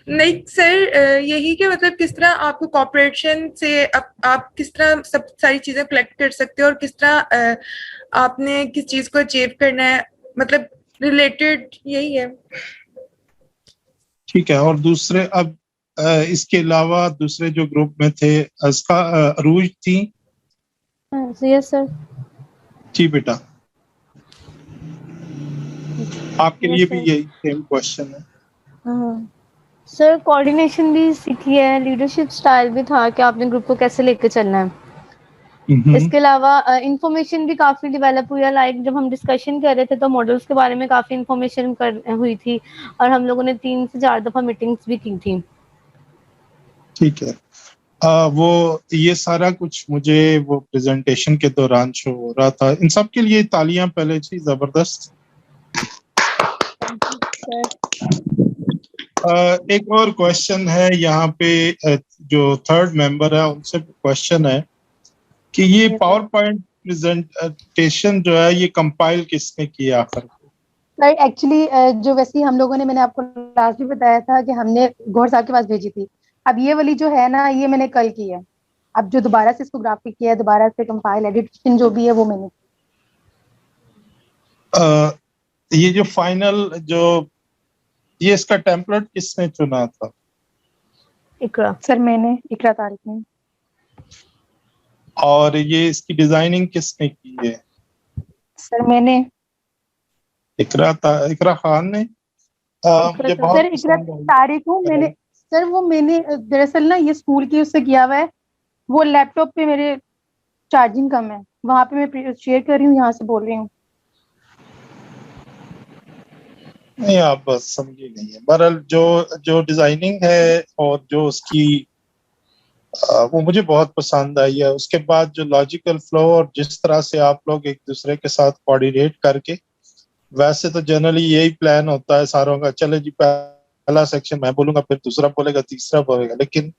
नहीं सर, यही कि मतलब किस तरह आपको कॉपरेशन से आप किस तरह सब सारी चीजें कलेक्ट कर सकते हो, और किस तरह आपने किस चीज को अचीव करना है, मतलब रिलेटेड यही है। ठीक है। और दूसरे, अब इसके अलावा दूसरे जो ग्रुप में थे, अरूज थी? Yes sir. जी बेटा, आपके लिए भी यही सेम क्वेश्चन है। सर कोऑर्डिनेशन भी सीखी है, लीडरशिप स्टाइल भी था कि आपने ग्रुप को कैसे लेके चलना है। इसके अलावा इंफॉर्मेशन भी काफी डेवलप हुई है। लाइक जब हम डिस्कशन कर रहे थे तो मॉडल्स के बारे में काफी इंफॉर्मेशन हुई थी और हम लोगों ने 3 से 4 दफा मीटिंग्स भी की थी। ठीक है। वो ये सारा कुछ मुझे वो प्रेजेंटेशन के दौरान शो हो रहा था। इन सब के लिए तालियां पहले से जबरदस्त। एक और क्वेश्चन है यहाँ पे, जो थर्ड मेंबर है उनसे क्वेश्चन है कि ये पावर पॉइंट प्रेजेंटेशन जो है ये कंपाइल किसने किया आखिर? राइट, एक्चुअली जो वैसे हम लोगों ने, मैंने आपको लास्ट भी बताया था कि हमने गौर साहब के पास भेजी थी। अब ये वाली जो है ना, ये मैंने कल की है। अब जो दोबारा से इसको ग्राफिक किया है, दोबारा से कंपाइल एडिशन जो भी है वो मैंने ये जो फाइनल जो ये इसका टेम्पलेट किसने चुना था? इकरा सर, मैंने इकरा तारिक ने। और ये इसकी डिजाइनिंग किसने की है? सर मैंने। इकरा खान ने। मुझे बहुत सर इकरा तारिक हूँ मैंने। सर वो मैंने दरअसल ना ये स्कूल की उससे किया हुआ है। वो लैपटॉप पे मेरे चार्जिंग कम है, वहां पे मैं शेयर कर रही हूँ, यहाँ से बोल रही हूँ। नहीं, आप बस समझी नहीं है। बहरहाल जो डिजाइनिंग है और जो उसकी वो मुझे बहुत पसंद आई है। उसके बाद जो लॉजिकल फ्लो और जिस तरह से आप लोग एक दूसरे के साथ कोऑर्डिनेट करके, वैसे तो जनरली यही प्लान होता है सारों का, चले जी पहला सेक्शन मैं बोलूंगा, फिर दूसरा बोलेगा, तीसरा बोलेगा, लेकिन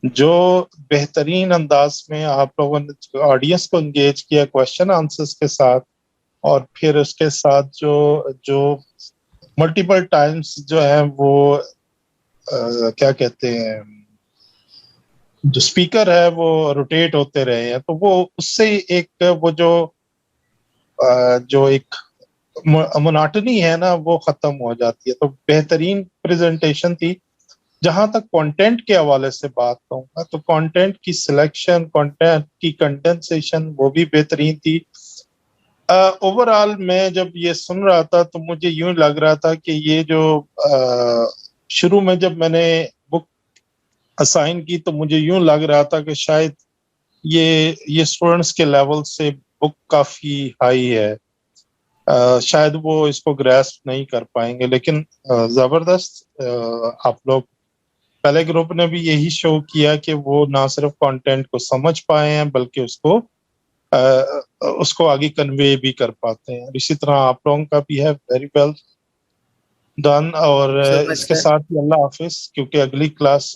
जो बेहतरीन अंदाज में आप लोगों ने ऑडियंस को एंगेज किया क्वेश्चन आंसर्स के साथ, और फिर उसके साथ जो मल्टीपल टाइम्स जो है वो क्या कहते हैं, जो स्पीकर है वो रोटेट होते रहे हैं, तो वो उससे एक वो जो एक मोनोटनी है ना वो खत्म हो जाती है। तो बेहतरीन प्रेजेंटेशन थी। जहां तक कंटेंट के हवाले से बात कहूंगा तो कंटेंट की सिलेक्शन, कंटेंट की कंडेंसेशन वो भी बेहतरीन थी। ओवरऑल मैं जब ये सुन रहा था तो मुझे यूं लग रहा था कि ये जो शुरू में जब मैंने बुक असाइन की तो मुझे यूं लग रहा था कि शायद ये स्टूडेंट्स के लेवल से बुक काफी हाई है, शायद वो इसको ग्रैस्प नहीं कर पाएंगे, लेकिन जबरदस्त। आप लोग पहले ग्रुप ने भी यही शो किया कि वो ना सिर्फ कंटेंट को समझ पाए हैं बल्कि उसको आगे कन्वे भी कर पाते हैं। इसी तरह आप लोगों का भी है, वेरी वेल डन। और इसके साथ ही अल्लाह हाफिज, क्योंकि अगली क्लास